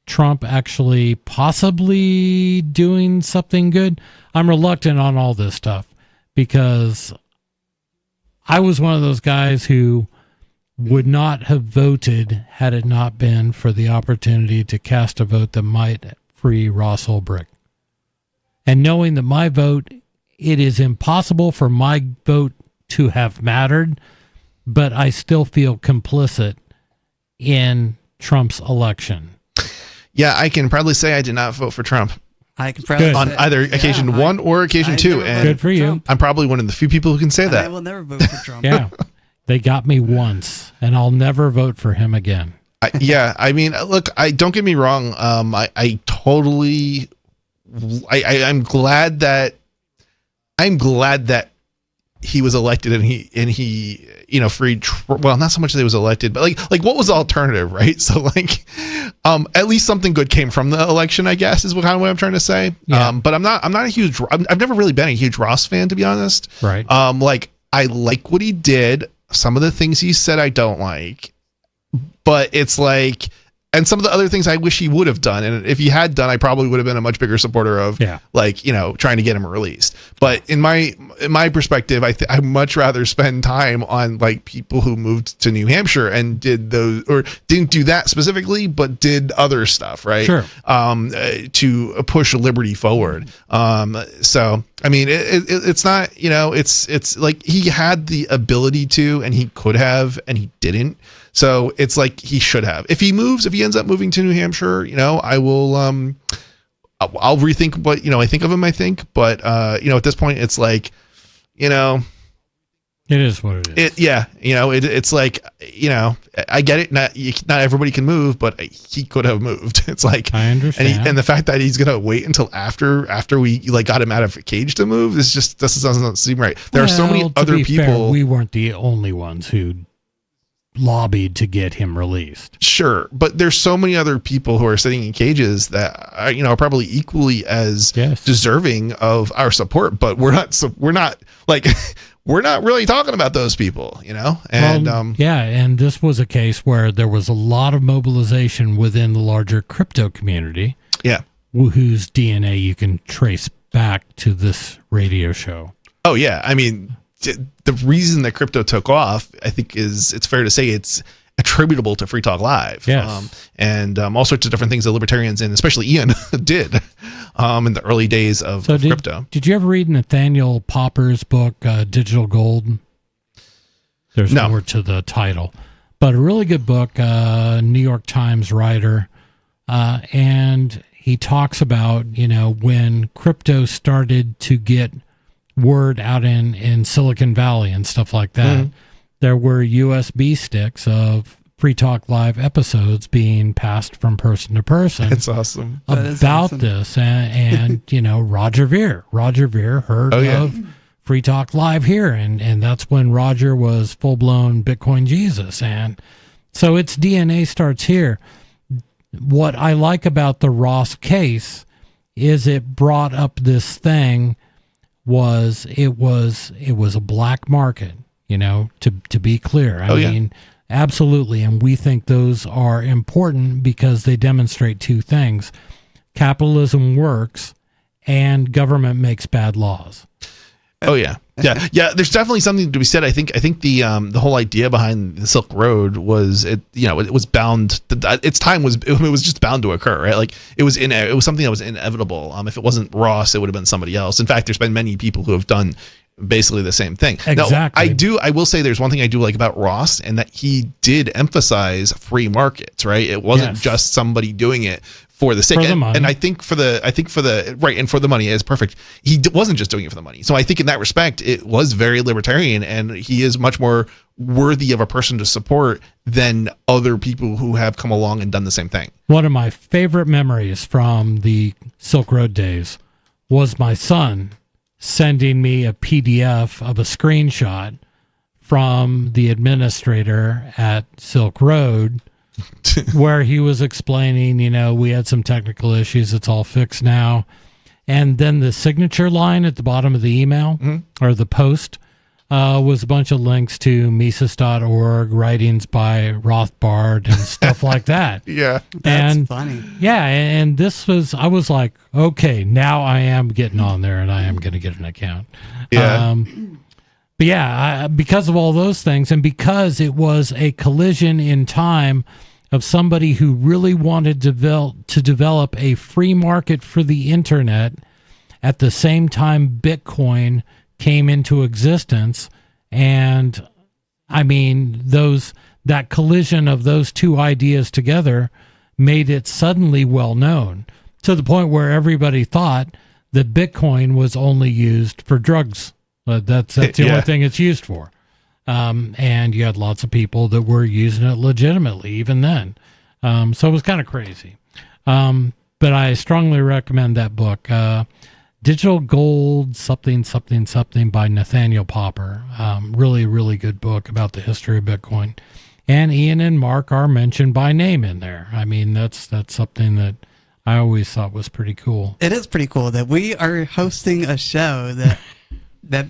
Trump actually possibly doing something good. I'm reluctant on all this stuff because I was one of those guys who would not have voted had it not been for the opportunity to cast a vote that might free Ross Ulbricht. And knowing that my vote, it is impossible for my vote to have mattered, but I still feel complicit in Trump's election. Yeah, I can proudly say I did not vote for Trump. I can proudly on say, either occasion one or occasion two, and good for you. I'm probably one of the few people who can say that. I will never vote for Trump. Yeah, they got me once, and I'll never vote for him again. I mean, look, don't get me wrong. I totally, I'm glad that he was elected and he freed. Well, not so much that he was elected, but like what was the alternative, right? So like, at least something good came from the election, I guess, is kind of what I'm trying to say. Yeah. But I'm not a huge. I've never really been a huge Ross fan, to be honest. Right. Like I like what he did. Some of the things he said I don't like, but it's like, and some of the other things I wish he would have done. And if he had done, I probably would have been a much bigger supporter of, trying to get him released. But in my perspective, I'd much rather spend time on like people who moved to New Hampshire and did those, or didn't do that specifically, but did other stuff, right? Sure. To push liberty forward. So I mean, it's not, it's like he had the ability to, and he could have, and he didn't. So it's like he should have. If he ends up moving to New Hampshire, I will, I'll rethink what, I think of him, I think. But, at this point, it's like, it is what it is. It's like, I get it. Not everybody can move, but he could have moved. It's like, I understand. And the fact that he's going to wait until after we got him out of a cage to move, this doesn't seem right. There are so many other people. Fair, we weren't the only ones who lobbied to get him released. Sure, but there's so many other people who are sitting in cages that are probably equally as deserving of our support, but we're not like we're not really talking about those people, And and this was a case where there was a lot of mobilization within the larger crypto community. Yeah. Whose DNA you can trace back to this radio show. Oh yeah, I mean, the reason that crypto took off, I think, it's fair to say it's attributable to Free Talk Live. Yes. And all sorts of different things that libertarians, and especially Ian, did in the early days of crypto. Did you ever read Nathaniel Popper's book, Digital Gold? There's more to the title. But a really good book, New York Times writer. And he talks about, when crypto started to get word out in Silicon Valley and stuff like that, there were USB sticks of Free Talk Live episodes being passed from person to person. That's awesome. About this. And Roger Ver heard of Free Talk Live here. And that's when Roger was full-blown Bitcoin Jesus. And so its DNA starts here. What I like about the Ross case is it brought up this thing it was a black market, to be clear. I mean, absolutely. And we think those are important because they demonstrate two things. Capitalism works and government makes bad laws. Oh yeah. Yeah. There's definitely something to be said. I think the whole idea behind the Silk Road was it was bound. Its time was it was just bound to occur, right? Like it was something that was inevitable. If it wasn't Ross, it would have been somebody else. In fact, there's been many people who have done basically the same thing. Exactly. Now, I will say there's one thing I do like about Ross, and that he did emphasize free markets, right? It wasn't just somebody doing it for the sake of money. And I think for the right, and for the money is perfect. He wasn't just doing it for the money. So I think in that respect, it was very libertarian, and he is much more worthy of a person to support than other people who have come along and done the same thing. One of my favorite memories from the Silk Road days was my son sending me a PDF of a screenshot from the administrator at Silk Road where he was explaining, we had some technical issues. It's all fixed now. And then the signature line at the bottom of the email or the post was a bunch of links to Mises.org, writings by Rothbard, and stuff like that. Yeah. That's funny. Yeah, and I was like, okay, now I am getting on there, and I am going to get an account. Yeah. But yeah, because of all those things, and because it was a collision in time of somebody who really wanted to develop a free market for the internet at the same time Bitcoin came into existence, and I mean that collision of those two ideas together made it suddenly well known to the point where everybody thought that Bitcoin was only used for drugs. That's the only thing it's used for. And you had lots of people that were using it legitimately even then. So it was kind of crazy. But I strongly recommend that book, Digital Gold something by Nathaniel Popper. Really, really good book about the history of Bitcoin. And Ian and Mark are mentioned by name in there. I mean, that's something that I always thought was pretty cool. It is pretty cool that we are hosting a show that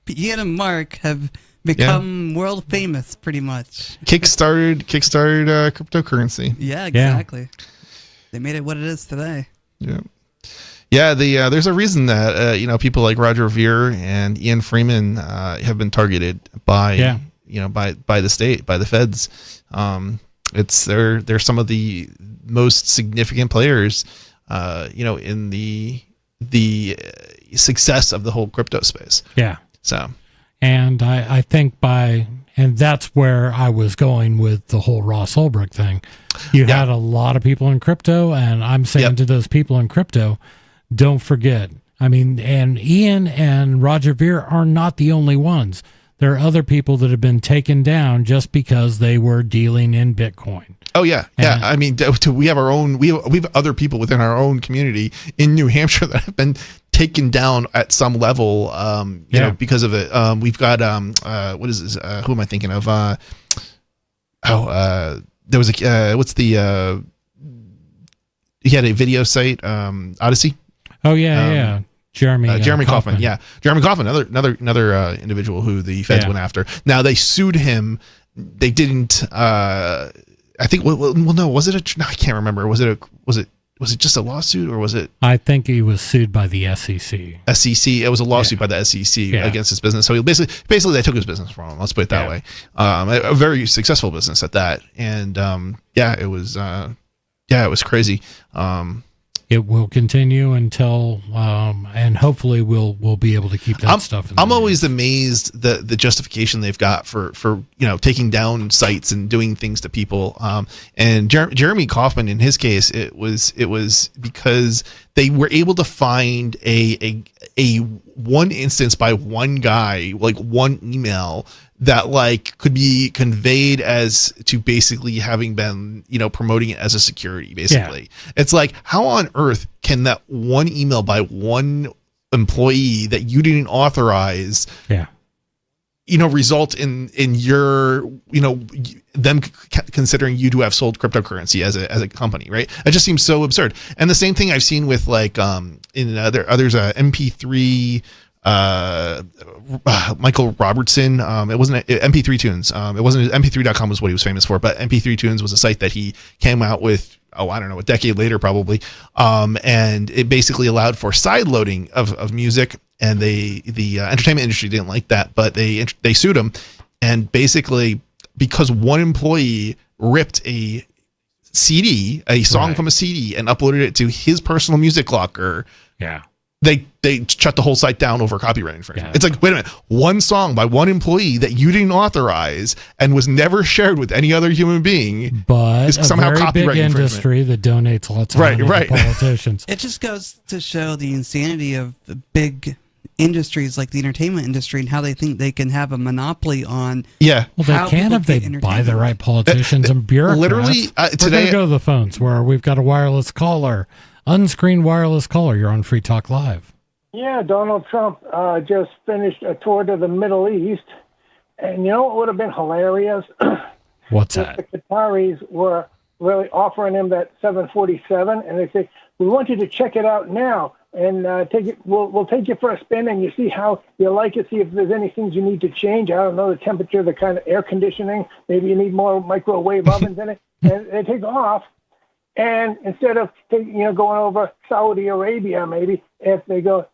Ian and Mark have become world famous, pretty much. Kickstarted cryptocurrency. Yeah, exactly. Yeah. They made it what it is today. Yeah. Yeah, there's a reason that people like Roger Ver and Ian Freeman have been targeted by by the state, by the feds. They're some of the most significant players in the success of the whole crypto space. Yeah. So, and I think and that's where I was going with the whole Ross Ulbricht thing. You had a lot of people in crypto, and I'm saying to those people in crypto, don't forget. I mean, and Ian and Roger Ver are not the only ones. There are other people that have been taken down just because they were dealing in Bitcoin. Oh yeah, yeah. I mean, we have our own. We have other people within our own community in New Hampshire that have been taken down at some level. Because of it. We've got what is this? Who am I thinking of? There was a what's the? He had a video site, Odyssey. Oh yeah. Jeremy Kaufman. Yeah, Jeremy Kaufman, another individual who the feds went after. Now they sued him. They didn't. I think. Well, no. Was it I can't remember. Was it just a lawsuit or was it? I think he was sued by the SEC. SEC. It was a lawsuit by the SEC against his business. So he basically they took his business from him. Let's put it that way. A very successful business at that. And it was crazy. It will continue until, and hopefully we'll be able to keep that stuff. I'm always amazed the justification they've got for taking down sites and doing things to people. And Jeremy Kaufman, in his case, it was because they were able to find a one instance by one guy, like one email that like could be conveyed as to basically having been, promoting it as a security, basically. Yeah. It's like, how on earth can that one email by one employee that you didn't authorize, result in your, them considering you to have sold cryptocurrency as a company, right? It just seems so absurd. And the same thing I've seen with like, there's a MP3, Michael Robertson. It wasn't MP3 Tunes. It wasn't MP3.com was what he was famous for, but MP3 Tunes was a site that he came out with, I don't know, a decade later probably. And it basically allowed for side loading of music, and the entertainment industry didn't like that, but they sued him. And basically, because one employee ripped a CD, a song from a CD, and uploaded it to his personal music locker. Yeah. They shut the whole site down over copyright infringement. Yeah. It's like, wait a minute, one song by one employee that you didn't authorize and was never shared with any other human being, but is somehow a very copyright big industry that donates lots of money to politicians. It just goes to show the insanity of the big industries like the entertainment industry and how they think they can have a monopoly on. Yeah, well, they can if they buy the right politicians and bureaucrats. Literally, we're going to go to the phones where we've got a wireless caller. Unscreened wireless caller, you're on Free Talk Live. Yeah, Donald Trump just finished a tour to the Middle East, and you know what would have been hilarious? What's that? The Qataris were really offering him that 747, and they said, we want you to check it out now, and take it. We'll take you for a spin, and you see how you like it. See if there's any things you need to change. I don't know, the temperature, the kind of air conditioning. Maybe you need more microwave ovens in it. And they take off, and instead of going over Saudi Arabia, maybe if they go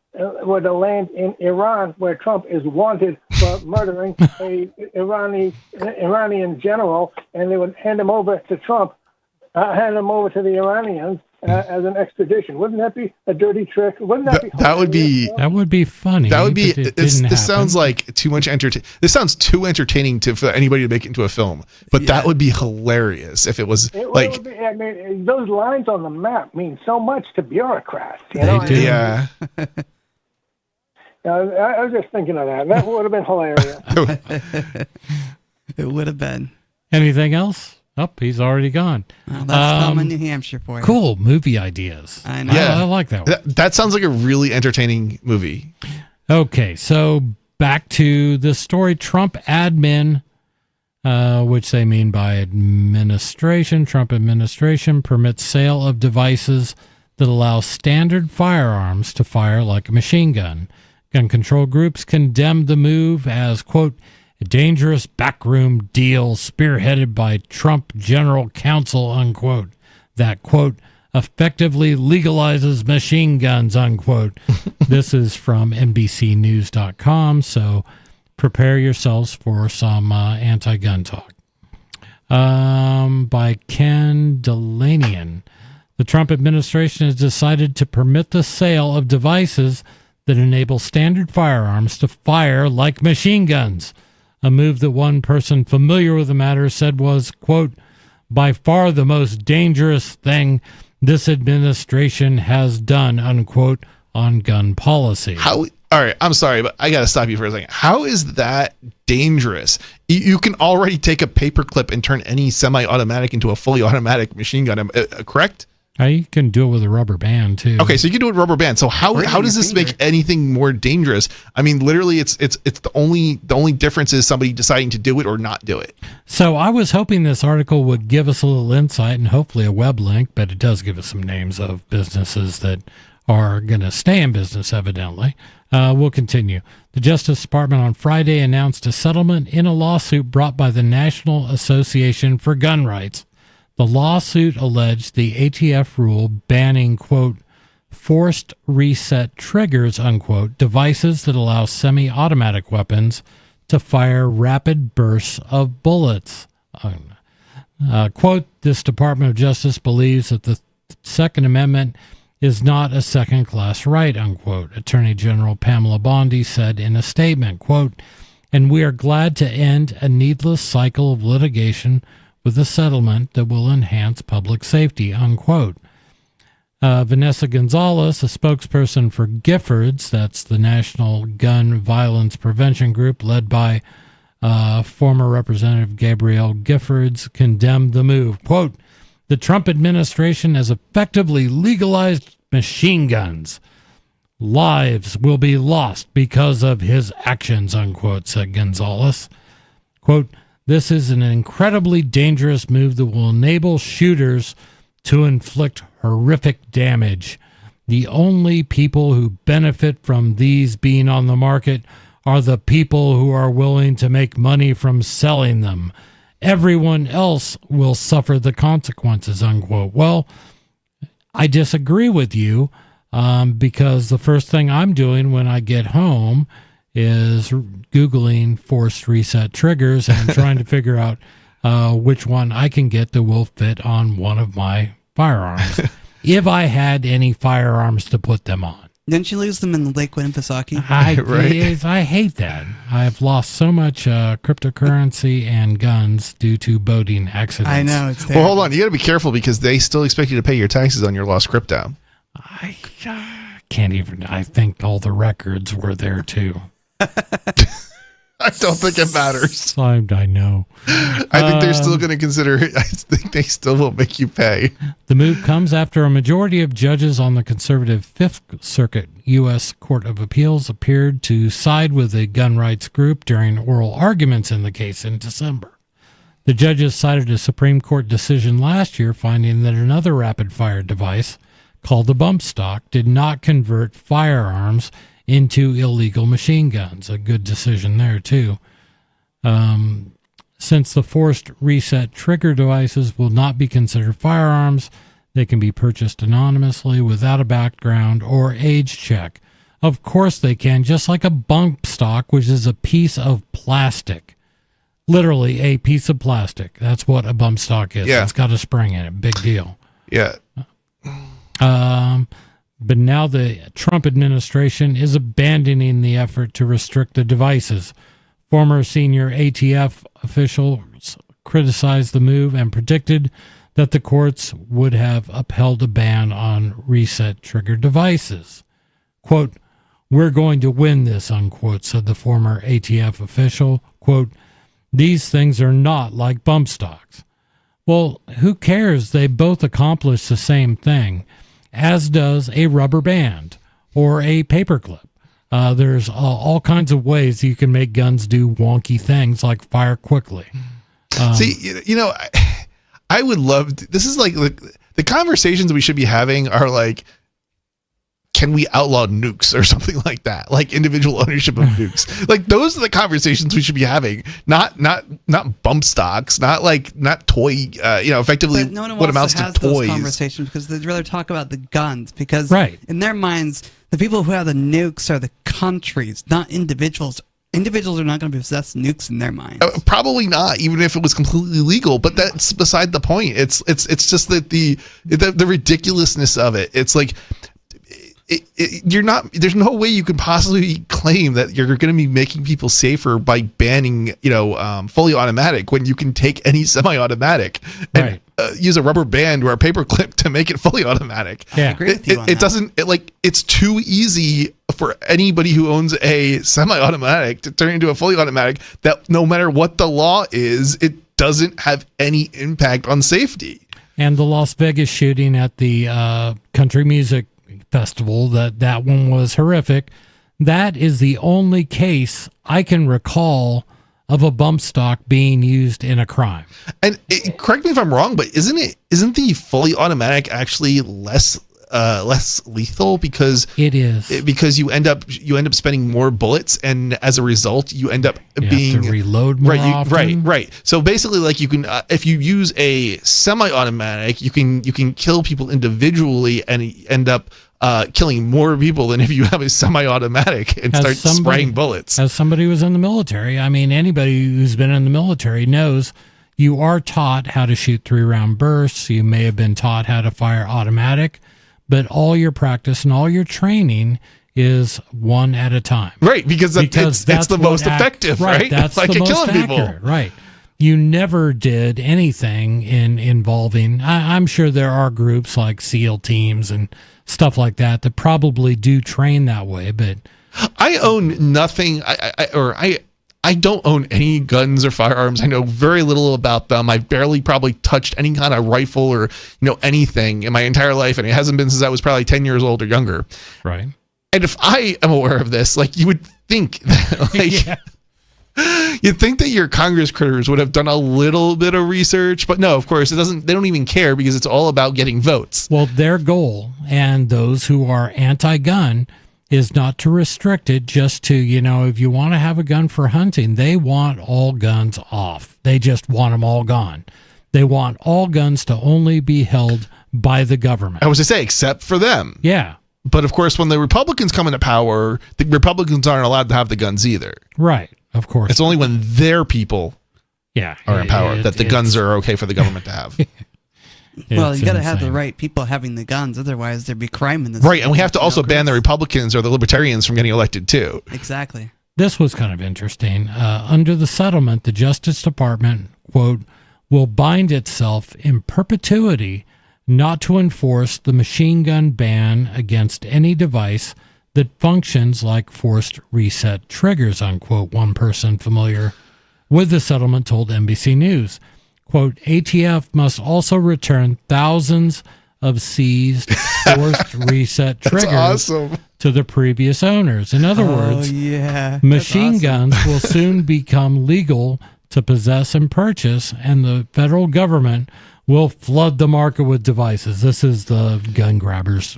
were to land in Iran, where Trump is wanted for murdering a Iranian general, and they would hand him over to Trump, hand him over to the Iranians as an extradition. Wouldn't that be a dirty trick? Wouldn't that be? That would be funny. That would be. but it This didn't sounds happen. like too much This sounds too entertaining for anybody to make it into a film. But that would be hilarious if it was It like. would be, I mean, those lines on the map mean so much to bureaucrats. They do. Yeah. I was just thinking of that. That would have been hilarious. It would have been. Anything else? Oh, he's already gone. Well, that's Selma, New Hampshire for you. Cool movie ideas. I know. Yeah, I like that one. That sounds like a really entertaining movie. Okay, so back to the story. Trump admin, which they mean by administration, Trump administration permits sale of devices that allow standard firearms to fire like a machine gun. Gun control groups condemned the move as, quote, a dangerous backroom deal spearheaded by Trump general counsel, unquote, that, quote, effectively legalizes machine guns, unquote. This is from NBCnews.com, so prepare yourselves for some anti-gun talk. By Ken Delanian. The Trump administration has decided to permit the sale of devices that enable standard firearms to fire like machine guns. A move that one person familiar with the matter said was, quote, by far the most dangerous thing this administration has done, unquote, on gun policy. All right, I'm sorry, but I got to stop you for a second. How is that dangerous? You can already take a paperclip and turn any semi-automatic into a fully automatic machine gun, correct? You can do it with a rubber band too. Okay, so you can do it with rubber band. So how does this make anything more dangerous? I mean, literally, it's the only difference is somebody deciding to do it or not do it. So I was hoping this article would give us a little insight and hopefully a web link, but it does give us some names of businesses that are going to stay in business, evidently. We'll continue. The Justice Department on Friday announced a settlement in a lawsuit brought by the National Association for Gun Rights. The lawsuit alleged the ATF rule banning, quote, forced reset triggers, unquote, devices that allow semi-automatic weapons to fire rapid bursts of bullets. Quote, this Department of Justice believes that the Second Amendment is not a second-class right, unquote. Attorney General Pamela Bondi said in a statement, quote, and we are glad to end a needless cycle of litigation with a settlement that will enhance public safety, unquote. Vanessa Gonzalez, a spokesperson for Giffords, that's the National Gun Violence Prevention Group led by former Representative Gabrielle Giffords, condemned the move. Quote, the Trump administration has effectively legalized machine guns. Lives will be lost because of his actions, unquote, said Gonzalez. Quote, this is an incredibly dangerous move that will enable shooters to inflict horrific damage. The only people who benefit from these being on the market are the people who are willing to make money from selling them. Everyone else will suffer the consequences, unquote. Well, I disagree with you because the first thing I'm doing when I get home is Googling forced reset triggers and trying to figure out which one I can get that will fit on one of my firearms, if I had any firearms to put them on. Didn't you lose them in Lakewood and Pisaki? I hate that. I've lost so much cryptocurrency and guns due to boating accidents. I know. It's well, hold on. You got to be careful because they still expect you to pay your taxes on your lost crypto. I can't even. I think all the records were there too. I don't think it matters. I know. I think they're still going to consider it. I think they still will make you pay. The move comes after a majority of judges on the conservative Fifth Circuit U.S. Court of Appeals appeared to side with the gun rights group during oral arguments in the case in December. The judges cited a Supreme Court decision last year finding that another rapid-fire device called the bump stock, did not convert firearms into illegal machine guns. A good decision there, too. Since the forced reset trigger devices will not be considered firearms, they can be purchased anonymously without a background or age check. Of course they can, just like a bump stock, which is a piece of plastic. Literally a piece of plastic. That's what a bump stock is. Yeah. It's got a spring in it. Big deal. Yeah. But now the Trump administration is abandoning the effort to restrict the devices. Former senior ATF officials criticized the move and predicted that the courts would have upheld a ban on reset trigger devices. Quote, "We're going to win this," unquote, said the former ATF official. Quote, "These things are not like bump stocks." Well, who cares? They both accomplish the same thing, as does a rubber band or a paperclip. There's all kinds of ways you can make guns do wonky things like fire quickly. See, I would love this is like the conversations we should be having are like, can we outlaw nukes or something like that? Like individual ownership of nukes. Like those are the conversations we should be having. Not bump stocks. Not toy. Effectively But no one what amounts wants to to have those toys. conversations because they'd rather talk about the guns. Because right. in their minds, the people who have the nukes are the countries, not individuals. Individuals are not going to possess nukes in their minds. Probably not, even if it was completely legal. But that's beside the point. It's just that the ridiculousness of it. It's like. You're not. There's no way you could possibly claim that you're going to be making people safer by banning, fully automatic when you can take any semi-automatic and use a rubber band or a paper clip to make it fully automatic. Yeah, I agree with you on that. It's too easy for anybody who owns a semi-automatic to turn into a fully automatic. That no matter what the law is, it doesn't have any impact on safety. And the Las Vegas shooting at the country music festival, that one was horrific. That is the only case I can recall of a bump stock being used in a crime. And correct me if I'm wrong, but isn't the fully automatic actually less lethal because it is because you end up spending more bullets, and as a result you end up being have to reload more often. Right. So basically, like you can if you use a semi-automatic, you can kill people individually and end up killing more people than if you have a semi-automatic and start spraying bullets. As somebody who was in the military, I mean, anybody who's been in the military knows you are taught how to shoot 3-round bursts. You may have been taught how to fire automatic, but all your practice and all your training is one at a time. Right, because that's the most effective, right? That's like the most killing accurate, people. right. You never did anything involving, I'm sure there are groups like SEAL teams and stuff like that probably do train that way, but I own nothing. I don't own any guns or firearms. I know very little about them. I've barely probably touched any kind of rifle or anything in my entire life, and it hasn't been since I was probably 10 years old or younger. Right. And if I am aware of this, like you would think that, you'd think that your Congress critters would have done a little bit of research, but no, of course it doesn't. They don't even care because it's all about getting votes. Well, their goal, and those who are anti-gun, is not to restrict it, just to, if you want to have a gun for hunting, they want all guns off. They just want them all gone. They want all guns to only be held by the government. I was to say, except for them. Yeah. But of course, when the Republicans come into power, the Republicans aren't allowed to have the guns either. Right. Of course. It's only when their people are in power that the guns are okay for the government to have. Well, you got to have the right people having the guns, otherwise there'd be crime in this. Right, and we have to also ban the Republicans or the Libertarians from getting elected too. Exactly. This was kind of interesting. Under the settlement, the Justice Department, quote, will bind itself in perpetuity not to enforce the machine gun ban against any device that functions like forced reset triggers, unquote, one person familiar with the settlement told NBC News. Quote, ATF must also return thousands of seized forced reset triggers to the previous owners. In other words, machine guns will soon become legal to possess and purchase, and the federal government We'll flood the market with devices. This is the gun grabbers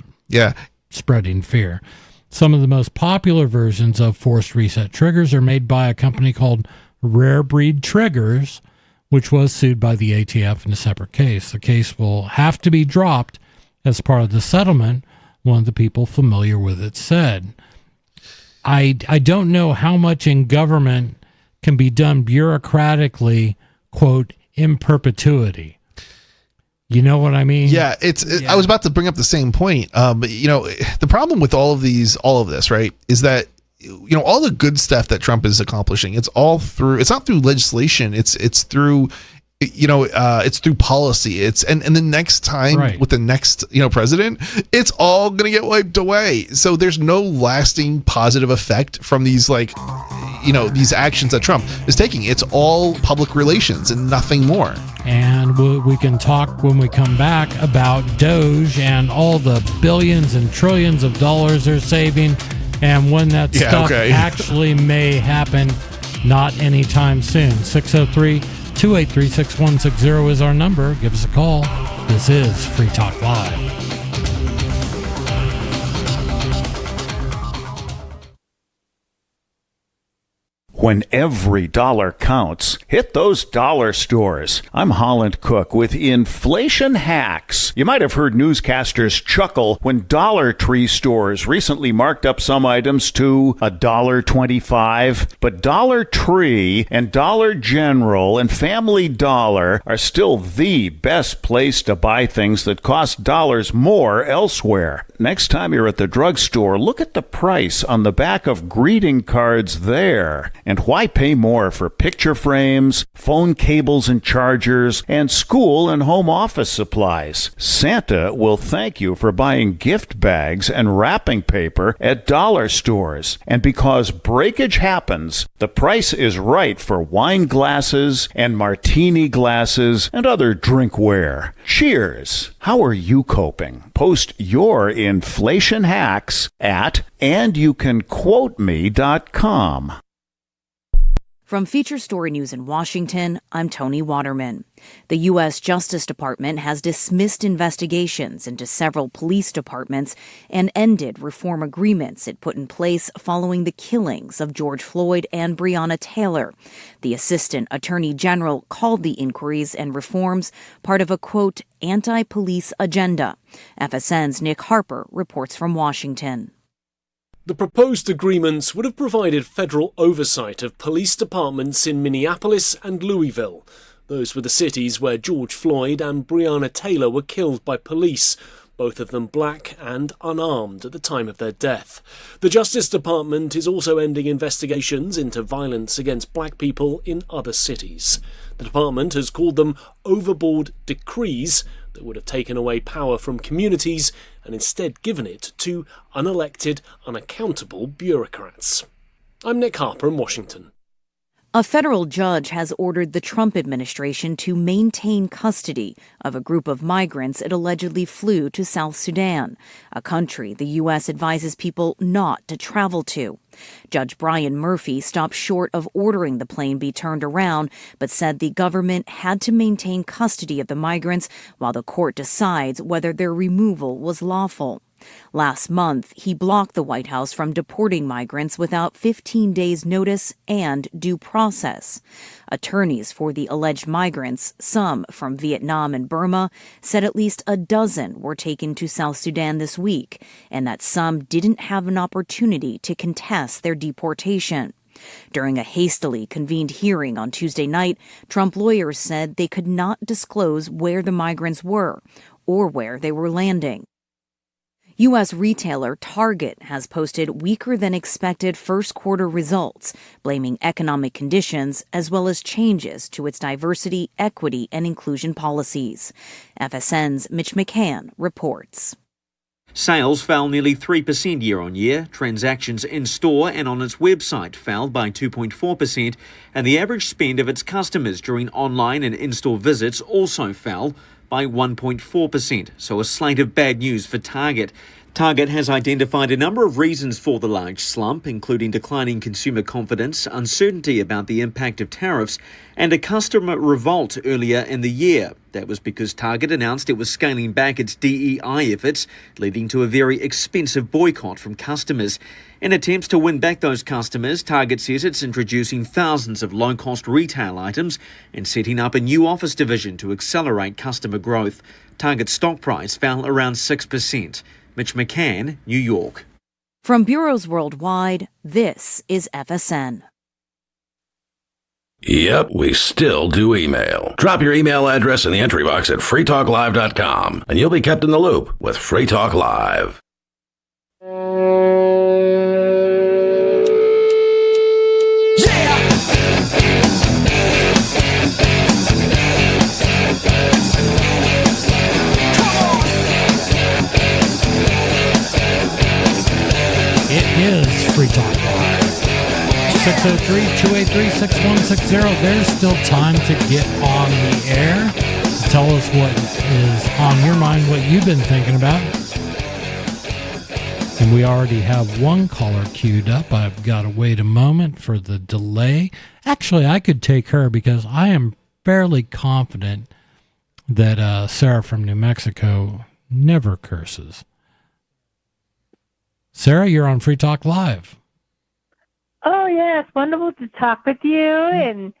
spreading fear. Some of the most popular versions of forced reset triggers are made by a company called Rare Breed Triggers, which was sued by the ATF in a separate case. The case will have to be dropped as part of the settlement, one of the people familiar with it said. I don't know how much in government can be done bureaucratically, quote, in perpetuity. You know what I mean? Yeah, I was about to bring up the same point. The problem with all of this, right, is that all the good stuff that Trump is accomplishing, it's not through legislation. It's through it's through policy. And the next time with the next president, it's all gonna get wiped away. So there's no lasting positive effect from these these actions that Trump is taking. It's all public relations and nothing more. And we can talk when we come back about Doge and all the billions and trillions of dollars they're saving, and when that stuff actually may happen, not anytime soon. 603-283-6160 is our number. Give us a call. This is Free Talk Live. When every dollar counts, hit those dollar stores. I'm Holland Cook with Inflation Hacks. You might have heard newscasters chuckle when Dollar Tree stores recently marked up some items to $1.25. But Dollar Tree and Dollar General and Family Dollar are still the best place to buy things that cost dollars more elsewhere. Next time you're at the drugstore, look at the price on the back of greeting cards there. And why pay more for picture frames, phone cables and chargers, and school and home office supplies? Santa will thank you for buying gift bags and wrapping paper at dollar stores. And because breakage happens, the price is right for wine glasses and martini glasses and other drinkware. Cheers! How are you coping? Post your inflation hacks at andyoucanquoteme.com. From Feature Story News in Washington, I'm Tony Waterman. The U.S. Justice Department has dismissed investigations into several police departments and ended reform agreements it put in place following the killings of George Floyd and Breonna Taylor. The Assistant Attorney General called the inquiries and reforms part of a, quote, anti-police agenda. FSN's Nick Harper reports from Washington. The proposed agreements would have provided federal oversight of police departments in Minneapolis and Louisville. Those were the cities where George Floyd and Breonna Taylor were killed by police, both of them black and unarmed at the time of their death. The Justice Department is also ending investigations into violence against black people in other cities. The department has called them overboard decrees that would have taken away power from communities and instead given it to unelected, unaccountable bureaucrats. I'm Nick Harper in Washington. A federal judge has ordered the Trump administration to maintain custody of a group of migrants it allegedly flew to South Sudan, a country the U.S. advises people not to travel to. Judge Brian Murphy stopped short of ordering the plane be turned around, but said the government had to maintain custody of the migrants while the court decides whether their removal was lawful. Last month, he blocked the White House from deporting migrants without 15 days' notice and due process. Attorneys for the alleged migrants, some from Vietnam and Burma, said at least a dozen were taken to South Sudan this week, and that some didn't have an opportunity to contest their deportation. During a hastily convened hearing on Tuesday night, Trump lawyers said they could not disclose where the migrants were or where they were landing. U.S. retailer Target has posted weaker than expected first quarter results, blaming economic conditions as well as changes to its diversity, equity, and inclusion policies. FSN's Mitch McCann reports. Sales fell nearly 3% year-on-year. Transactions in-store and on its website fell by 2.4%, and the average spend of its customers during online and in-store visits also fell by 1.4%, so a slate of bad news for Target. Target has identified a number of reasons for the large slump, including declining consumer confidence, uncertainty about the impact of tariffs, and a customer revolt earlier in the year. That was because Target announced it was scaling back its DEI efforts, leading to a very expensive boycott from customers. In attempts to win back those customers, Target says it's introducing thousands of low-cost retail items and setting up a new office division to accelerate customer growth. Target's stock price fell around 6%. Mitch McCann, New York. From bureaus worldwide, this is FSN. Yep, we still do email. Drop your email address in the entry box at freetalklive.com, and you'll be kept in the loop with Free Talk Live. It is Free Talk Live. 603-283-6160. There's still time to get on the air. Tell us what is on your mind, what you've been thinking about. And we already have one caller queued up. I've got to wait a moment for the delay. Actually, I could take her because I am fairly confident that Sarah from New Mexico never curses. Sarah, you're on Free Talk Live. Oh, yeah, it's wonderful to talk with you. And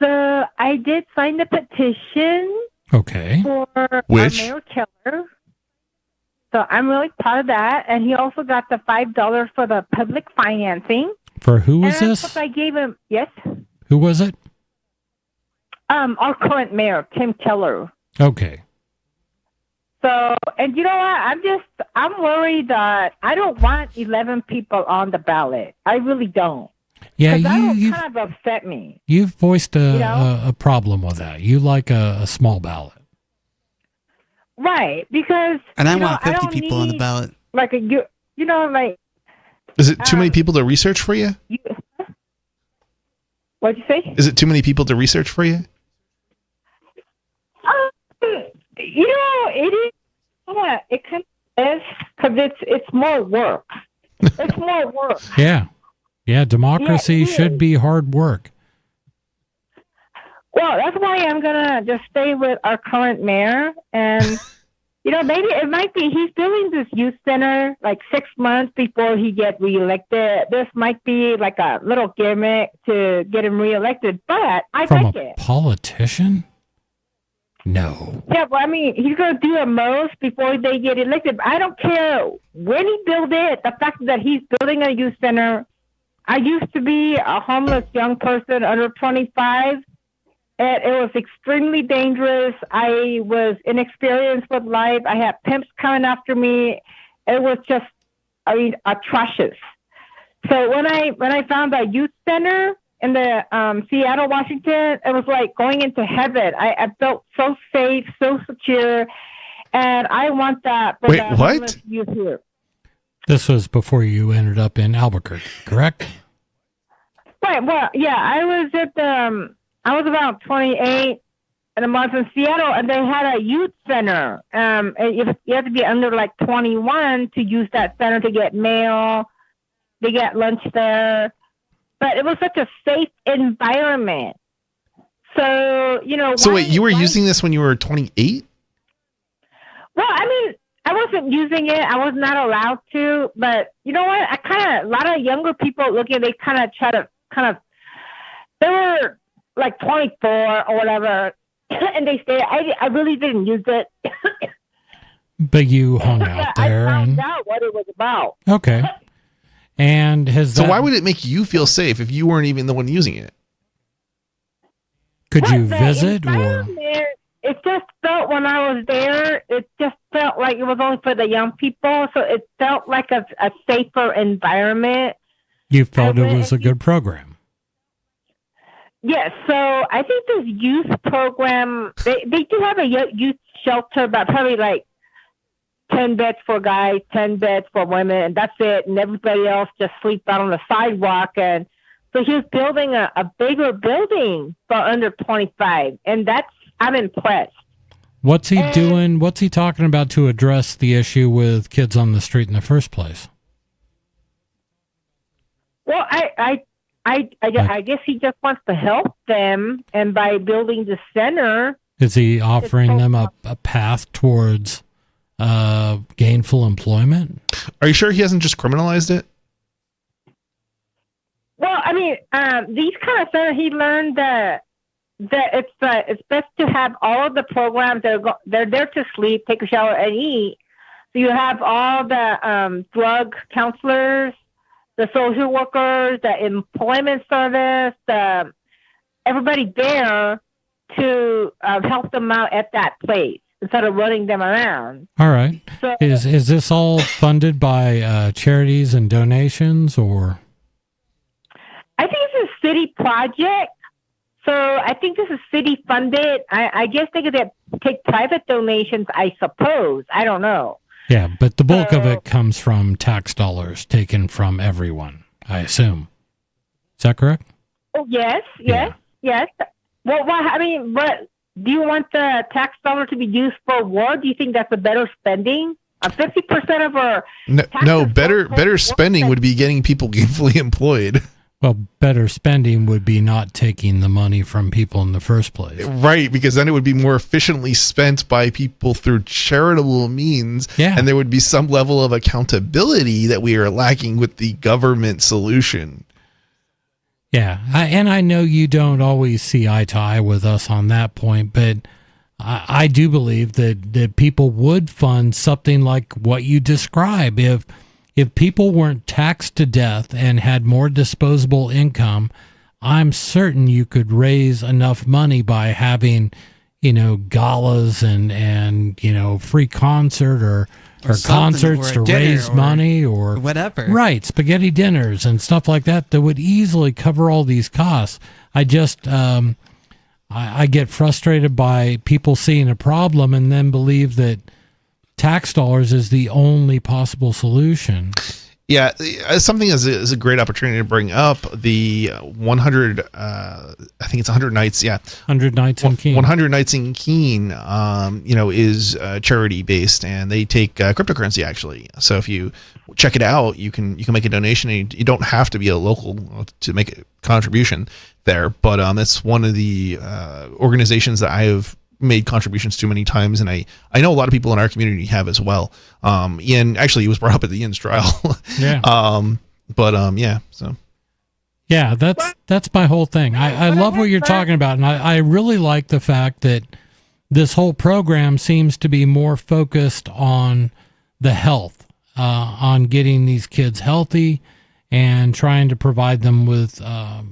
so I did sign the petition for Which? Mayor Keller. So I'm really proud of that. And he also got the $5 for the public financing. For who was and this? I gave him, yes? Who was it? Our current mayor, Tim Keller. Okay. So, and you know what? I'm worried that I don't want 11 people on the ballot. I really don't. Yeah, you kind of upset me. You've voiced a problem with that. You like a small ballot. Right, because And I you know, want 50 don't people on the need, ballot. Like you know, like Is it too many people to research for you? What'd you say? Is it too many people to research for you? You know, it is. Yeah, it kind of is because it's more work. It's more work. Yeah. Democracy should be hard work. Well, that's why I'm gonna just stay with our current mayor, and you know, maybe it might be he's building this youth center like 6 months before he gets reelected. This might be like a little gimmick to get him reelected, but I like it. Politician? No. Yeah, well, I mean, he's going to do the most before they get elected. I don't care when he built it. The fact that he's building a youth center. I used to be a homeless young person under 25, and it was extremely dangerous. I was inexperienced with life. I had pimps coming after me. It was just, atrocious. So when I found a youth center in the Seattle, Washington, it was like going into heaven. I felt so safe, so secure, and I want that for the homeless youth here. This was before you ended up in Albuquerque, correct? Right. Well, yeah, I was about 28, and I was in Seattle, and they had a youth center. You have to be under like 21 to use that center to get mail. They get lunch there. But it was such a safe environment. So, you know. So wait, you were using this when you were 28? Well, I mean, I wasn't using it. I was not allowed to. But you know what? A lot of younger people looking, they kind of try to they were like 24 or whatever. And they say, I really didn't use it. But you hung out there. I found out what it was about. Okay. And why would it make you feel safe if you weren't even the one using it? Could you visit or? It just felt when I was there, it just felt like it was only for the young people. So it felt like a safer environment. You felt it was a good program. Yes. So I think this youth program, they do have a youth shelter, but probably like 10 beds for guys, 10 beds for women, and that's it. And everybody else just sleeps out on the sidewalk. And so he was building a bigger building for under 25. And I'm impressed. What's he doing? What's he talking about to address the issue with kids on the street in the first place? Well, I guess he just wants to help them, and by building the center, Is he offering them a path towards gainful employment? Are you sure he hasn't just criminalized it? well, I mean, these kind of centers, he learned that it's best to have all of the programs they're there to sleep, take a shower, and eat. So you have all the drug counselors, the social workers, the employment service, everybody there to help them out at that place instead of running them around. All right. So, Is this all funded by charities and donations, or? I think it's a city project. So I think this is city funded. I guess they could take private donations, I suppose. I don't know. Yeah, but the bulk of it comes from tax dollars taken from everyone, I assume. Is that correct? Oh, yes. Well, I mean, but do you want the tax dollar to be used for what? Do you think that's a better spending? 50% of our No, better spending would be getting people gainfully employed. Well, better spending would be not taking the money from people in the first place. Right, because then it would be more efficiently spent by people through charitable means, and there would be some level of accountability that we are lacking with the government solution. Yeah, and I know you don't always see eye to eye with us on that point, but I do believe that people would fund something like what you describe. If people weren't taxed to death and had more disposable income, I'm certain you could raise enough money by having, galas and free concert or concerts to raise money or whatever. Right, spaghetti dinners and stuff like that would easily cover all these costs. I just I get frustrated by people seeing a problem and then believe that tax dollars is the only possible solution. Yeah, something is a great opportunity to bring up the 100. I think it's 100 nights. Yeah, 100 nights in Keene. 100 nights in Keene. Is charity based, and they take cryptocurrency actually. So if you check it out, you can make a donation. And you don't have to be a local to make a contribution there. But it's one of the organizations that I have made contributions to many times, and I know a lot of people in our community have as well. Ian, actually, he was brought up at the Ian's trial. Yeah. So. Yeah, that's my whole thing. I love what you're talking about, and I really like the fact that this whole program seems to be more focused on the health, on getting these kids healthy and trying to provide them with a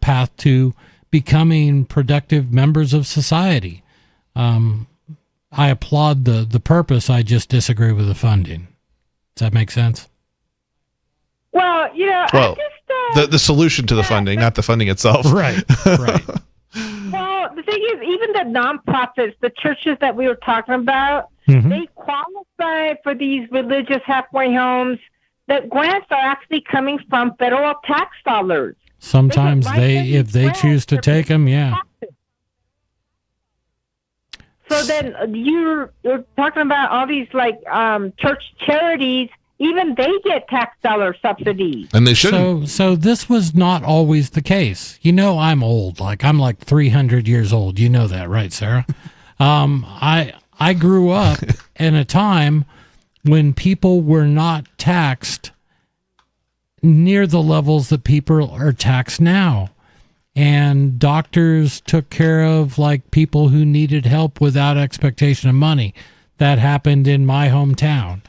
path to becoming productive members of society. I applaud the purpose. I just disagree with the funding. Does that make sense? Well, Well, the solution to the funding, not the funding itself. Right. Well, the thing is, even the nonprofits, the churches that we were talking about, they qualify for these religious halfway homes. The grants are actually coming from federal tax dollars. Sometimes if they choose to take them, yeah. So then you're talking about all these church charities. Even they get tax dollar subsidies. And they shouldn't. So this was not always the case. I'm old. I'm like 300 years old. You know that, right, Sarah? I grew up in a time when people were not taxed near the levels that people are taxed now. And doctors took care of people who needed help without expectation of money. That happened in my hometown.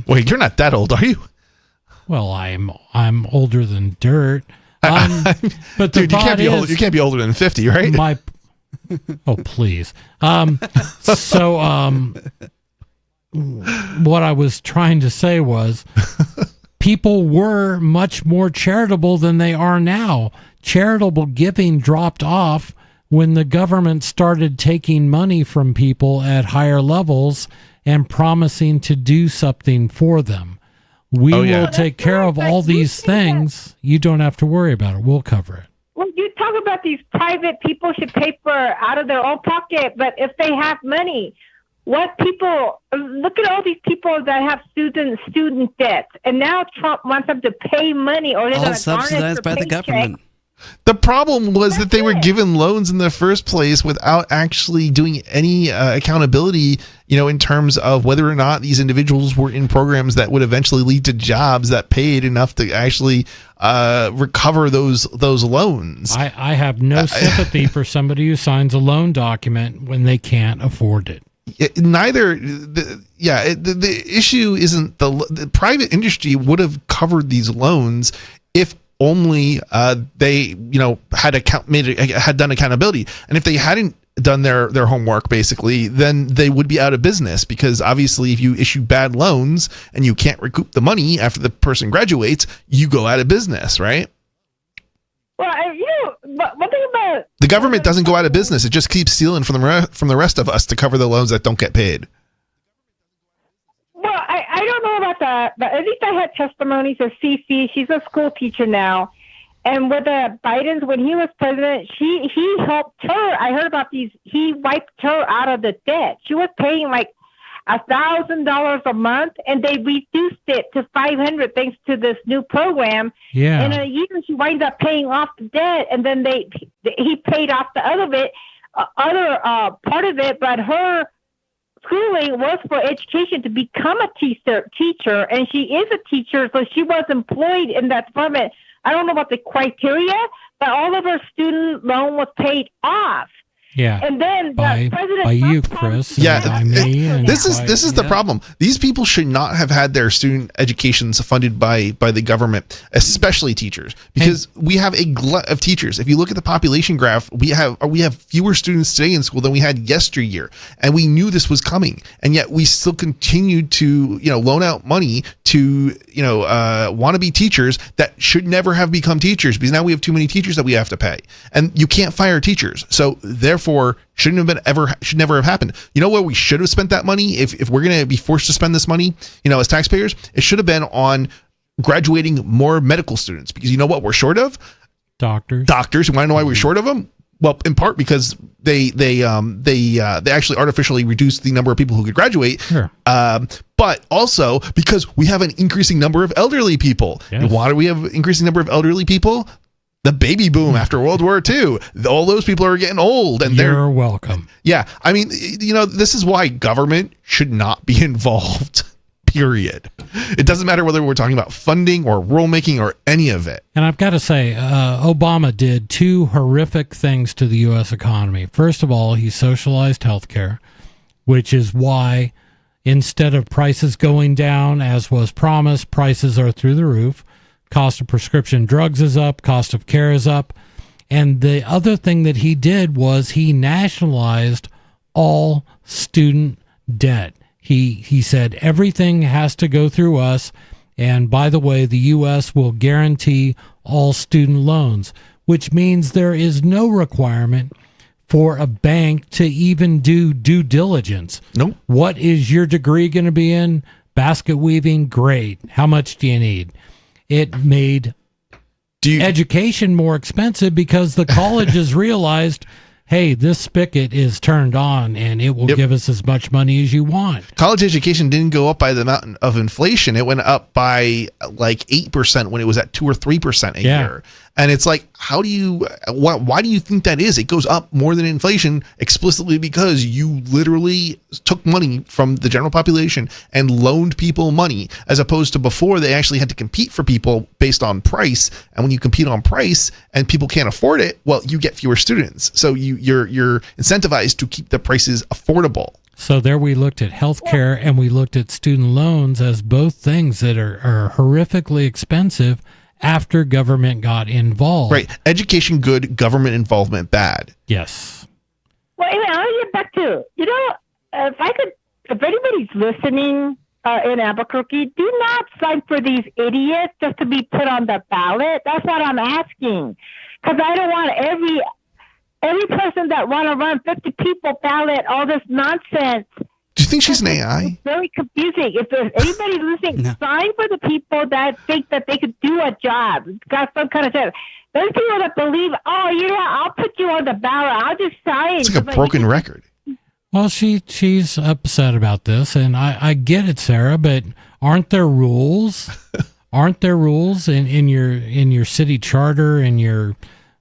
Wait, you're not that old, are you? Well, I'm older than dirt. But dude, you can't be older than 50, right? Oh, please. What I was trying to say was people were much more charitable than they are now. Charitable giving dropped off when the government started taking money from people at higher levels and promising to do something for them. We will take care of all these things. You don't have to worry about it. We'll cover it. Well, you talk about these private people should pay for out of their own pocket, but if they have money, what people look at all these people that have student debt, and now Trump wants them to pay money, or they're All going to subsidized by the government. The problem was that they were given loans in the first place without actually doing any accountability, in terms of whether or not these individuals were in programs that would eventually lead to jobs that paid enough to actually recover those loans. I have no sympathy for somebody who signs a loan document when they can't afford it. The issue isn't the private industry would have covered these loans if only they had done accountability, and if they hadn't done their homework, basically, then they would be out of business, because obviously if you issue bad loans and you can't recoup the money after the person graduates, you go out of business, right? Well, but one thing about the government doesn't go out of business; it just keeps stealing from the rest of us to cover the loans that don't get paid. Well, I don't know about that, but at least I had testimonies of Cece. She's a school teacher now. And with the Bidens, when he was president, he helped her. I heard about these. He wiped her out of the debt. She was paying like $1,000 a month, and they reduced it to $500 thanks to this new program. Yeah. In a year, she winds up paying off the debt, and then he paid off the other part of it. But her schooling was for education to become a teacher, and she is a teacher, so she was employed in that department. I don't know about the criteria, but all of her student loan was paid off. Yeah. And then by you, Chris. Yeah. By me. This is the problem. These people should not have had their student educations funded by the government, especially teachers, because we have a glut of teachers. If you look at the population graph, we have fewer students today in school than we had yesteryear, and we knew this was coming, and yet we still continued to loan out money to wannabe teachers that should never have become teachers, because now we have too many teachers that we have to pay, and you can't fire teachers. So therefore, should never have happened. You know where we should have spent that money if we're going to be forced to spend this money, as taxpayers? It should have been on graduating more medical students, because you know what we're short of? Doctors. You want to know why we're short of them? Well, in part because they actually artificially reduced the number of people who could graduate. Sure. But also because we have an increasing number of elderly people. Yes. Why do we have an increasing number of elderly people? The baby boom after World War II. All those people are getting old, and you're welcome. Yeah, I mean, this is why government should not be involved. Period. It doesn't matter whether we're talking about funding or rulemaking or any of it. And I've got to say, Obama did two horrific things to the U.S. economy. First of all, he socialized healthcare, which is why instead of prices going down as was promised, prices are through the roof. Cost of prescription drugs is up, cost of care is up. And the other thing that he did was he nationalized all student debt. He said everything has to go through us. And by the way, the U.S. will guarantee all student loans, which means there is no requirement for a bank to even do due diligence. Nope. What is your degree going to be in? Basket weaving? Great. How much do you need? It made education more expensive because the colleges realized, hey, this spigot is turned on and it will give us as much money as you want. College education didn't go up by the amount of inflation. It went up by like 8% when it was at 2 or 3% a year. And it's like, why do you think that is? It goes up more than inflation explicitly because you literally took money from the general population and loaned people money, as opposed to before they actually had to compete for people based on price. And when you compete on price and people can't afford it, well, you get fewer students. So you're incentivized to keep the prices affordable. So there we looked at healthcare and we looked at student loans as both things that are horrifically expensive after government got involved. Right. Education good, government involvement bad. Yes. Well, anyway, I'll get back to, if anybody's listening in Albuquerque, do not sign for these idiots just to be put on the ballot. That's what I'm asking. Because I don't want every person that want to run 50 people ballot, all this nonsense. Do you think she's an AI? It's very confusing. If there's anybody listening, sign for the people that think that they could do a job. It's got some kind of sense. There's people that believe, oh, you know, I'll put you on the ballot. I'll just sign. It's like a broken record. Well, she's upset about this, and I get it, Sarah. But aren't there rules? Aren't there rules in your city charter and your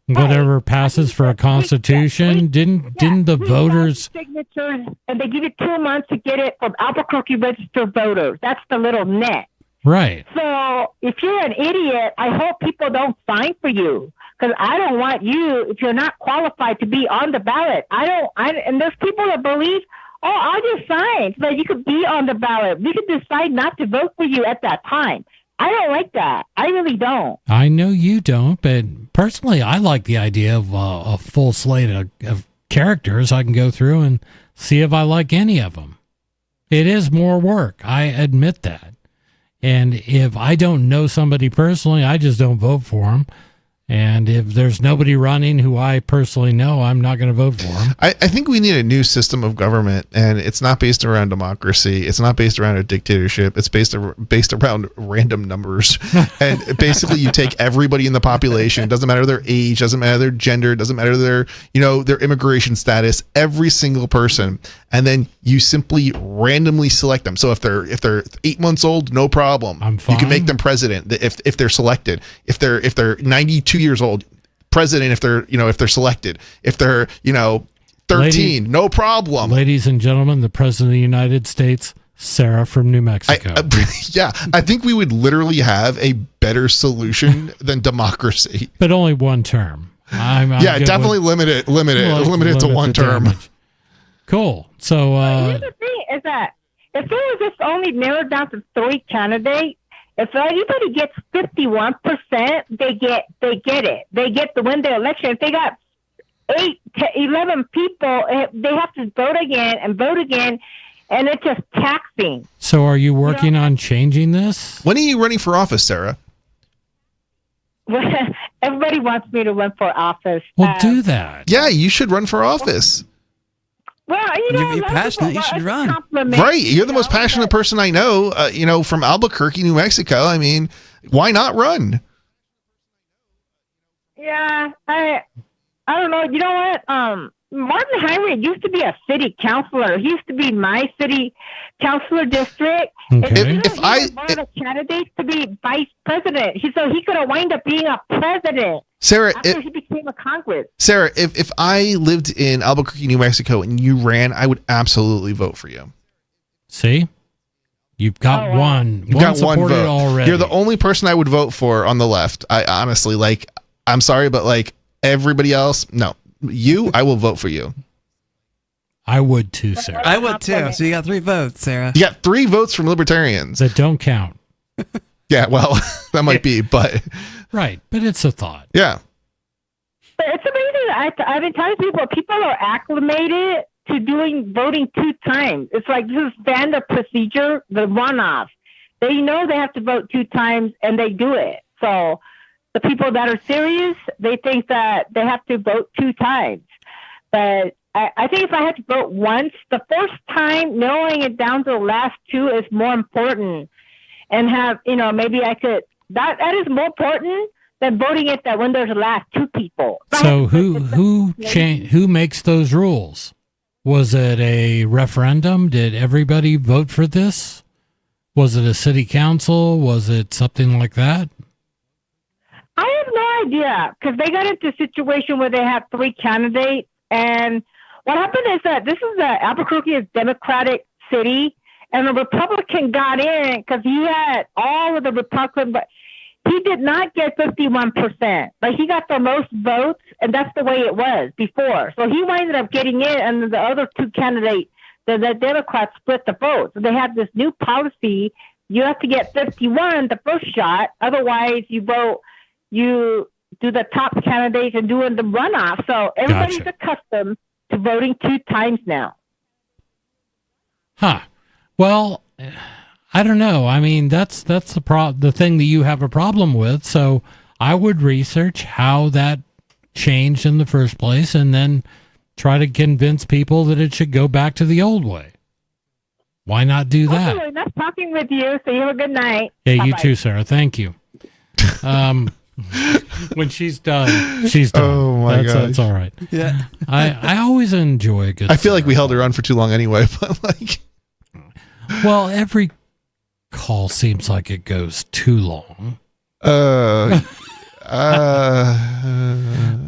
whatever passes for a constitution? Didn't the voters signatures, and they give you 2 months to get it from Albuquerque registered voters. That's the little net. right? So if you're an idiot, I hope people don't sign for you, because I don't want you, if you're not qualified to be on the ballot. And there's people that believe, oh, I'll just sign so that you could be on the ballot. We could decide not to vote for you at that time. I don't like that. I really don't. I know you don't, but personally, I like the idea of a full slate of characters I can go through and see if I like any of them. It is more work. I admit that. And if I don't know somebody personally, I just don't vote for them. And if there's nobody running who I personally know, I'm not going to vote for them. I think we need a new system of government, and it's not based around democracy. It's not based around a dictatorship. It's based around random numbers. And basically, you take everybody in the population. It doesn't matter their age, doesn't matter their gender, doesn't matter their immigration status. Every single person, and then you simply randomly select them. So if they're 8 months old, no problem. I'm fine. You can make them president if they're selected. If they're 92 years old, president if they're selected. If they're 13, no problem. Ladies and gentlemen, the President of the United States, Sarah from New Mexico. I think we would literally have a better solution than democracy. But only one term. I'm definitely limit it to one term. Damage. Cool. So here's the thing: is that if it was just only narrowed down to 3 candidates, if anybody gets 51%, they get it. They get to win the election. If they got 8 to 11 people, they have to vote again, and it's just taxing. So are you working on changing this? When are you running for office, Sarah? Everybody wants me to run for office. Well, do that. Yeah, you should run for office. Well, if you're passionate, you should run. Right, you're the most passionate person I know. From Albuquerque, New Mexico. I mean, why not run? Yeah, I don't know. You know what? Martin Heinrich used to be a city councilor. He used to be my city councilor district. Okay. If I one of the candidates to be vice president, so he could have wound up being a president. Sarah, after he became a Congress. Sarah, if I lived in Albuquerque, New Mexico, and you ran, I would absolutely vote for you. See, you've got one. You've got one vote already. You're the only person I would vote for on the left. I honestly, I'm sorry, but everybody else, no. I will vote for you. I would too, Sarah. I would too. So you got 3 votes, Sarah. You got 3 votes from libertarians. That don't count. Yeah, well, that might be, but... Right, but it's a thought. Yeah. But it's amazing. I've been telling people are acclimated to voting 2 times. It's like this is standard procedure, the runoff. They know they have to vote 2 times, and they do it. So the people that are serious, they think that they have to vote 2 times. But I think if I had to vote once, the first time, narrowing it down to the last 2 is more important. And have, maybe I could, that is more important than voting it that when there's the last 2 people. So who makes those rules? Was it a referendum? Did everybody vote for this? Was it a city council? Was it something like that? I have no idea, because they got into a situation where they had 3 candidates, and what happened is that this is Albuquerque is a Democratic city, and the Republican got in because he had all of the Republican, but he did not get 51%, but he got the most votes, and that's the way it was before. So he ended up getting in, and the other 2 candidates, the Democrats split the vote. So they have this new policy. You have to get 51 the first shot, otherwise you do the top candidates and doing the runoff. So everybody's accustomed to voting 2 times now. Huh. Well, I don't know. I mean, that's the thing that you have a problem with. So I would research how that changed in the first place, and then try to convince people that it should go back to the old way. Why not do that? Okay, nice talking with you. So you have a good night. Yeah, Bye-bye. you too, Sarah. Thank you. When she's done, she's done. Oh my god, that's all right. Yeah. I always enjoy a good. I feel like we held her on for too long anyway, but like, well, every call seems like it goes too long. I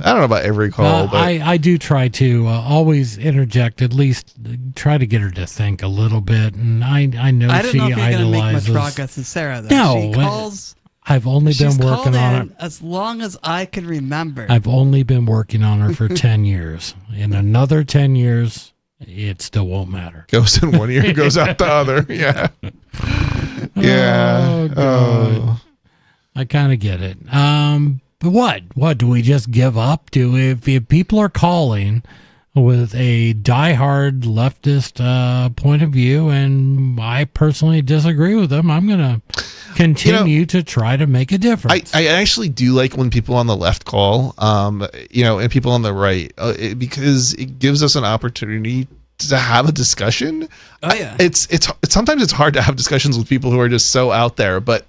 don't know about every call, but I do try to always interject, at least try to get her to think a little bit. And I know I don't she know if you're going to make much idolizes. progress in Sarah, though. No, she calls. I've only been She's working called on in it. as long as I can remember. I've only been working on her for 10 years. In another 10 years, it still won't matter. goes in one ear, goes out the other. Yeah. Yeah. Oh, God. I kind of get it. But what do we just give up? If people are calling with a diehard leftist point of view, and I personally disagree with them, I'm going to continue to try to make a difference. I actually do like when people on the left call, and people on the right, because it gives us an opportunity to have a discussion. Oh yeah, it's sometimes it's hard to have discussions with people who are just so out there, but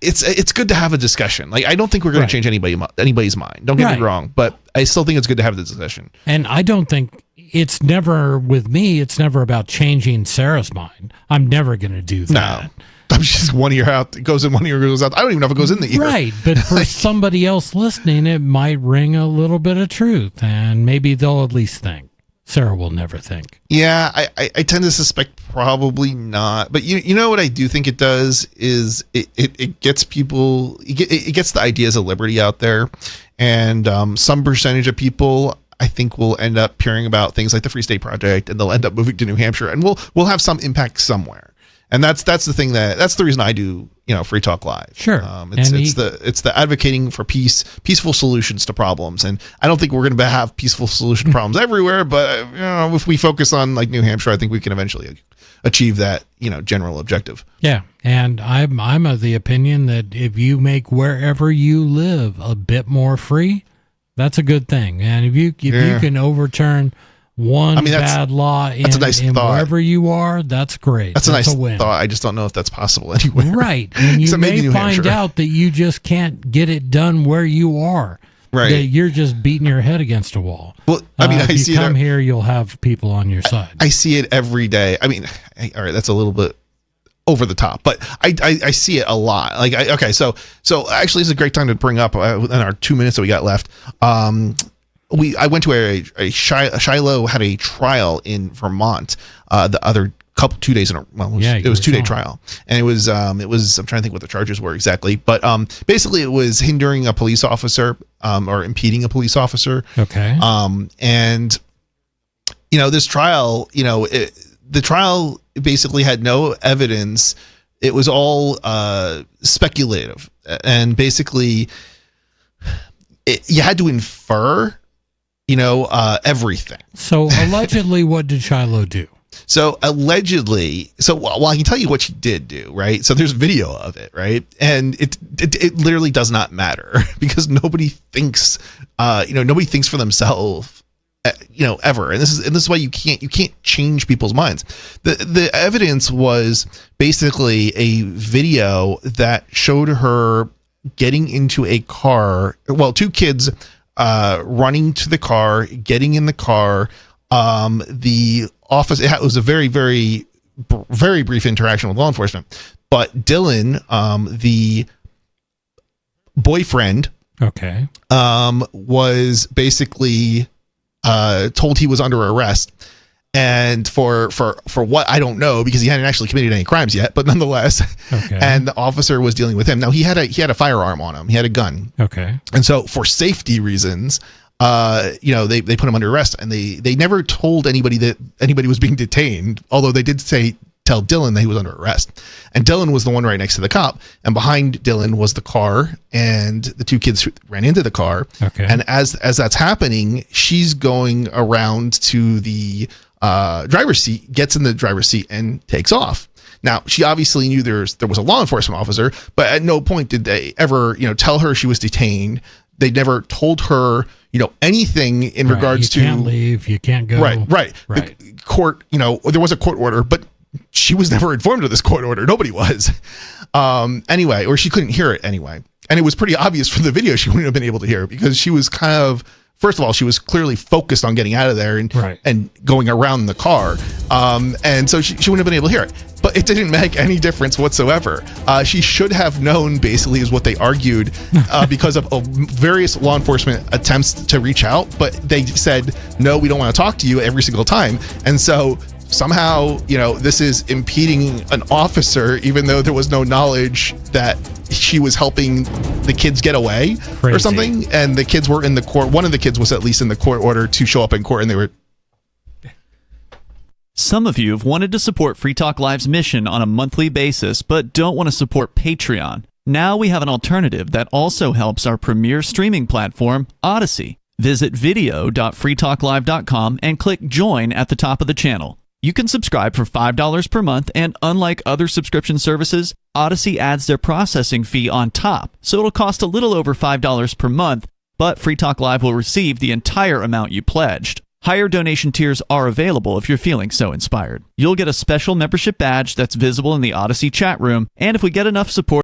it's good to have a discussion. Like, I don't think we're going to change anybody's mind. Don't get me wrong, but I still think it's good to have the discussion. And I don't think it's never about changing Sarah's mind. I'm never going to do that. No. I'm just one ear out. It goes in one ear, goes out. I don't even know if it goes in the ear. Right. But for somebody else listening, it might ring a little bit of truth, and maybe they'll at least think. Sarah will never think. Yeah, I tend to suspect probably not. But you know what I do think it does is it gets people, it gets the ideas of liberty out there. And some percentage of people, I think, will end up hearing about things like the Free State Project, and they'll end up moving to New Hampshire, and we'll have some impact somewhere. And that's the thing that's the reason I do, Free Talk Live. Sure. It's the advocating for peaceful solutions to problems. And I don't think we're going to have peaceful solution to problems everywhere, but if we focus on like New Hampshire, I think we can eventually achieve that, general objective. Yeah. And I'm of the opinion that if you make wherever you live a bit more free, that's a good thing. And if you can overturn one bad law in wherever you are, that's great. That's a nice win. thought. I just don't know if that's possible anywhere. Right. And you may find out that you just can't get it done where you are. Right. That you're just beating your head against a wall. Well, I if you come here, you'll have people on your side. I see it every day. I mean, all right, that's a little bit over the top, but I see it a lot. So actually, it's a great time to bring up in our 2 minutes that we got left. I went to Shiloh had a trial in Vermont the other 2 days in a it was 2 day trial, and it was I'm trying to think what the charges were exactly, but basically it was hindering a police officer or impeding a police officer. Okay. And this trial, the trial basically had no evidence. It was all speculative, and basically you had to infer everything. So allegedly, what did Shiloh do? So allegedly, I can tell you what she did do, right? So there's video of it, right? And it literally does not matter because nobody thinks, nobody thinks for themselves, ever. And this is why you can't change people's minds. The evidence was basically a video that showed her getting into a car. Well, two kids running to the car, getting in the car. The office, it was a very, very, very brief interaction with law enforcement, but Dylan, the boyfriend, was basically told he was under arrest, and for what I don't know, because he hadn't actually committed any crimes yet, but nonetheless, and the officer was dealing with him. Now he had a firearm on him, he had a gun, and so for safety reasons, they put him under arrest, and they never told anybody that anybody was being detained, although they did tell Dylan that he was under arrest. And Dylan was the one right next to the cop, and behind Dylan was the car, and the two kids ran into the car. And as that's happening, she's going around to the driver's seat, gets in the driver's seat, and takes off. Now, she obviously knew there was a law enforcement officer, but at no point did they ever, tell her she was detained. They never told her, anything in regards to. You can't leave. You can't go. Right. The court, there was a court order, but she was never informed of this court order. Nobody was. Anyway, or she couldn't hear it anyway. And it was pretty obvious from the video she wouldn't have been able to hear it because she was kind of, first of all, she was clearly focused on getting out of there and going around the car. And so she wouldn't have been able to hear it. But it didn't make any difference whatsoever. She should have known, basically, is what they argued, because of various law enforcement attempts to reach out. But they said, no, we don't want to talk to you every single time. And so somehow, this is impeding an officer, even though there was no knowledge that she was helping the kids get away or something. And the kids were in the court. One of the kids was at least in the court order to show up in court, and they were. Some of you have wanted to support Free Talk Live's mission on a monthly basis, but don't want to support Patreon. Now we have an alternative that also helps our premier streaming platform, Odyssey. Visit video.freetalklive.com and click join at the top of the channel. You can subscribe for $5 per month, and unlike other subscription services, Odyssey adds their processing fee on top, so it'll cost a little over $5 per month, but Free Talk Live will receive the entire amount you pledged. Higher donation tiers are available if you're feeling so inspired. You'll get a special membership badge that's visible in the Odyssey chat room, and if we get enough support